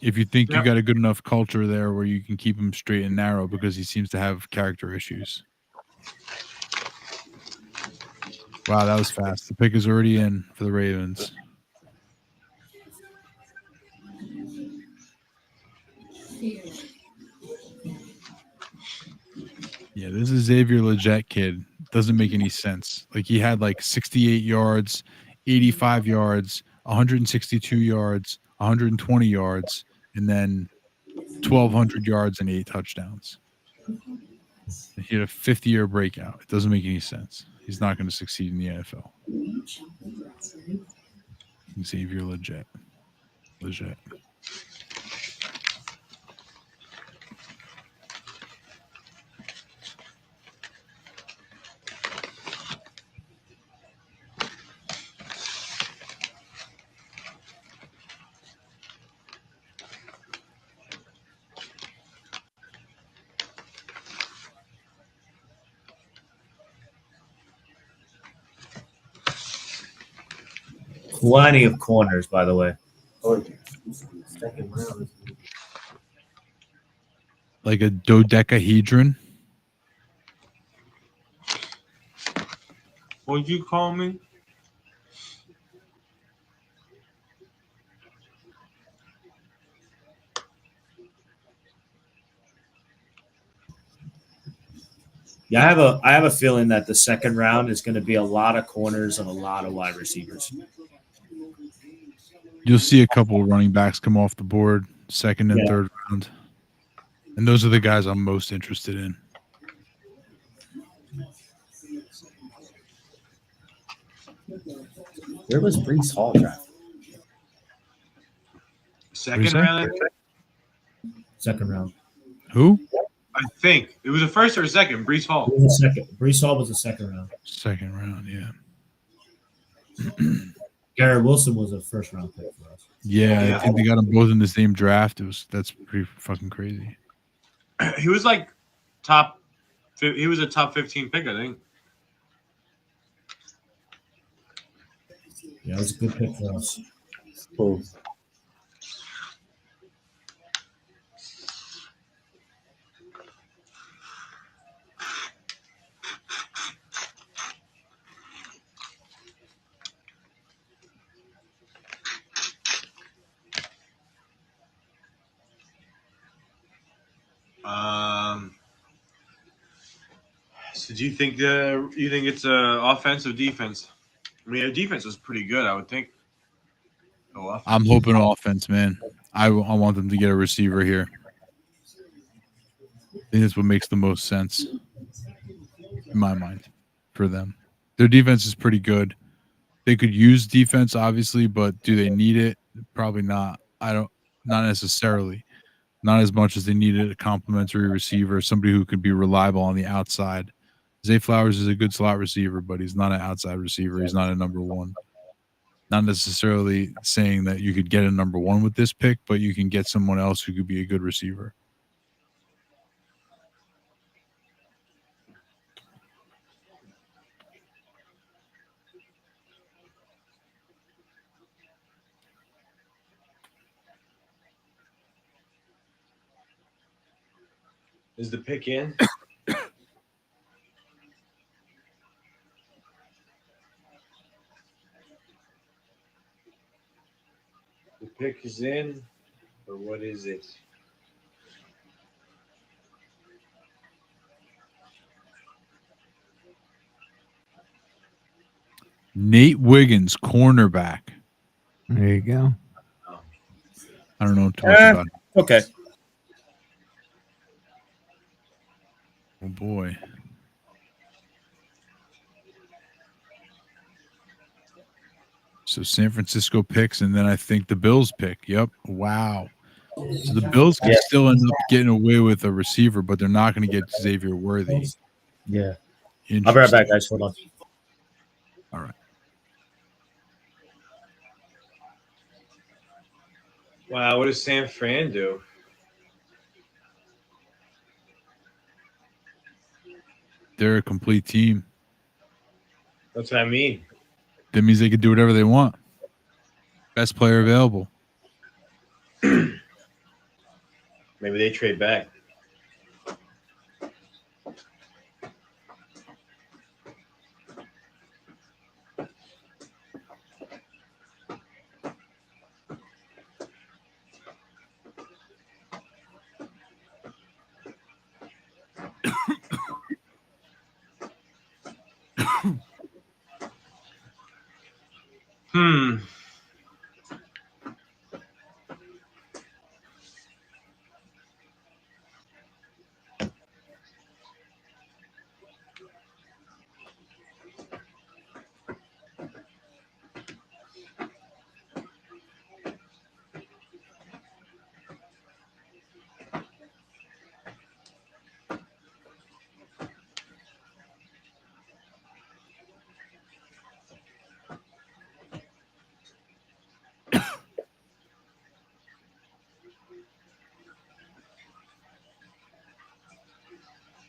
If you think you got a good enough culture there where you can keep him straight and narrow, because he seems to have character issues. Wow, that was fast. The pick is already in for the Ravens. Yeah, this is Xavier Legette kid. Doesn't make any sense. Like he had like 68 yards, 85 yards, 162 yards, 120 yards, and then 1,200 yards and 8 touchdowns. He had a 50-year breakout. It doesn't make any sense. He's not going to succeed in the NFL. Xavier Legette. Plenty of corners, by the way. Second round. Like a dodecahedron. What'd you call me? Yeah, I have a feeling that the second round is going to be a lot of corners and a lot of wide receivers. You'll see a couple of running backs come off the board, second and third round. And those are the guys I'm most interested in. Where was Brees Hall drafted? Second round, Second round. Who? I think it was a first or a second. Brees Hall. It was a second. Brees Hall was a second round. Second round, yeah. Garrett Wilson was a first round pick for us. Yeah, I think they got them both in the same draft. That's pretty fucking crazy. He was like top. He was a top 15 pick, I think. Yeah, it was a good pick for us. Cool. So do you think it's offensive defense? I mean, their defense was pretty good, I would think. No offense. I'm hoping offense, man. I want them to get a receiver here. I think that's what makes the most sense in my mind for them. Their defense is pretty good. They could use defense, obviously, but do they need it? Probably not. Not necessarily. Not as much as they needed a complimentary receiver, somebody who could be reliable on the outside. Zay Flowers is a good slot receiver, but he's not an outside receiver. He's not a number one. Not necessarily saying that you could get a number one with this pick, but you can get someone else who could be a good receiver. Is the pick in? The pick is in, or what is it? Nate Wiggins, cornerback. There you go. I don't know too much about it. Okay. Oh boy. So San Francisco picks, and then I think the Bills pick. Yep. Wow. So the Bills can still end up getting away with a receiver, but they're not going to get Xavier Worthy. Yeah. I'll be right back, guys. Hold on. All right. Wow, what does San Fran do? They're a complete team. That's what I mean. That means they can do whatever they want. Best player available. Maybe they trade back.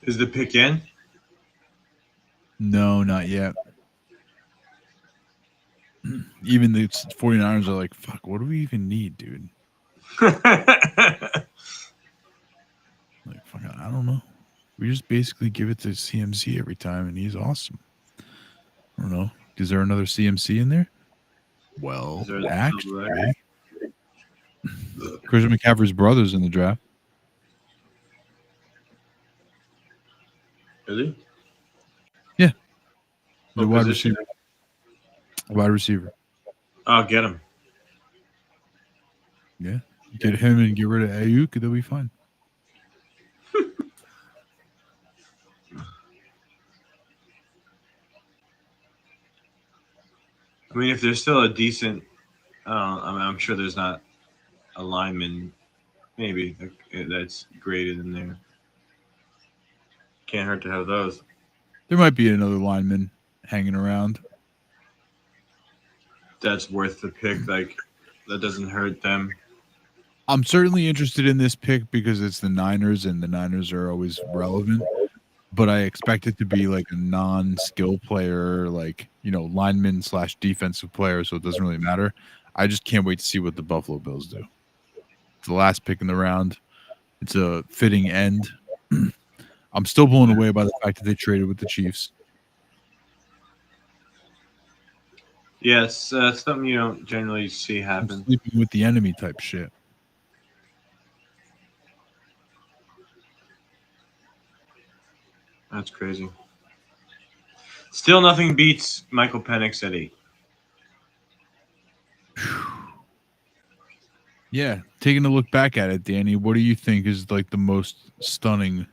Is the pick in? No, not yet. Even the 49ers are like, fuck, what do we even need, dude? Like, fuck, I don't know. We just basically give it to CMC every time, and he's awesome. I don't know. Is there another CMC in there? Well, actually, Christian McCaffrey's brother's in the draft. Is he? Yeah. The What wide position? receiver. Wide receiver. I'll get him. Yeah. Get him and get rid of Ayuk, they'll be fine. I mean, if there's still a decent, I'm sure there's not a lineman, maybe that's graded in there. Can't hurt to have those. There might be another lineman hanging around. That's worth the pick. Like, that doesn't hurt them. I'm certainly interested in this pick because it's the Niners, and the Niners are always relevant. But I expect it to be like a non-skill player, like, lineman / defensive player, so it doesn't really matter. I just can't wait to see what the Buffalo Bills do. It's the last pick in the round. It's a fitting end. I'm still blown away by the fact that they traded with the Chiefs. Yes, that's something you don't generally see happen. Sleeping with the enemy type shit. That's crazy. Still nothing beats Michael Penix at 8. Yeah, taking a look back at it, Danny, what do you think is like the most stunning?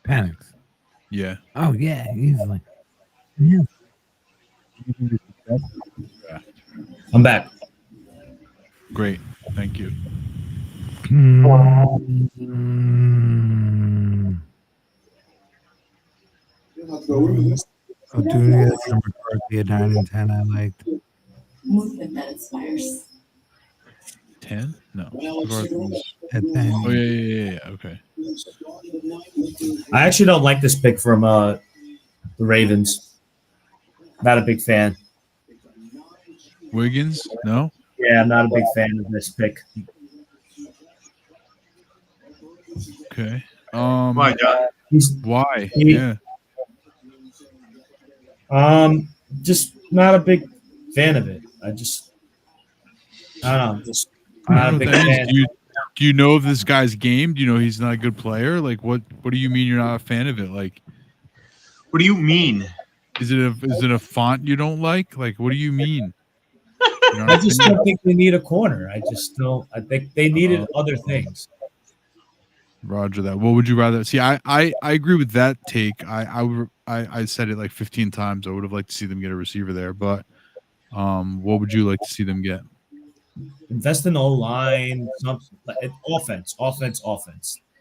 Penix. Yeah. Oh yeah, easily. Yeah. I'm back. Great. Thank you. Odunia and McCarthy at 9 and 10. I liked. Movement that inspires. 10? No. McCarthy was- At 10. Oh yeah. Okay. I actually don't like this pick from the Ravens. Not a big fan. Wiggins? No. Yeah, I'm not a big fan of this pick. Okay. Why, John? Why? He- Yeah. Just not a big fan of it. I don't know. Just I not don't a know big what that fan. means. Do you know of this guy's game? Do you know he's not a good player? Like what do you mean you're not a fan of it? Like What do you mean? is it a font you don't like? Like what do you mean? You're not I a just fan? don't think they need a corner. I just don't. I think they needed other things. Roger that. What would you rather see? I agree with that take. I said it like 15 times. I would have liked to see them get a receiver there, but what would you like to see them get? Invest in O line, offense.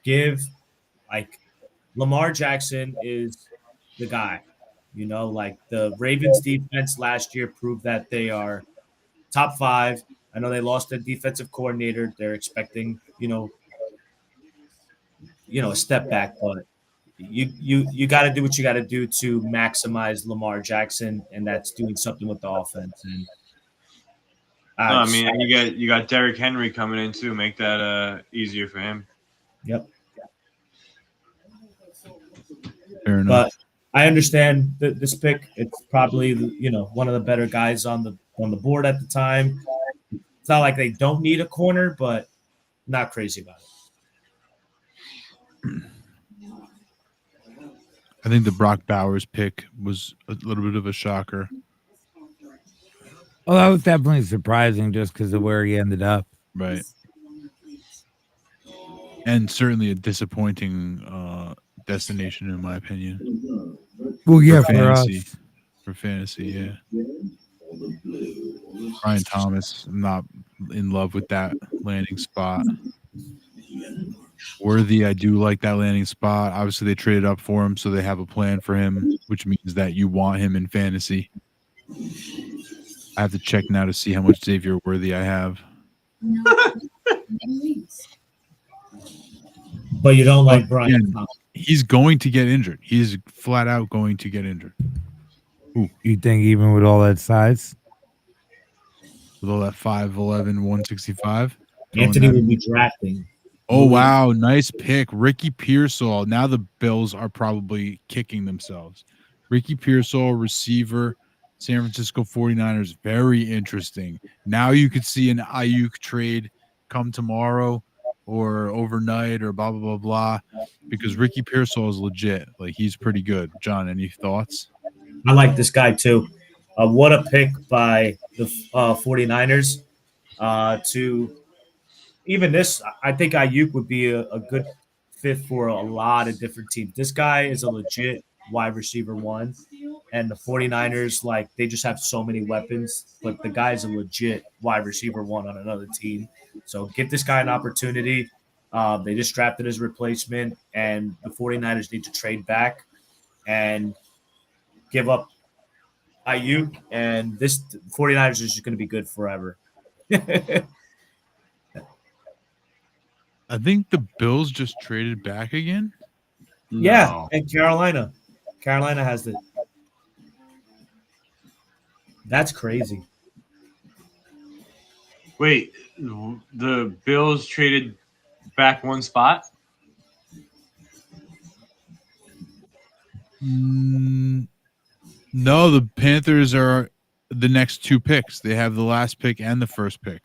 Give like Lamar Jackson is the guy. You know, like the Ravens defense last year proved that they are top 5. I know they lost their defensive coordinator. They're expecting, a step back, but you got to do what you got to do to maximize Lamar Jackson, and that's doing something with the offense. And No, I mean you got Derrick Henry coming in too. Make that easier for him. Yep. Fair enough. But I understand this pick. It's probably one of the better guys on the board at the time. It's not like they don't need a corner, but not crazy about it. I think the Brock Bowers pick was a little bit of a shocker. Well, that was definitely surprising just because of where he ended up. Right. And certainly a disappointing destination, in my opinion. Well, yeah, for for fantasy. us. For fantasy, yeah. Brian Thomas, I'm not in love with that landing spot. Worthy, I do like that landing spot. Obviously, they traded up for him, so they have a plan for him, which means that you want him in fantasy. I have to check now to see how much Xavier Worthy I have. But you don't like Brian Thomas. He's going to get injured. He's flat out going to get injured. Ooh, you think even with all that size? With all that 5'11", 165? Anthony will be drafting. Oh, wow. Nice pick. Ricky Pearsall. Now the Bills are probably kicking themselves. Ricky Pearsall, receiver, San Francisco 49ers. Very interesting. Now you could see an Ayuk trade come tomorrow or overnight or blah, blah, blah, blah. Because Ricky Pearsall is legit. Like, he's pretty good. John, any thoughts? I like this guy, too. What a pick by the 49ers to even this. I think Ayuk would be a good fit for a lot of different teams. This guy is a legit wide receiver 1, and the 49ers, like, they just have so many weapons, but the guy's a legit wide receiver 1 on another team. So give this guy an opportunity. They just drafted his replacement, and the 49ers need to trade back and give up Ayuk, and this 49ers is just going to be good forever. I think the Bills just traded back again. Yeah, and Carolina has it. That's crazy. Wait, the Bills traded back one spot? No, the Panthers are the next 2 picks. They have the last pick and the first pick.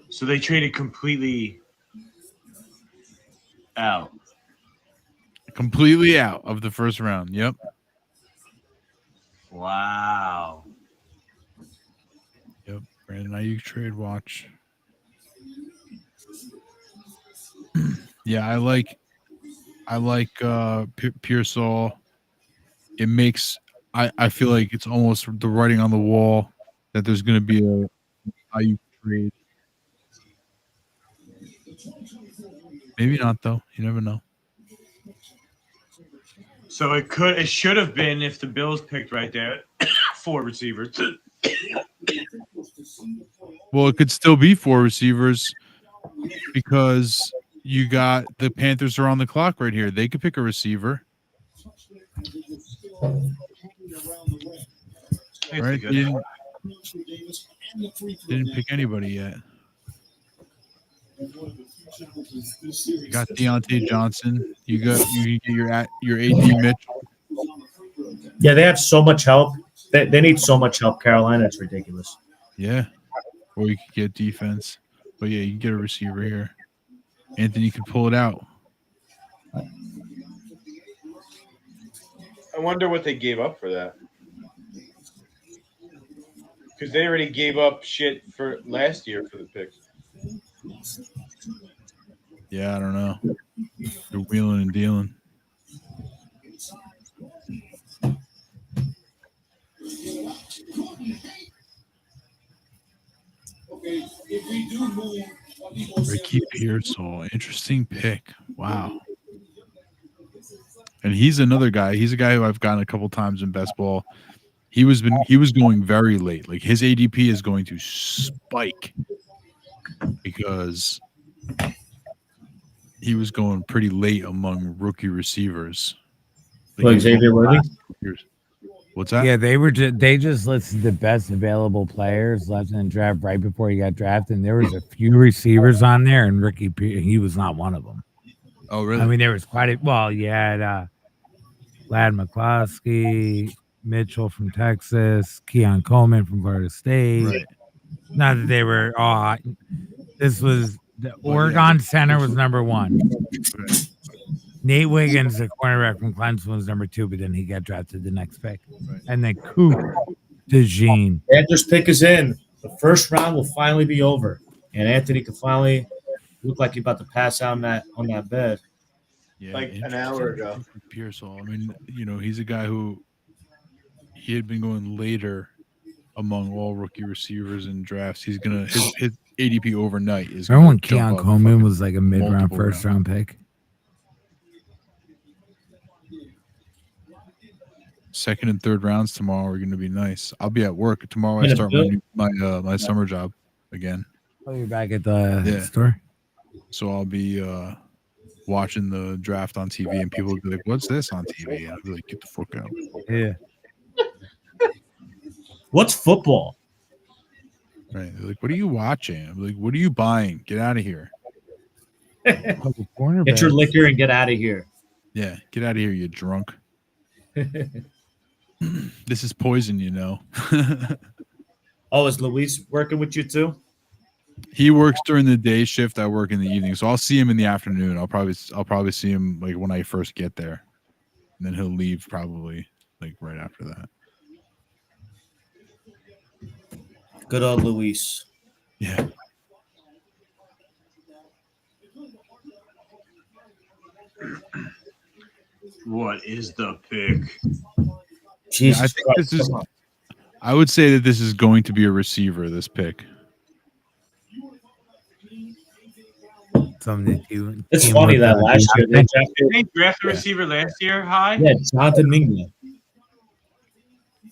So they traded completely out. Completely out of the first round. Yep. Wow. Yep. Brandon Ayuk trade watch. Yeah, I like Pearsall. It makes I feel like it's almost the writing on the wall that there's going to be a Ayuk trade. Maybe not though. You never know. So it should have been if the Bills picked right there, 4 receivers. Well, it could still be 4 receivers because you got the Panthers are on the clock right here. They could pick a receiver. Right? They didn't pick anybody yet. You got Deontay Johnson. You get your AD Mitchell. Yeah, they have so much help. They need so much help, Carolina. It's ridiculous. Yeah. Or you could get defense. But yeah, you can get a receiver here. Anthony could pull it out. I wonder what they gave up for that. Because they already gave up shit for last year for the pick. Yeah, I don't know. They're wheeling and dealing. Ricky Pearsall, interesting pick. Wow. And he's another guy. He's a guy who I've gotten a couple times in best ball. He was going very late. Like his ADP is going to spike because he was going pretty late among rookie receivers. Like Xavier Worthy? What's that? Yeah, they just listed the best available players left in the draft right before he got drafted. And there was a few receivers on there, and he was not one of them. Oh, really? I mean, there was quite a you had Lad McCloskey, Mitchell from Texas, Keon Coleman from Florida State. Right. Not that they were. This was the Oregon Center was number 1. Right. Nate Wiggins, the cornerback from Clemson, was number 2, but then he got drafted the next pick. Right. And then Coop DeJean. Panthers pick is in. The first round will finally be over, and Anthony can finally look like he's about to pass out on that bed. Yeah, like an hour ago. Pearsall. I mean, he's a guy who he had been going later among all rookie receivers in drafts. He's gonna his ADP overnight is. Remember when Keon Coleman was like a mid-round, first-round pick? Second and third rounds tomorrow are going to be nice. I'll be at work tomorrow. I start my summer job again. Oh, you're back at the store? So I'll be watching the draft on TV, and people will be like, "What's this on TV?" And I'll be like, "Get the fuck out." Yeah. What's football? Right? They're like, "What are you watching?" I'm like, "What are you buying? Get out of here." Get your liquor and get out of here. Yeah, get out of here, you drunk. This is poison, Oh, is Luis working with you too? He works during the day shift. I work in the evening, so I'll see him in the afternoon. I'll probably see him like when I first get there, and then he'll leave probably like right after that. Good old Luis. Yeah. What is the pick? Jesus I think this is. I would say that this is going to be a receiver. This pick. It's funny that last year they drafted a receiver last year high. Yeah, Jonathan Mingley.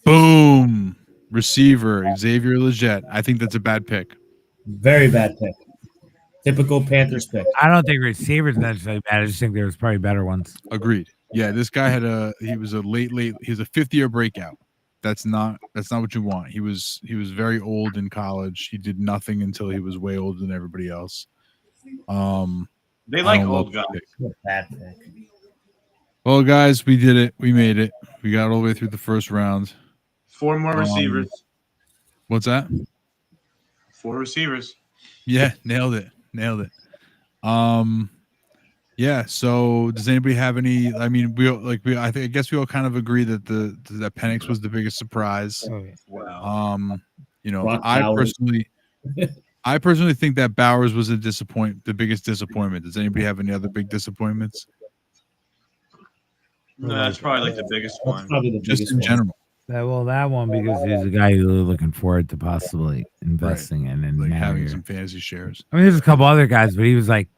Boom, receiver Xavier Legette. I think that's a bad pick. Very bad pick. Typical Panthers pick. I don't think receivers necessarily bad. I just think there was probably better ones. Agreed. Yeah, this guy he was a late. He was a 5th-year breakout. That's not what you want. He was very old in college. He did nothing until he was way older than everybody else. They like old guys. Bad pick. Well, guys, we did it. We made it. We got all the way through the first round. 4 more receivers. What's that? 4 receivers. Yeah, nailed it. Yeah. So, does anybody have any? I mean, I guess we all kind of agree that that Penix was the biggest surprise. Oh, yeah. Wow. You know, Brock I Bowers. personally think that Bowers was the biggest disappointment. Does anybody have any other big disappointments? No, that's probably like the biggest That's one. probably the Just biggest in one. general, That one because he's a guy you're looking forward to possibly investing in, and like now having you're- some fantasy shares. I mean, there's a couple other guys, but he was like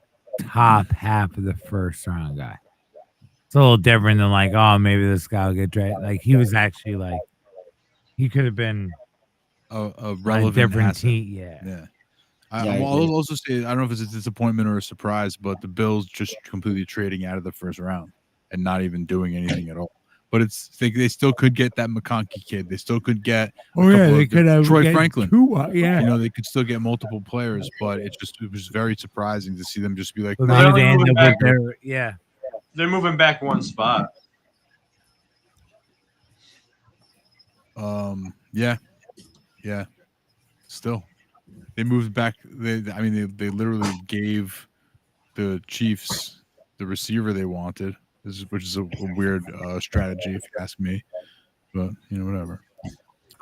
top half of the first round guy. It's a little different than like, oh, maybe this guy will get drafted. Like he was actually like, he could have been A on a relevant different asset. team. Yeah. Yeah. Yeah, I I'll agree. also say I don't know if it's a disappointment or a surprise, but the Bills just completely trading out of the first round and not even doing anything at all. But they still could get that McConkey kid. They still could get They could have Troy get Franklin. yeah. You know, they could still get multiple players, but it was very surprising to see them just be like, But "Nah, maybe they end moving up with back. their yeah. They're moving back one spot. yeah. Still, they moved back. They literally gave the Chiefs the receiver they wanted, which is a weird strategy if you ask me. But whatever.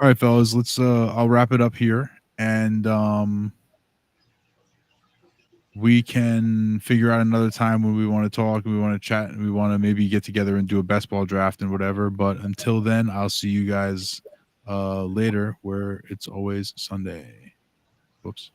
All right, fellas, let's. I'll wrap it up here, and we can figure out another time when we want to talk, we want to chat, and we want to maybe get together and do a best ball draft and whatever. But until then, I'll see you guys later, where it's always Sunday. Whoops.